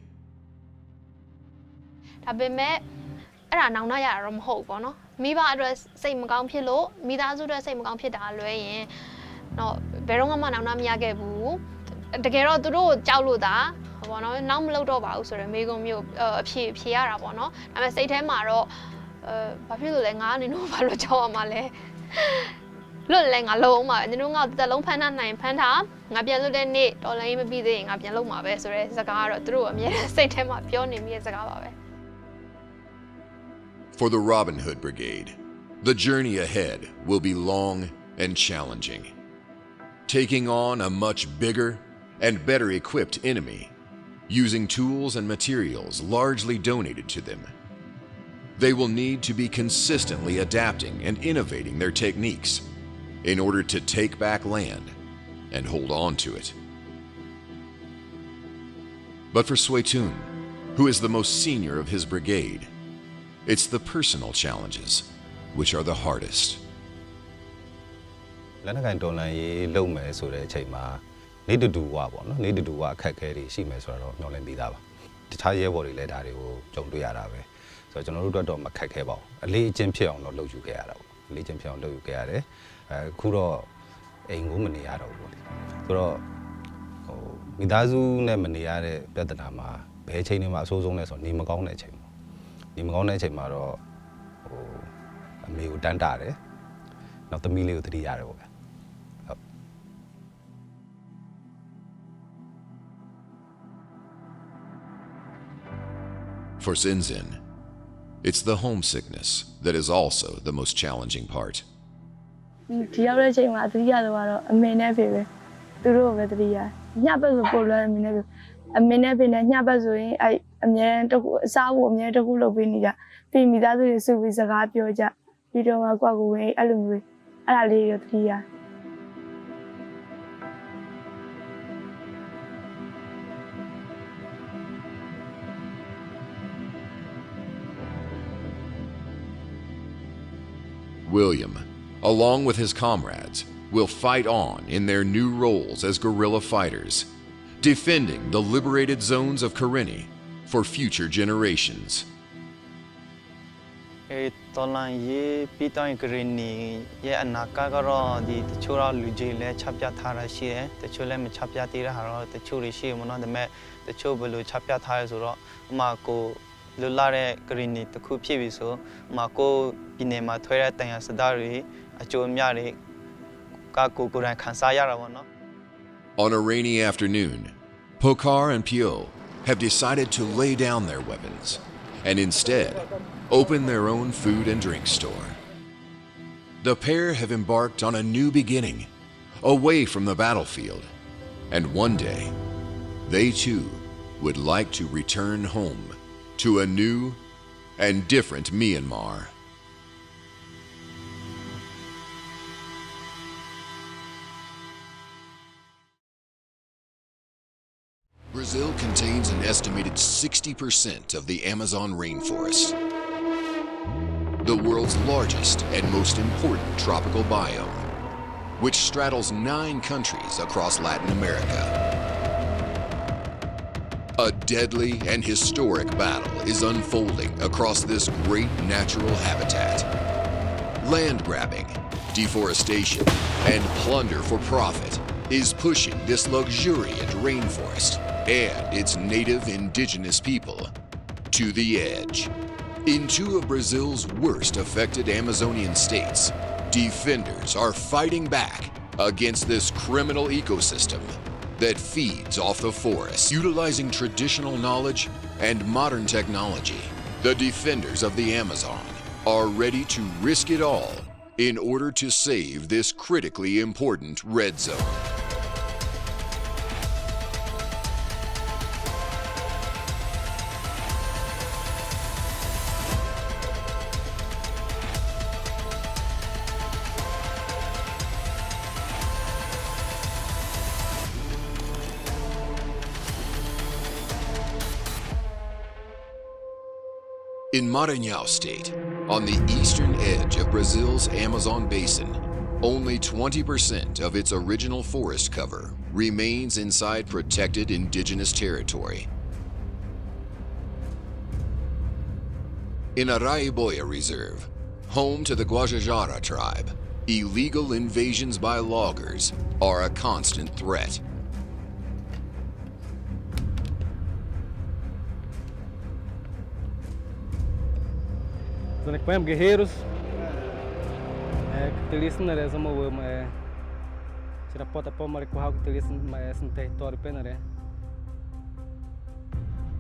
ဒါပေမဲ့အဲ့ဒါနောင်နောက်ရတာတော့မဟုတ်ပေါ့နော်မိဘအတွက်စိတ်မကောင်းဖြစ်လို့မိသားစုအတွက်စိတ်မကောင်းဖြစ်တာလွဲရင်တော့ဘယ်တော့မှနောင်နောက်မရခဲ့ဘူးတကယ်တော့သူတို့ကြောက်လို့သာပေါ့နော်နောက်မလုပ်တော့ပါဘူးဆိုတော့မိကုံမျိုးအဖြေရတာပေါ့နော်ဒါပေမဲ့စိတ်ထဲမှာတော့ဘာဖြစ်လို့လဲငါအနေနဲ့ဘာလို့ကြောက်ရမှာလဲလွတ်လဲငါလုံးမှာကျွန်တော်ငါတစ်လုံးဖမ်းထားနိုင်ဖမ်းထားငါပြန်လွတ်တဲ့နေ့တော်လိုင်းမပြီးသေးရင်ငါပြန်လုံးမှာပဲဆိုတဲ့စကားကတော့သူတို့အမြဲစိတ်ထဲမှာပြောနေမိတဲ့စကားပါပဲ For the Robin Hood Brigade, the journey ahead will be long and challenging. Taking on a much bigger and better equipped enemy, using tools and materials largely donated to them. They will need to be consistently adapting and innovating their techniques in order to take back land and hold on to it. But for Suetun, who is the most senior of his brigade, it's the personal challenges which are the hardest. လက်နက်ကိုင်တော်လှန်ရေးလုပ်မယ်ဆိုတဲ့အချိန်မှာနေတူဝါပေါ့နော်နေတူဝါအခက်အခဲတွေရှိမယ်ဆိုတော့မျှော်လင့်ပြီးသားပါတခြားရဲဘော်တွေလည်းဒါတွေကိုကြုံတွေ့ရတာပဲဆိုတော့ကျွန်တော်တို့တော့မခက်ခဲပါဘူးအလေးအကျင့်ဖြစ်အောင်တော့လုပ်ယူခဲ့ရတာပေါ့အလေးအကျင့်ဖြစ်အောင်လုပ်ယူခဲ့ရတယ်အခုတော့အိမ်ကိုမနေရတော့ဘူးပေါ့ဆိုတော့မိသားစုနဲ့မနေရတဲ့ပြဿနာမှာဘယ်အချိန်တွေမှာအဆိုးဆုံးလဲဆိုတော့နေမကောင်းတဲ့အချိန်နေမကောင်းတဲ့အချိန်မှာတော့အမေကိုတန်းတာတယ်နောက်သမီးလေးကိုတတိရတယ်ပေါ့ဗျာ For Zinzin, it's the homesickness that is also the most challenging part. ဒီရောက်တဲ့အချိန်မှာတတိယတော့အမေနဲ့ဖေပဲသူတို့ပဲတတိယညဘက်ဆိုပို့လွှမ်းအမေနဲ့ဖေနဲ့ညဘက်ဆိုရင်အမြဲတကူအစားဖို့အမြဲတကူလုပ်ပေးနေကြပြီးမိသားစုတွေစုပြီးစကားပြောကြပြီးတော့မှကိုယ်ဝင်အဲ့လိုမျိုးအဲ့ဒါလေးရတတိယ William, along with his comrades, will fight on in their new roles as guerrilla fighters, defending the liberated zones of Karenni for future generations. တော်လန်ရေးပြီးတိုင်းကရင်နီရဲ့အနာဂတ်ကတော့ဒီတချို့တော့လူကြီးလည်းချပြထားတာရှိတယ်တချို့လည်းမချပြသေးတဲ့ဟာတော့တချို့တွေရှိမနော်ဒါပေမဲ့တချို့ဘယ်လိုချပြထားလဲဆိုတော့ဥမာကိုလွတ်လာတဲ့ကရင်နီတစ်ခုဖြစ်ပြီဆိုဥမာကိုပြည်နယ်မှာထွဲတဲ့တန်ရစသားတွေအကျိုးအမြတွေကကိုယ်တိုင်ခံစားရတာပေါ့နော် On a rainy afternoon, Pokar and Pio have decided to lay down their weapons and instead open their own food and drink store. The pair have embarked on a new beginning, away from the battlefield, and one day, they too would like to return home to a new and different Myanmar. Brazil contains an estimated 60% of the Amazon rainforest, the world's largest and most important tropical biome, which straddles 9 countries across Latin America. A deadly and historic battle is unfolding across this great natural habitat. Land grabbing, deforestation, and plunder for profit is pushing this luxuriant rainforest and its native indigenous people to the edge. In 2 of Brazil's worst affected Amazonian states, defenders are fighting back against this criminal ecosystem that feeds off the forest. Utilizing traditional knowledge and modern technology, the defenders of the Amazon are ready to risk it all in order to save this critically important red zone. In Maranhão State, on the eastern edge of Brazil's Amazon basin, only 20% of its original forest cover remains inside protected indigenous territory. In Araiboia Reserve, home to the Guajajara tribe, illegal invasions by loggers are a constant threat. Conhecemos guerreiros, que utilizam tira pota para maricoar que utilizam esse território penaré.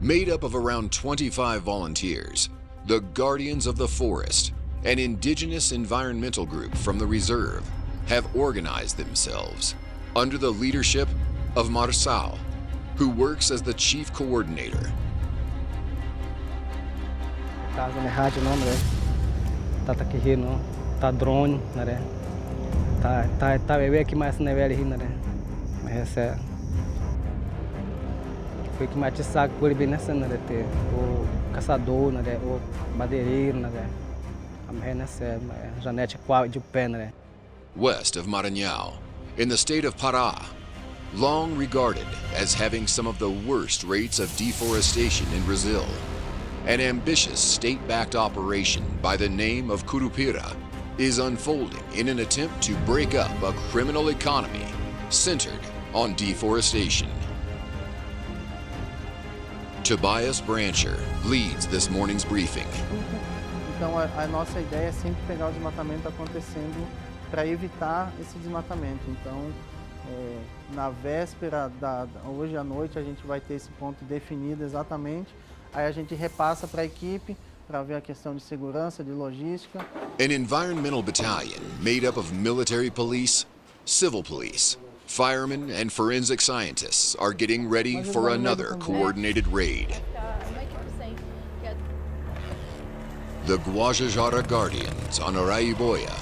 Made up of around 25 volunteers, the Guardians of the Forest, an indigenous environmental group from the reserve, have organized themselves under the leadership of Marçal, who works as the chief coordinator. Casa na rádio não, né? Tá aqui não, tá drone, né? Tá bebê aqui mais na velha né? Mas essa foi que mais saco por bem nessa né? O caçador, né? O madeireiro, né? A mulher nessa janete qual de pé, né? West of Maranhão, in the state of Pará, long regarded as having some of the worst rates of deforestation in Brazil. An ambitious state-backed operation by the name of Curupira is unfolding in an attempt to break up a criminal economy centered on deforestation. Tobias Brancher leads this morning's briefing. Então a nossa ideia é sempre pegar o desmatamento acontecendo para evitar esse desmatamento. Então, na véspera hoje à noite a gente vai ter esse ponto definido exatamente. Aí a gente repassa para a equipe para ver a questão de segurança, de logística. An environmental battalion made up of military police, civil police, firemen, and forensic scientists are getting ready for another coordinated raid. The Guajajara Guardians on Araiboia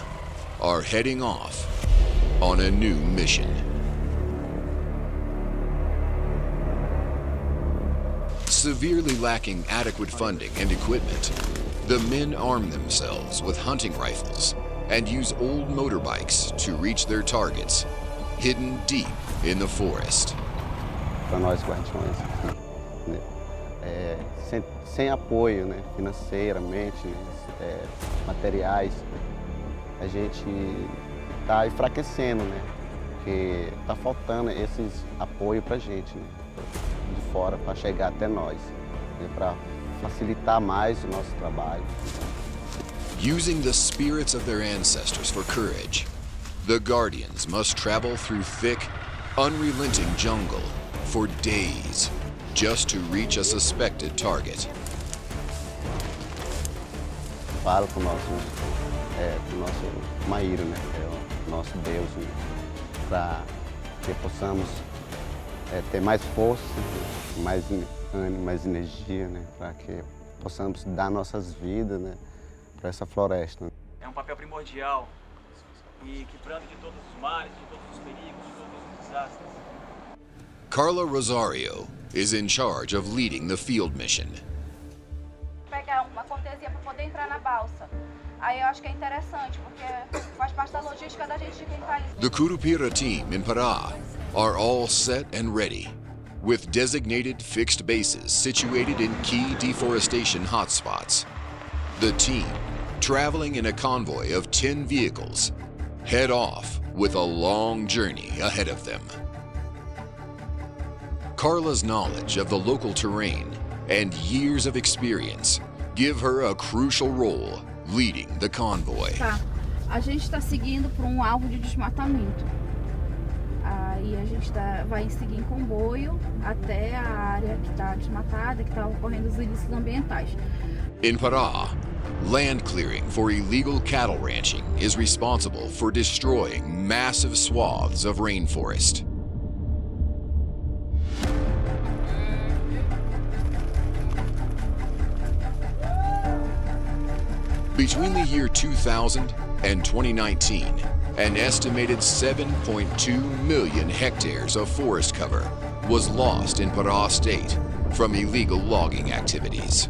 are heading off on a new mission. Severely lacking adequate funding and equipment, the men arm themselves with hunting rifles and use old motorbikes to reach their targets, hidden deep in the forest. Para nós guardiões, sem apoio, né, financeiramente, materiais, a gente está enfraquecendo, né, porque está faltando esses apoio para a gente, né, de fora para chegar até nós, né, para facilitar mais o nosso trabalho. Using the spirits of their ancestors for courage, the Guardians must travel through thick, unrelenting jungle for days just to reach a suspected target. Falo com o nosso myriad, né, é o nosso Deus, né, para que possamos ter mais força, mais ânimo, mais energia, né, para que possamos dar nossas vidas, né, para essa floresta. É um papel primordial e que branda de todos os males, de todos os perigos, de todos os desastres. Carla Rosario is in charge of leading the field mission. Pegar uma cortesia para poder entrar na balsa. Aí eu acho que é interessante, porque faz parte da logística da gente de quem está indo. The Curupira team in Pará are all set and ready, with designated fixed bases situated in key deforestation hotspots. The team, traveling in a convoy of 10 vehicles, head off with a long journey ahead of them. Carla's knowledge of the local terrain and years of experience give her a crucial role leading the convoy. Tá, a gente está seguindo por um alvo de desmatamento. Aí a gente vai seguir em comboio até a área que está desmatada, que está ocorrendo os ilícitos ambientais. In Pará, land clearing for illegal cattle ranching is responsible for destroying massive swaths of rainforest. Between the year 2000 and 2019, an estimated 7.2 million hectares of forest cover was lost in Pará State from illegal logging activities.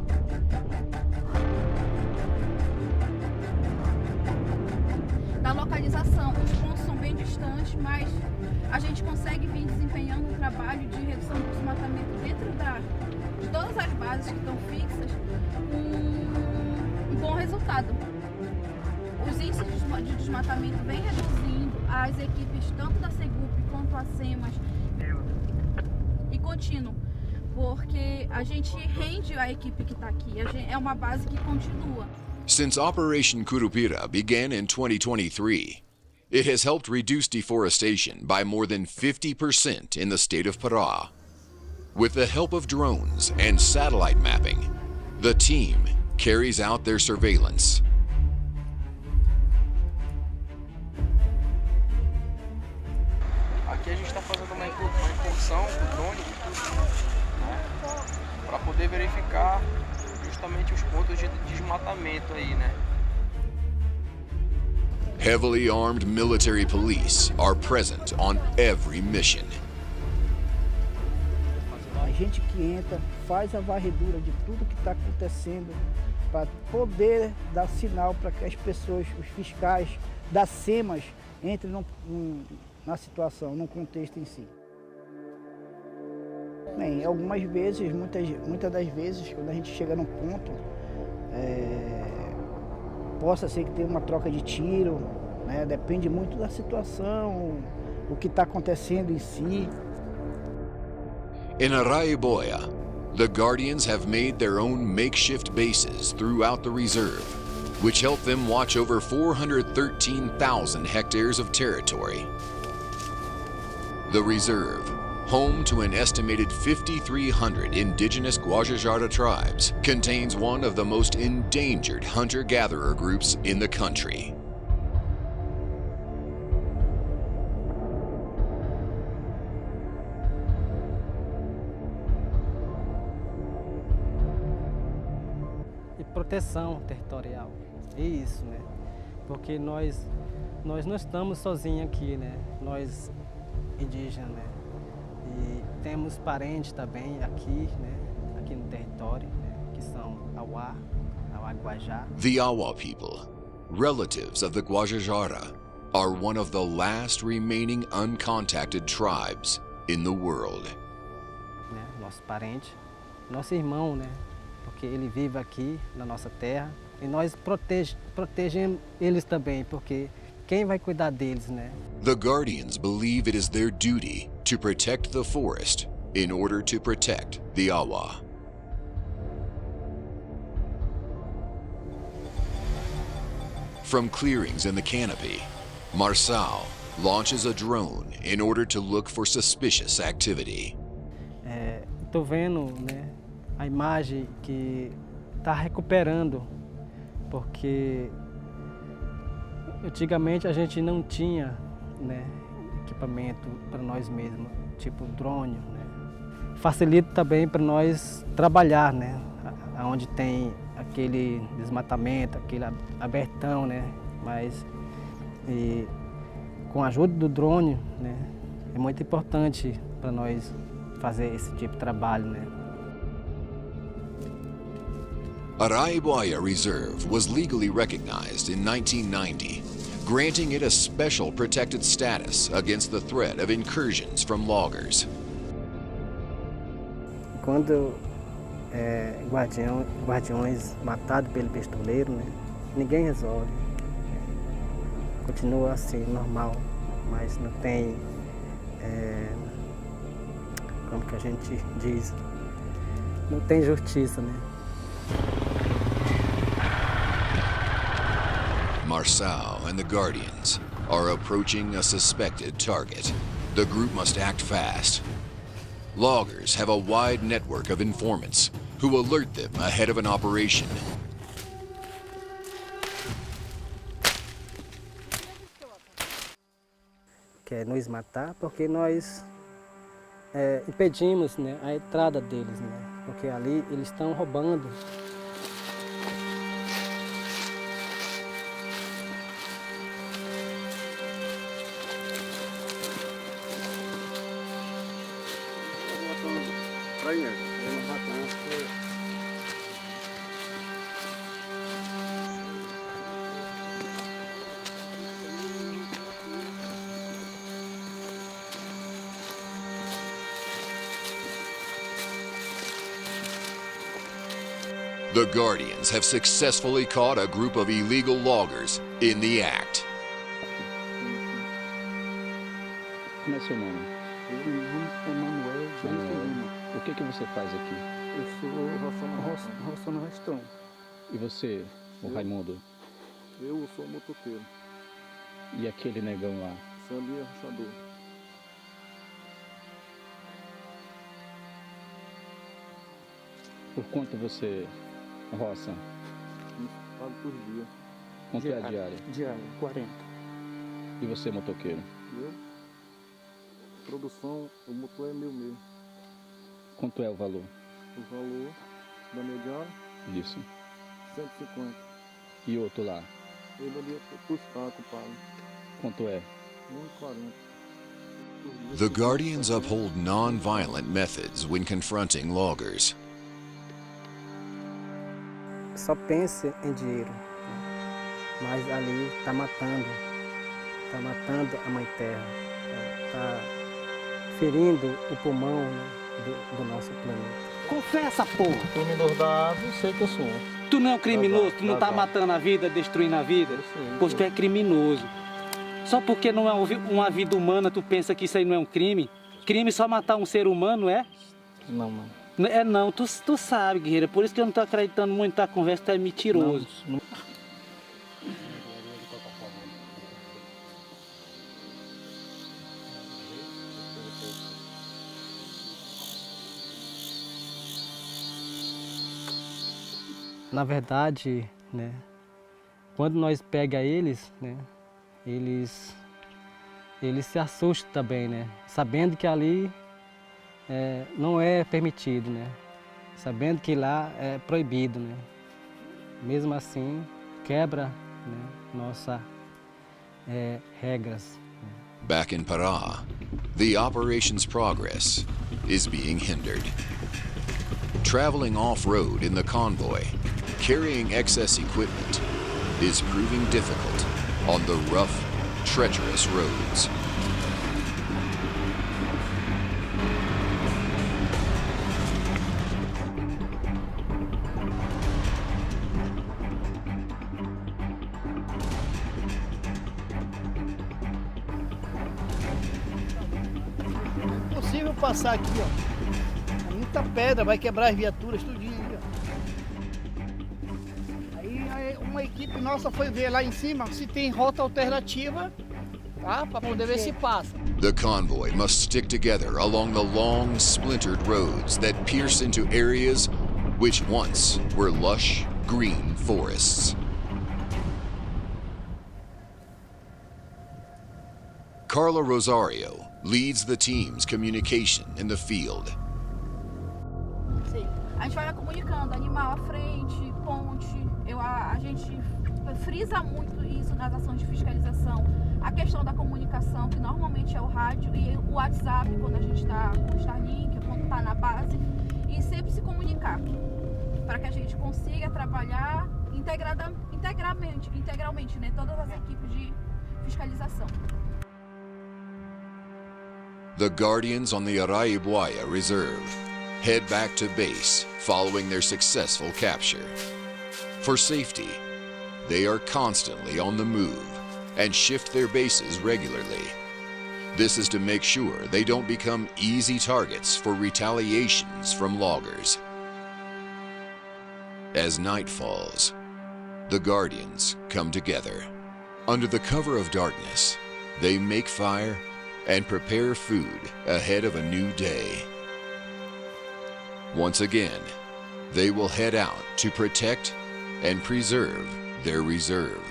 Da localização, os pontos são bem distantes, mas a gente consegue vir desempenhando um trabalho de redução do desmatamento dentro de todas as bases que estão fixas, um bom resultado. Os índices de desmatamento vêm reduzindo, as equipes tanto da Segup quanto a SEMAS e contínuo, porque a gente rende a equipe que está aqui, é uma base que continua. Since Operation Curupira began in 2023, it has helped reduce deforestation by more than 50% in the state of Pará. With the help of drones and satellite mapping, the team carries out their surveillance. Aqui a gente está fazendo uma incursão com drone, né, para poder verificar justamente os pontos de desmatamento aí, né? Heavily armed military police are present on every mission. A gente que entra, faz a varredura de tudo que está acontecendo para poder dar sinal para que as pessoas, os fiscais das SEMAS, entrem na situação, no contexto em si. Bem, algumas vezes, muitas das vezes, quando a gente chega num ponto, possa ser que tenha uma troca de tiro, né? Depende muito da situação, o que está acontecendo em si. In Araiboia, the Guardians have made their own makeshift bases throughout the reserve, which help them watch over 413,000 hectares of territory. The reserve, home to an estimated 5,300 indigenous Guajajara tribes, contains one of the most endangered hunter-gatherer groups in the country. E proteção territorial, é isso, né? Porque nós não estamos sozinhos aqui, né? Nós indígenas, né? E temos parentes também aqui, né? Aqui no território, né? Que são Awa Guajá. The Awa people, relatives of the Guajajara, are one of the last remaining uncontacted tribes in the world. Né? Nosso parente, nosso irmão, né? Porque ele vive aqui na nossa terra e nós protegemos eles também, porque quem vai cuidar deles, né? The Guardians believe it is their duty to protect the forest in order to protect the Awa. From clearings in the canopy, Marçal launches a drone in order to look for suspicious activity. Tô vendo, né, a imagem que está recuperando, porque antigamente a gente não tinha, né, equipamento para nós mesmos, tipo drone, né. Facilita também para nós trabalhar, né, onde tem aquele desmatamento, aquele abertão, né, mas com a ajuda do drone, né, é muito importante para nós fazer esse tipo de trabalho, né? Araiboia Reserve was legally recognized in 1990, granting it a special protected status against the threat of incursions from loggers. Quando guardiões matados pelo pistoleiro, né? Ninguém resolve. Continua assim, normal, mas não tem, como que a gente diz, não tem justiça, né? Marçal and the Guardians are approaching a suspected target. The group must act fast. Loggers have a wide network of informants who alert them ahead of an operation. Quer nos matar porque nós impedimos, né, a entrada deles, né? Porque ali eles estão roubando. The Guardians have successfully caught a group of illegal loggers in the act. Como é seu nome? Manuel. O que você faz aqui? Eu sou roça no restão. E você, o Raimundo? Eu sou motoqueiro. E aquele negão lá? Ali é roçador. Por quanto você roça? Pago por dia. Quanto é a diária? Diária, 40. E você, motoqueiro? Eu? Produção, o motor é meu mesmo. Quanto é o valor? O valor da minha diária? Isso. 150. E outro lá? Ele ali é pro Estado, pago. Quanto é? 1,40. The Guardians uphold non-violent methods when confronting loggers. Só pense em dinheiro, né? Mas ali está matando a mãe terra, está ferindo o pulmão, né, do nosso planeta. Confessa, porra! Criminoso da ave, sei que eu sou. Tu não é um criminoso, tu não está matando a vida, destruindo a vida, pois tu é criminoso. Só porque não é uma vida humana, tu pensa que isso aí não é um crime? Crime só matar um ser humano, é? Não, mano. É não, tu sabe, guerreiro, por isso que eu não tô acreditando muito na conversa, tu é mentiroso. Não. Na verdade, né, quando nós pega eles, né, eles se assustam também, né, sabendo que ali não é permitido, né? Sabendo que lá é proibido, né? Mesmo assim, quebra, né, nossas regras. Back in Pará, the operation's progress is being hindered. Traveling off-road in the convoy, carrying excess equipment, is proving difficult on the rough, treacherous roads. Passar aqui, ó. Muita pedra, vai quebrar as viaturas tudinho aí, ó. Aí uma equipe nossa foi ver lá em cima se tem rota alternativa, tá? Para poder ver se passa. The convoy must stick together along the long, splintered roads that pierce into areas which once were lush, green forests. Carla Rosario leads the team's communication in the field. Sim. A gente vai lá comunicando, animal à frente, ponte. A gente frisa muito isso nas ações de fiscalização. A questão da comunicação, que normalmente é o rádio e o WhatsApp, quando a gente está com o Starlink, quando está na base, e sempre se comunicar, para que a gente consiga trabalhar integralmente, né, todas as equipes de fiscalização. The Guardians on the Araibuaya Reserve head back to base following their successful capture. For safety, they are constantly on the move and shift their bases regularly. This is to make sure they don't become easy targets for retaliations from loggers. As night falls, the Guardians come together. Under the cover of darkness, they make fire and prepare food ahead of a new day. Once again, they will head out to protect and preserve their reserve.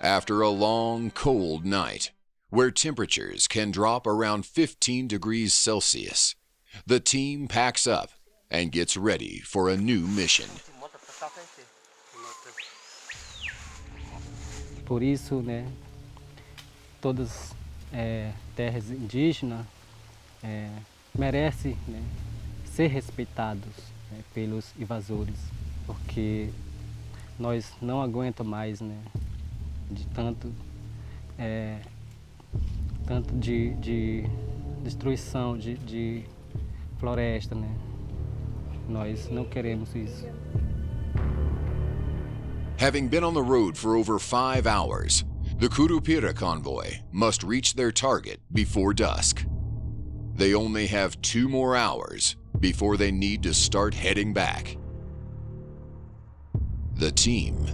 After a long, cold night, where temperatures can drop around 15 degrees Celsius, the team packs up and gets ready for a new mission. Por isso, né, todas terras indígenas merecem, né, ser respeitados, né, pelos invasores, porque nós não aguentamos mais, né, de tanto de destruição de floresta, né? Nós não queremos isso. Having been on the road for over 5 hours, the Curupira convoy must reach their target before dusk. They only have 2 more hours before they need to start heading back. The team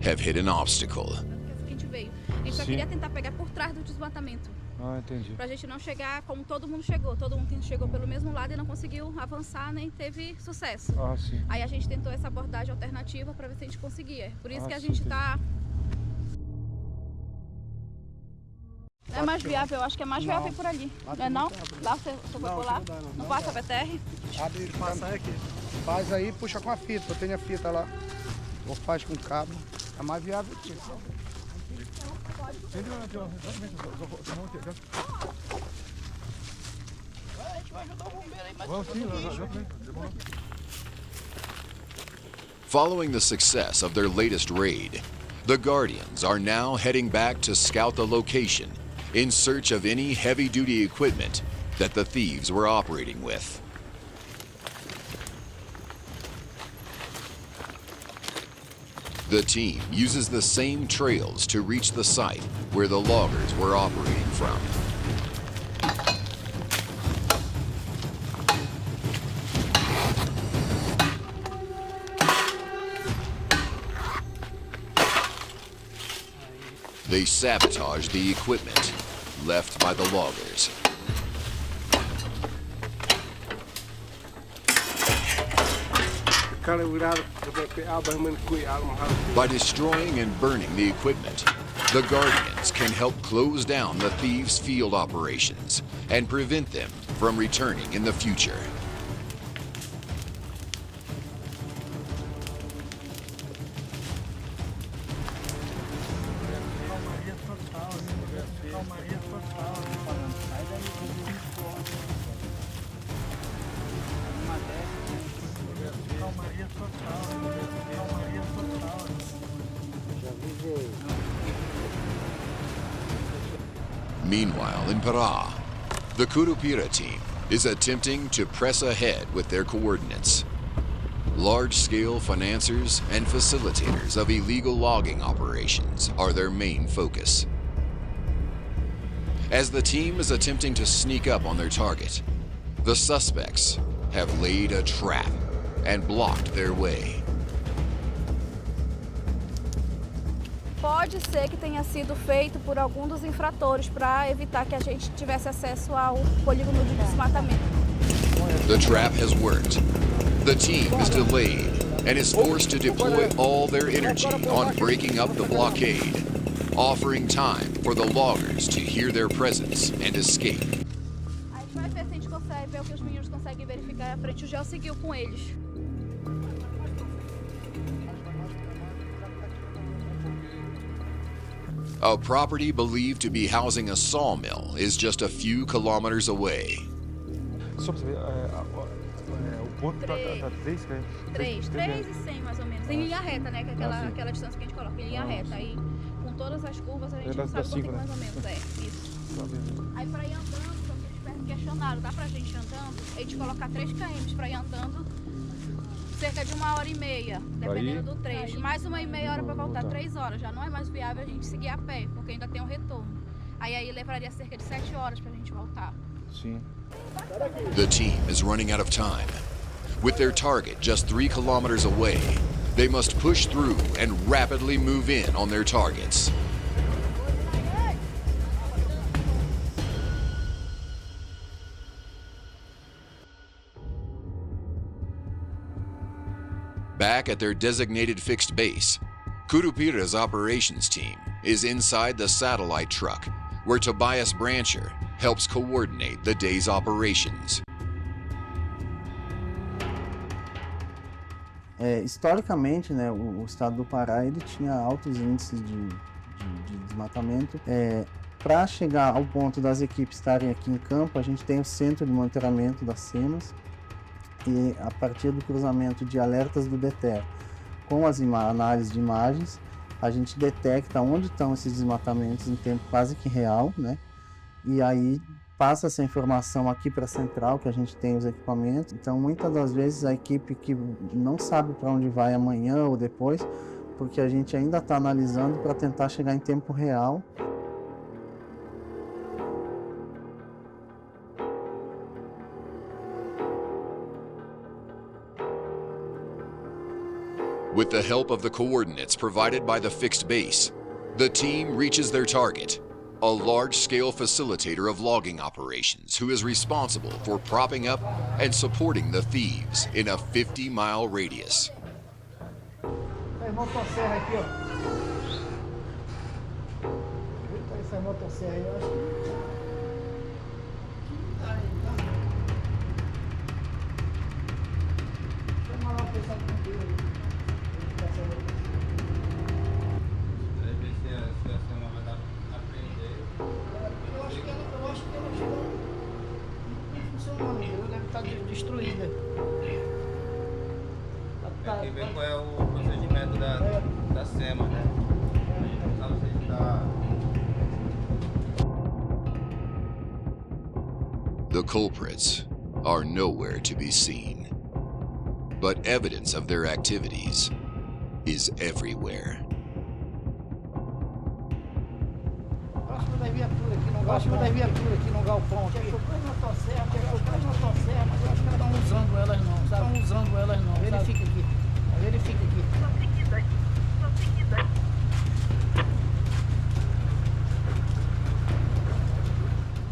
have hit an obstacle. A gente veio. A gente só queria tentar pegar por trás do desmatamento. Ah, entendi. Pra gente não chegar como todo mundo chegou. Todo mundo chegou pelo mesmo lado e não conseguiu avançar, nem teve sucesso. Ah, sim. Aí a gente tentou essa abordagem alternativa para ver se a gente conseguia. Por isso que a sim, gente tá... É mais viável, eu acho que é mais viável por ali. Não é não? Lá você foi por lá? Não passa a BTR? Abre, passa aqui. Faz aí, puxa com a fita, eu tenho a fita lá. Ou faz com cabo. É mais viável que isso. Following the success of their latest raid, the Guardians are now heading back to scout the location in search of any heavy-duty equipment that the thieves were operating with. The team uses the same trails to reach the site where the loggers were operating from. They sabotage the equipment left by the loggers. By destroying and burning the equipment, the Guardians can help close down the thieves' field operations and prevent them from returning in the future. Meanwhile, in Pará, the Curupira team is attempting to press ahead with their coordinates. Large-scale financiers and facilitators of illegal logging operations are their main focus. As the team is attempting to sneak up on their target, the suspects have laid a trap and blocked their way. Pode ser que tenha sido feito por algum dos infratores para evitar que a gente tivesse acesso ao polígono de desmatamento. The trap has worked. The team is delayed and is forced to deploy all their energy on breaking up the blockade, offering time for the loggers to hear their presence and escape. A gente vai ver se a gente consegue ver o que os meninos frente, o Gel seguiu com eles. A property believed to be housing a sawmill is just a few kilometers away. Só para saber, o ponto está 3, né? 3,100 mais ou menos. Em linha reta, né? Que é aquela distância que a gente coloca em linha reta. Aí, com todas as curvas, a gente não sabe quanto mais ou menos. Isso. Aí, para ir andando, só que eles questionaram, dá pra gente ir andando? A gente colocar 3 km para ir andando, cerca de 1h30, dependendo do trecho. Mais 1h30 para voltar, 3 horas. Já não é mais viável a gente seguir a pé, porque ainda tem um retorno. Aí levaria cerca de 7 horas pra gente voltar. Sim. The team is running out of time. With their target just 3 kilometers away, they must push through and rapidly move in on their targets. Back at their designated fixed base, Curupira's operations team is inside the satellite truck, where Tobias Brancher helps coordinate the day's operations. Historicamente, né, o estado do Pará ele tinha altos índices de desmatamento. Para chegar ao ponto das equipes estarem aqui em campo, a gente tem o centro de monitoramento das cenas e a partir do cruzamento de alertas do DETER com as análises de imagens, a gente detecta onde estão esses desmatamentos em tempo quase que real, né? E aí passa essa informação aqui para a central, que a gente tem os equipamentos. Então, muitas das vezes a equipe que não sabe para onde vai amanhã ou depois, porque a gente ainda está analisando para tentar chegar em tempo real. With the help of the coordinates provided by the fixed base, the team reaches their target, a large-scale facilitator of logging operations who is responsible for propping up and supporting the thieves in a 50-mile radius. Essa motosserra aqui, ó. Eita, essa motosserra aí, eu acho que... Chama lá o pessoal do bombeiro aí. Eu acho que ela chegou. Não funciona, ela deve estar destruída. Tem que ver qual é o procedimento da SEMA, né? A gente não sabe se The culprits are nowhere to be seen, but evidence of their activities is everywhere. Próximo da viatura aqui no galpão. Aqui. Três motosserras, mas eu acho que elas não estão usando elas não, sabe? Não estão usando elas não. Verifica aqui. Verifica aqui.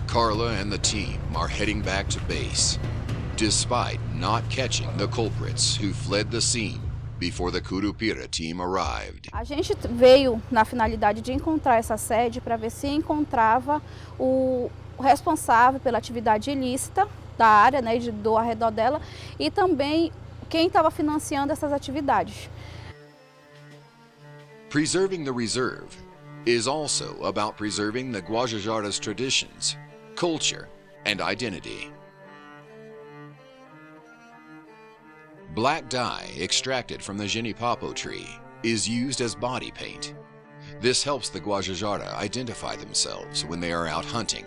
Carla and the team are heading back to base, despite not catching the culprits who fled the scene before the Curupira team arrived. A gente veio na finalidade de encontrar essa sede para ver se encontrava o responsável pela atividade ilícita da área, né, do arredor dela, e também quem estava financiando essas atividades. Preserving the reserve is also about preserving the Guajajara's traditions, culture, and identity. Black dye extracted from the jenipapo tree is used as body paint. This helps the Guajajara identify themselves when they are out hunting.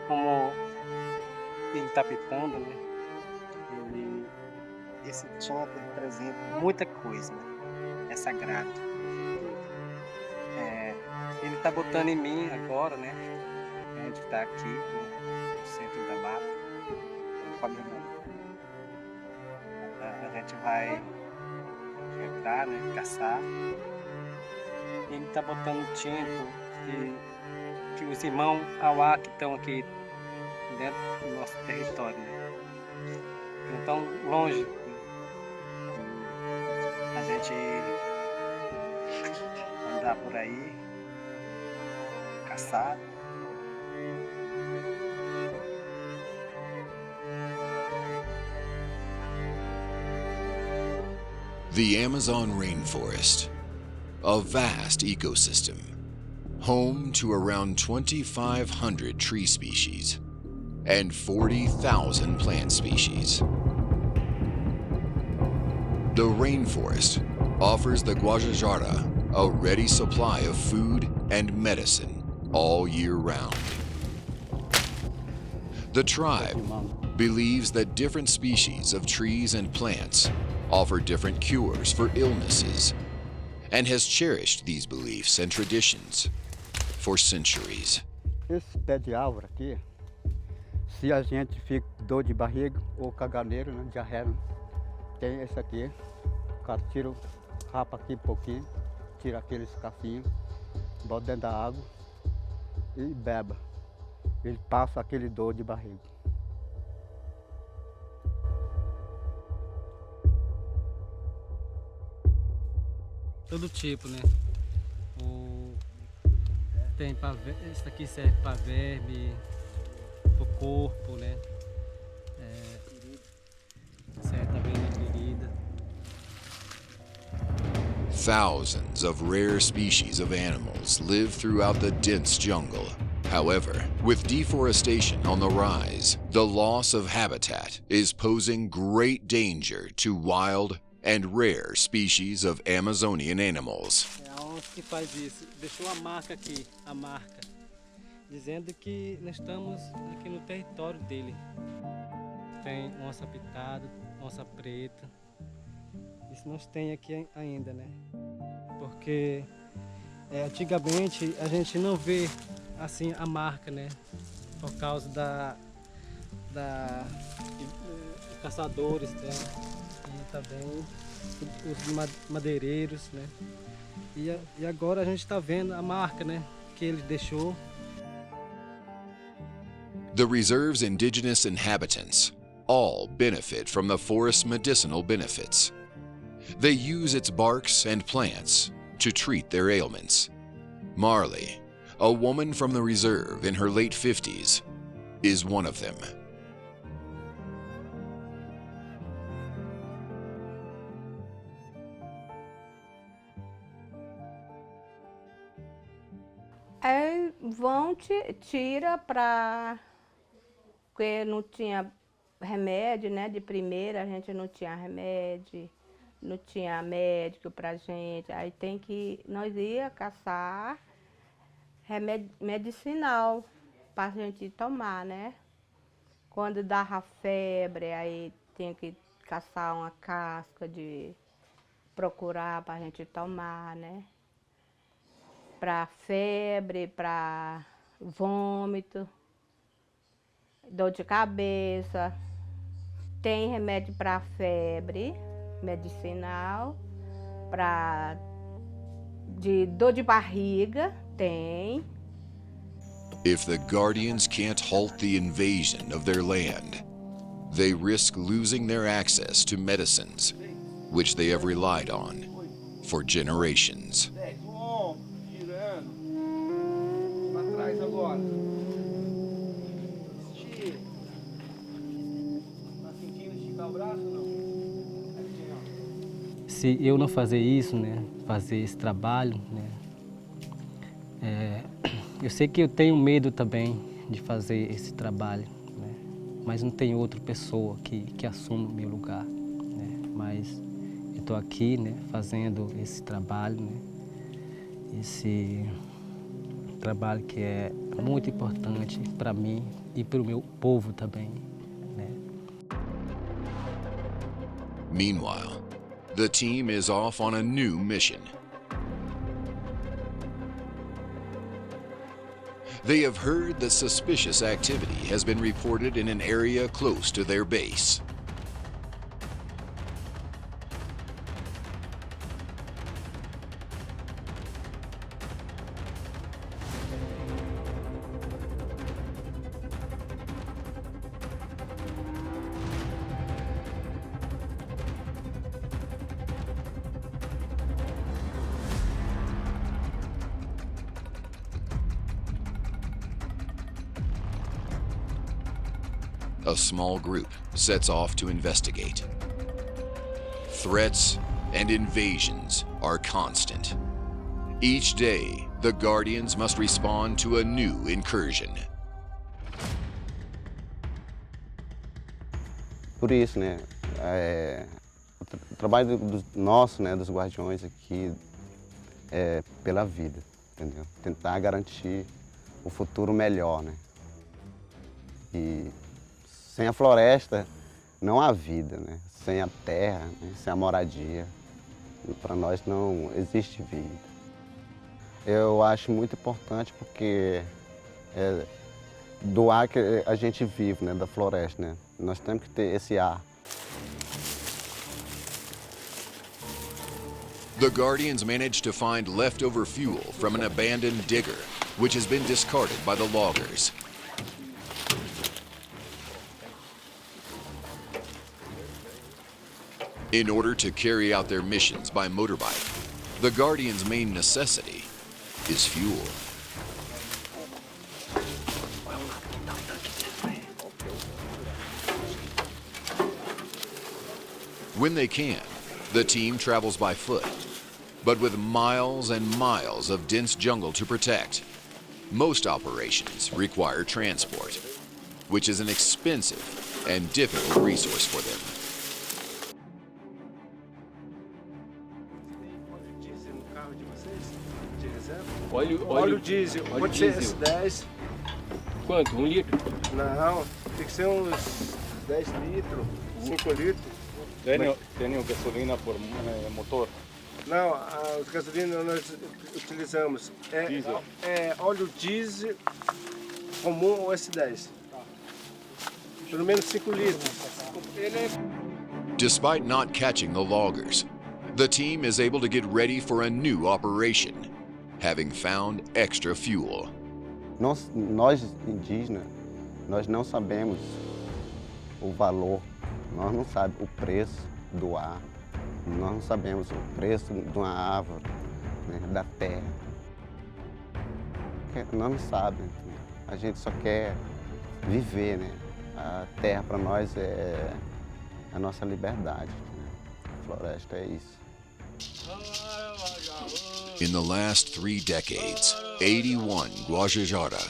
Como ele está pitando, né? Esse tinta representa muita coisa, né? É sagrado. Ele está botando em mim agora, né? A gente está aqui no centro da mata. A gente vai entrar, né? Caçar. Ele está botando tinta que os irmãos Auá que estão aqui dentro do nosso território, né? Não tão longe. A gente andar por aí, caçar. The Amazon rainforest, a vast ecosystem, home to around 2,500 tree species and 40,000 plant species. The rainforest offers the Guajajara a ready supply of food and medicine all year round. The tribe believes that different species of trees and plants offer different cures for illnesses and has cherished these beliefs and traditions for centuries. Esse pé de árvore aqui, se a gente fica dor de barriga ou caganeiro, né, diarreia, tem esse aqui, o cara tira, rapa aqui um pouquinho, tira aqueles cafinhos, bota dentro da água e beba. Ele passa aquele dor de barriga. Todo tipo, né? Tem isso aqui serve para verme, para o corpo, né? Serve também na ferida. Thousands of rare species of animals live throughout the dense jungle. However, with deforestation on the rise, the loss of habitat is posing great danger to wild and rare species of Amazonian animals. A onça que faz isso deixou a marca aqui, dizendo que nós estamos aqui no território dele. Tem onça pitada, onça preta. Isso nós tem aqui ainda, né? Porque antigamente a gente não vê assim a marca, né? Por causa dos caçadores, né? E também os madeireiros, né? E agora a gente está vendo a marca, né? Que ele deixou. The reserve's indigenous inhabitants all benefit from the forest's medicinal benefits. They use its barks and plants to treat their ailments. Marley, a woman from the reserve in her late 50s, is one of them. Aí vão, tira para... Porque não tinha remédio, né? De primeira a gente não tinha remédio, não tinha médico pra gente. Aí tem que... Nós ia caçar remédio medicinal pra gente tomar, né? Quando dava febre, aí tinha que caçar uma casca de procurar pra gente tomar, né? Para febre, para vômito, dor de cabeça. Tem remédio para febre, medicinal, para de dor de barriga, tem. If the Guardians can't halt the invasion of their land, they risk losing their access to medicines, which they have relied on for generations. Se eu não fazer isso, né, fazer esse trabalho, né, eu sei que eu tenho medo também de fazer esse trabalho, né, mas não tem outra pessoa que assuma o meu lugar, né, mas eu estou aqui, né, fazendo esse trabalho, né, esse trabalho que é muito importante para mim e para o meu povo também, né. Meanwhile, the team is off on a new mission. They have heard that suspicious activity has been reported in an area close to their base. a small group sets off to investigate. Threats and invasions are constant. Each day, the Guardians must respond to a new incursion. Por isso, né, o trabalho nosso, né, dos guardiões aqui é pela vida, entendeu? Tentar garantir o futuro melhor, né? E sem a floresta não há vida, né? Sem a terra, né? Sem a moradia, para nós não existe vida. Eu acho muito importante porque é do ar que a gente vive, né, da floresta, né? Nós temos que ter esse ar. The Guardians managed to find leftover fuel from an abandoned digger, which has been discarded by the loggers. In order to carry out their missions by motorbike, the Guardians' main necessity is fuel. When they can, the team travels by foot, but with miles and miles of dense jungle to protect, most operations require transport, which is an expensive and difficult resource for them. Óleo diesel, pode ser S10. Quanto? 1 litro? Não, tem que ser uns 10 litros, 5 litros. Tem gasolina por motor? Não, a gasolina nós utilizamos é óleo diesel comum ou S10. Pelo menos 5 litros. Despite not catching the loggers, the team is able to get ready for a new operation, having found extra fuel. Nós indígenas, nós não sabemos o valor, nós não sabemos o preço do ar, nós não sabemos o preço de uma árvore, né, da terra. Nós não sabemos, a gente só quer viver, né? A terra para nós é a nossa liberdade, né? A floresta é isso. In the last 3 decades, 81 Guajajara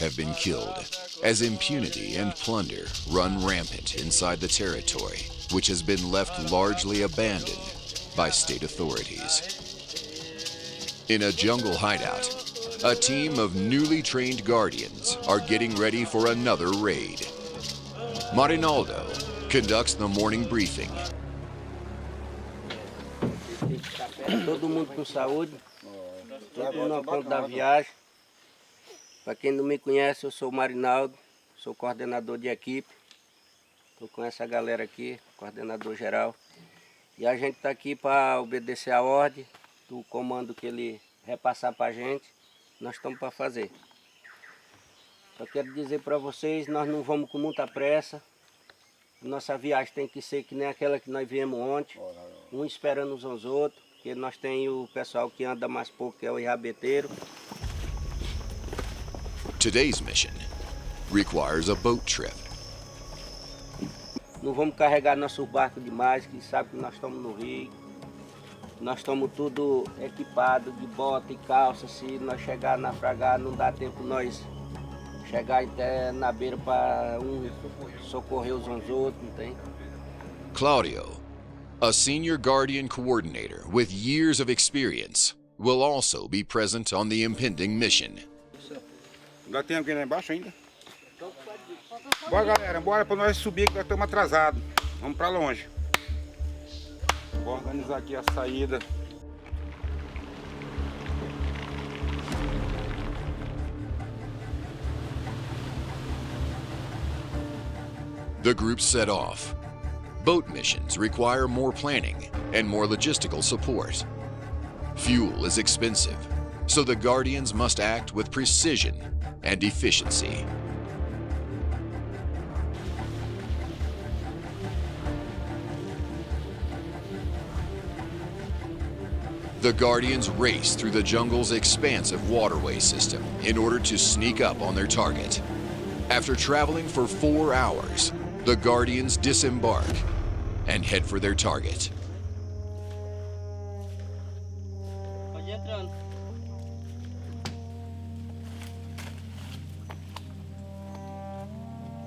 have been killed as impunity and plunder run rampant inside the territory, which has been left largely abandoned by state authorities. In a jungle hideout, a team of newly trained guardians are getting ready for another raid. Marinaldo conducts the morning briefing. Todo mundo com saúde, todo no ponto da viagem. Para quem não me conhece, eu sou o Marinaldo, sou coordenador de equipe. Estou com essa galera aqui, coordenador geral. E a gente está aqui para obedecer a ordem do comando que ele repassar para a gente. Nós estamos para fazer. Só quero dizer para vocês, nós não vamos com muita pressa. Nossa viagem tem que ser que nem aquela que nós viemos ontem, um esperando uns aos outros, porque nós temos o pessoal que anda mais pouco, que é o rabeteiro. Today's mission requires a boat trip. Não vamos carregar nosso barco demais, que sabe que nós estamos no rio. Nós estamos tudo equipado de bota e calça. Se nós chegar na fragata, não dá tempo nós chegar até na beira para socorrer os outros, não tem? Claudio, a senior Guardian coordinator with years of experience, will also be present on the impending mission. Ainda tem alguém lá embaixo ainda? Bora, galera, bora para nós subir que nós estamos atrasados. Vamos para longe. Vou organizar aqui a saída. The group set off. Boat missions require more planning and more logistical support. Fuel is expensive, so the Guardians must act with precision and efficiency. The Guardians race through the jungle's expansive waterway system in order to sneak up on their target. After traveling for 4 hours, The Guardians disembark and head for their target.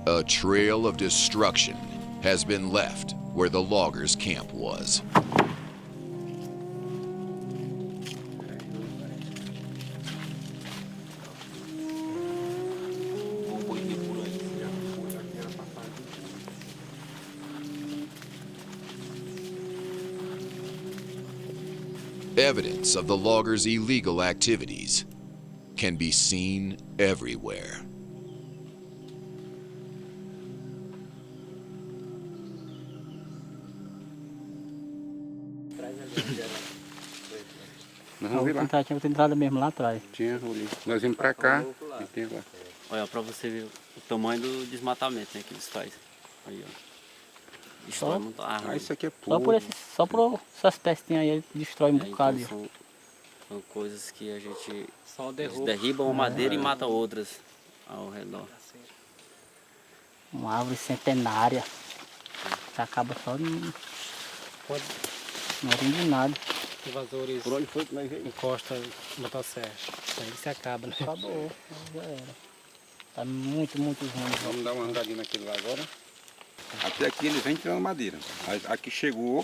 A trail of destruction has been left where the loggers' camp was. Evidence of the loggers' illegal activities can be seen everywhere. Nós vamos ver lá. Tinha outra entrada mesmo lá atrás. Tinha ali. Nós vimos pra cá e tem lá. Olha, pra você ver o tamanho do desmatamento, né, que eles fazem. Aí, ó. Destrói muita árvore. Ah, isso aqui é puro. Só por essas pestes aí, ele destrói um bocado. Então são coisas que a gente só derriba uma madeira e mata outras ao redor. Uma árvore centenária. Que acaba só não rende nada. Invasores por onde foi que nós veio? Encosta motosserra. Aí se acaba, né? Acabou, já era. Tá muito ruim. Vamos dar uma andadinha naquele lá agora. Até aqui eles vêm tirando madeira. Aqui chegou,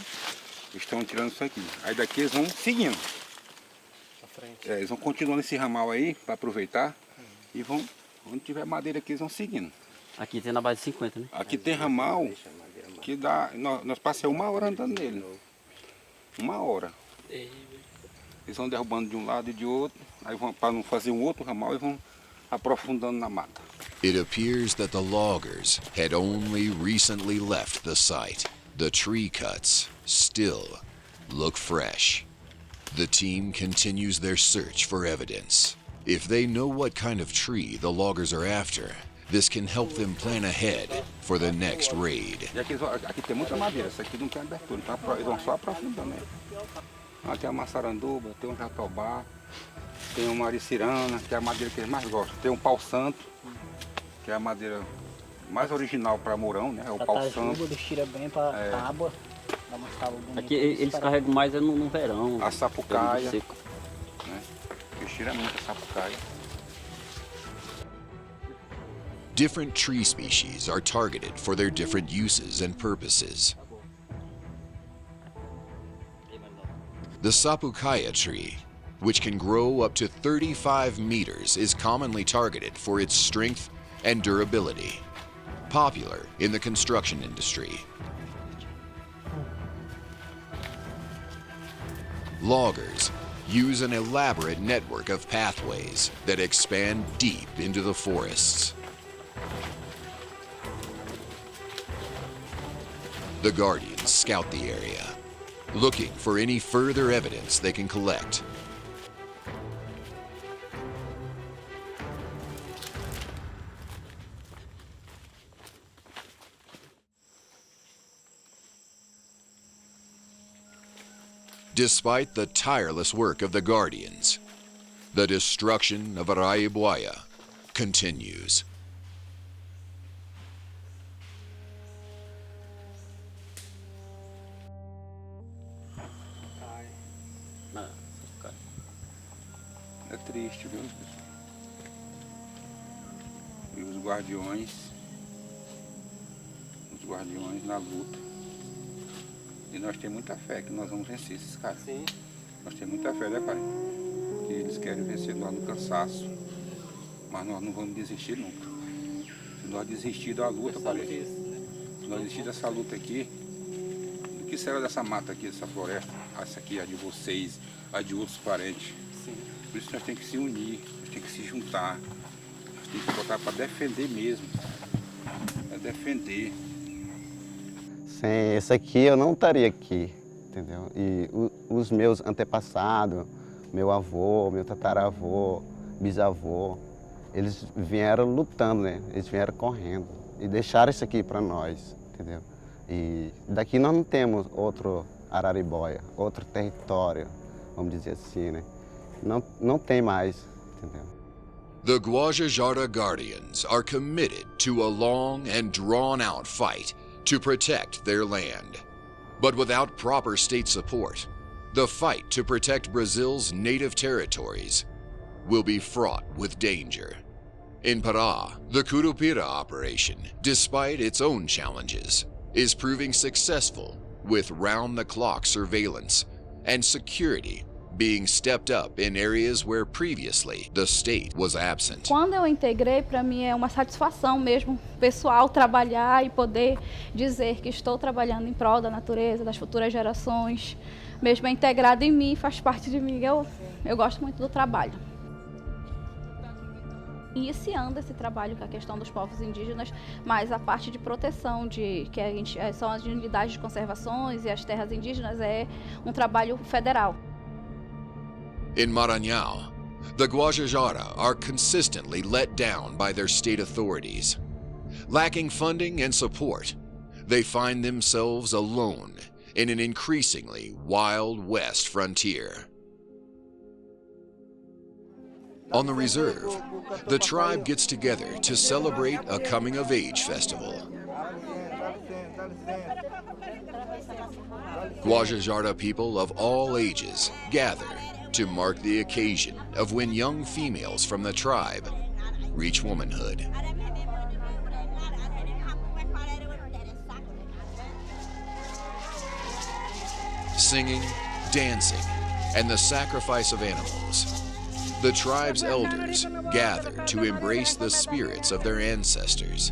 estão tirando isso aqui. Aí daqui eles vão seguindo. Eles vão continuando esse ramal aí para aproveitar e vão, onde tiver madeira aqui eles vão seguindo. Aqui tem na base de 50, né? Aqui tem ramal que dá, nós passamos 1 hora andando nele. 1 hora. Eles vão derrubando de um lado e de outro, aí vão, para não fazer um outro ramal, e vão aprofundando na mata. It appears that the loggers had only recently left the site. The tree cuts still look fresh. The team continues their search for evidence. If they know what kind of tree the loggers are after, this can help them plan ahead for the next raid. E aqui tem muita madeira, isso aqui não tem abertura, então eles vão só aprofundando, né? Aqui é uma maçaranduba, tem um jatobá, tem uma aricirana, que é a madeira que eles mais gostam. Tem um pau santo, que é a madeira mais original para mourão, né? É o pau santo. Eles tiram bem para tábua. Aqui eles carregam mais no verão. A sapucaia, né? Eles tiram muito a sapucaia. Different tree species are targeted for their different uses and purposes. The sapukaya tree, which can grow up to 35 meters, is commonly targeted for its strength and durability, popular in the construction industry. Loggers use an elaborate network of pathways that expand deep into the forests. The Guardians scout the area, looking for any further evidence they can collect. Despite the tireless work of the Guardians, the destruction of Araibuaya continues. É triste, viu? E os guardiões na luta. E nós temos muita fé que nós vamos vencer esses caras. Sim. Nós temos muita fé, né, pai? Que eles querem vencer nós no cansaço. Mas nós não vamos desistir nunca. Se nós desistir da luta, pai, se nós desistir dessa luta aqui, o que será dessa mata aqui, dessa floresta? Essa aqui é a de vocês, a de outros parentes. Sim. Por isso nós temos que se unir, nós temos que se juntar. Nós temos que botar para defender mesmo. É defender. Sem esse aqui eu não estaria aqui, entendeu? E os meus antepassados, meu avô, meu tataravô, bisavô, eles vieram lutando, né? Eles vieram correndo e deixaram isso aqui para nós, entendeu? E daqui nós não temos outro Araribóia, outro território, vamos dizer assim, né? Não tem mais, entendeu? The Guajajara Guardians are committed to a long and drawn-out fight to protect their land. But without proper state support, the fight to protect Brazil's native territories will be fraught with danger. In Pará, the Curupira operation, despite its own challenges, is proving successful with round-the-clock surveillance and security being stepped up in areas where previously the state was absent. Quando eu integrei, para mim é uma satisfação mesmo pessoal trabalhar e poder dizer que estou trabalhando em prol da natureza, das futuras gerações, mesmo é integrado em mim, faz parte de mim. Eu gosto muito do trabalho. Iniciando esse trabalho com a questão dos povos indígenas, mas a parte de proteção, que são as unidades de conservações e as terras indígenas, é um trabalho federal. In Maranhão, the Guajajara are consistently let down by their state authorities. Lacking funding and support, they find themselves alone in an increasingly Wild West frontier. On the reserve, the tribe gets together to celebrate a coming-of-age festival. Guajajara people of all ages gather to mark the occasion of when young females from the tribe reach womanhood. Singing, dancing, and the sacrifice of animals, the tribe's elders gather to embrace the spirits of their ancestors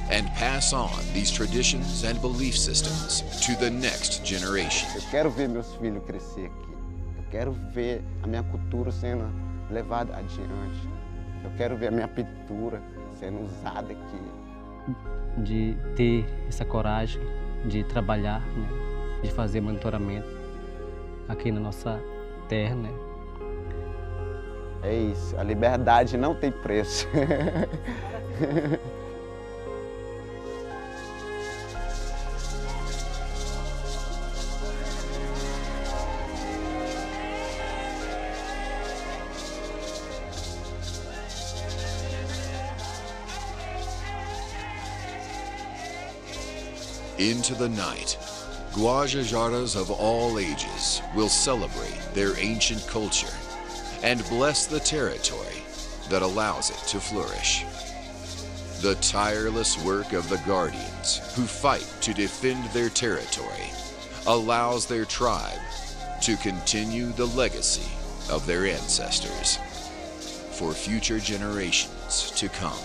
and pass on these traditions and belief systems to the next generation. Eu quero ver meus filhos crescer aqui. Eu quero ver a minha cultura sendo levada adiante. Eu quero ver a minha pintura sendo usada aqui. De ter essa coragem de trabalhar, né? De fazer monitoramento aqui na nossa terra, né? É isso, a liberdade não tem preço. Into the night, Guajajaras of all ages will celebrate their ancient culture and bless the territory that allows it to flourish. The tireless work of the guardians who fight to defend their territory allows their tribe to continue the legacy of their ancestors for future generations to come.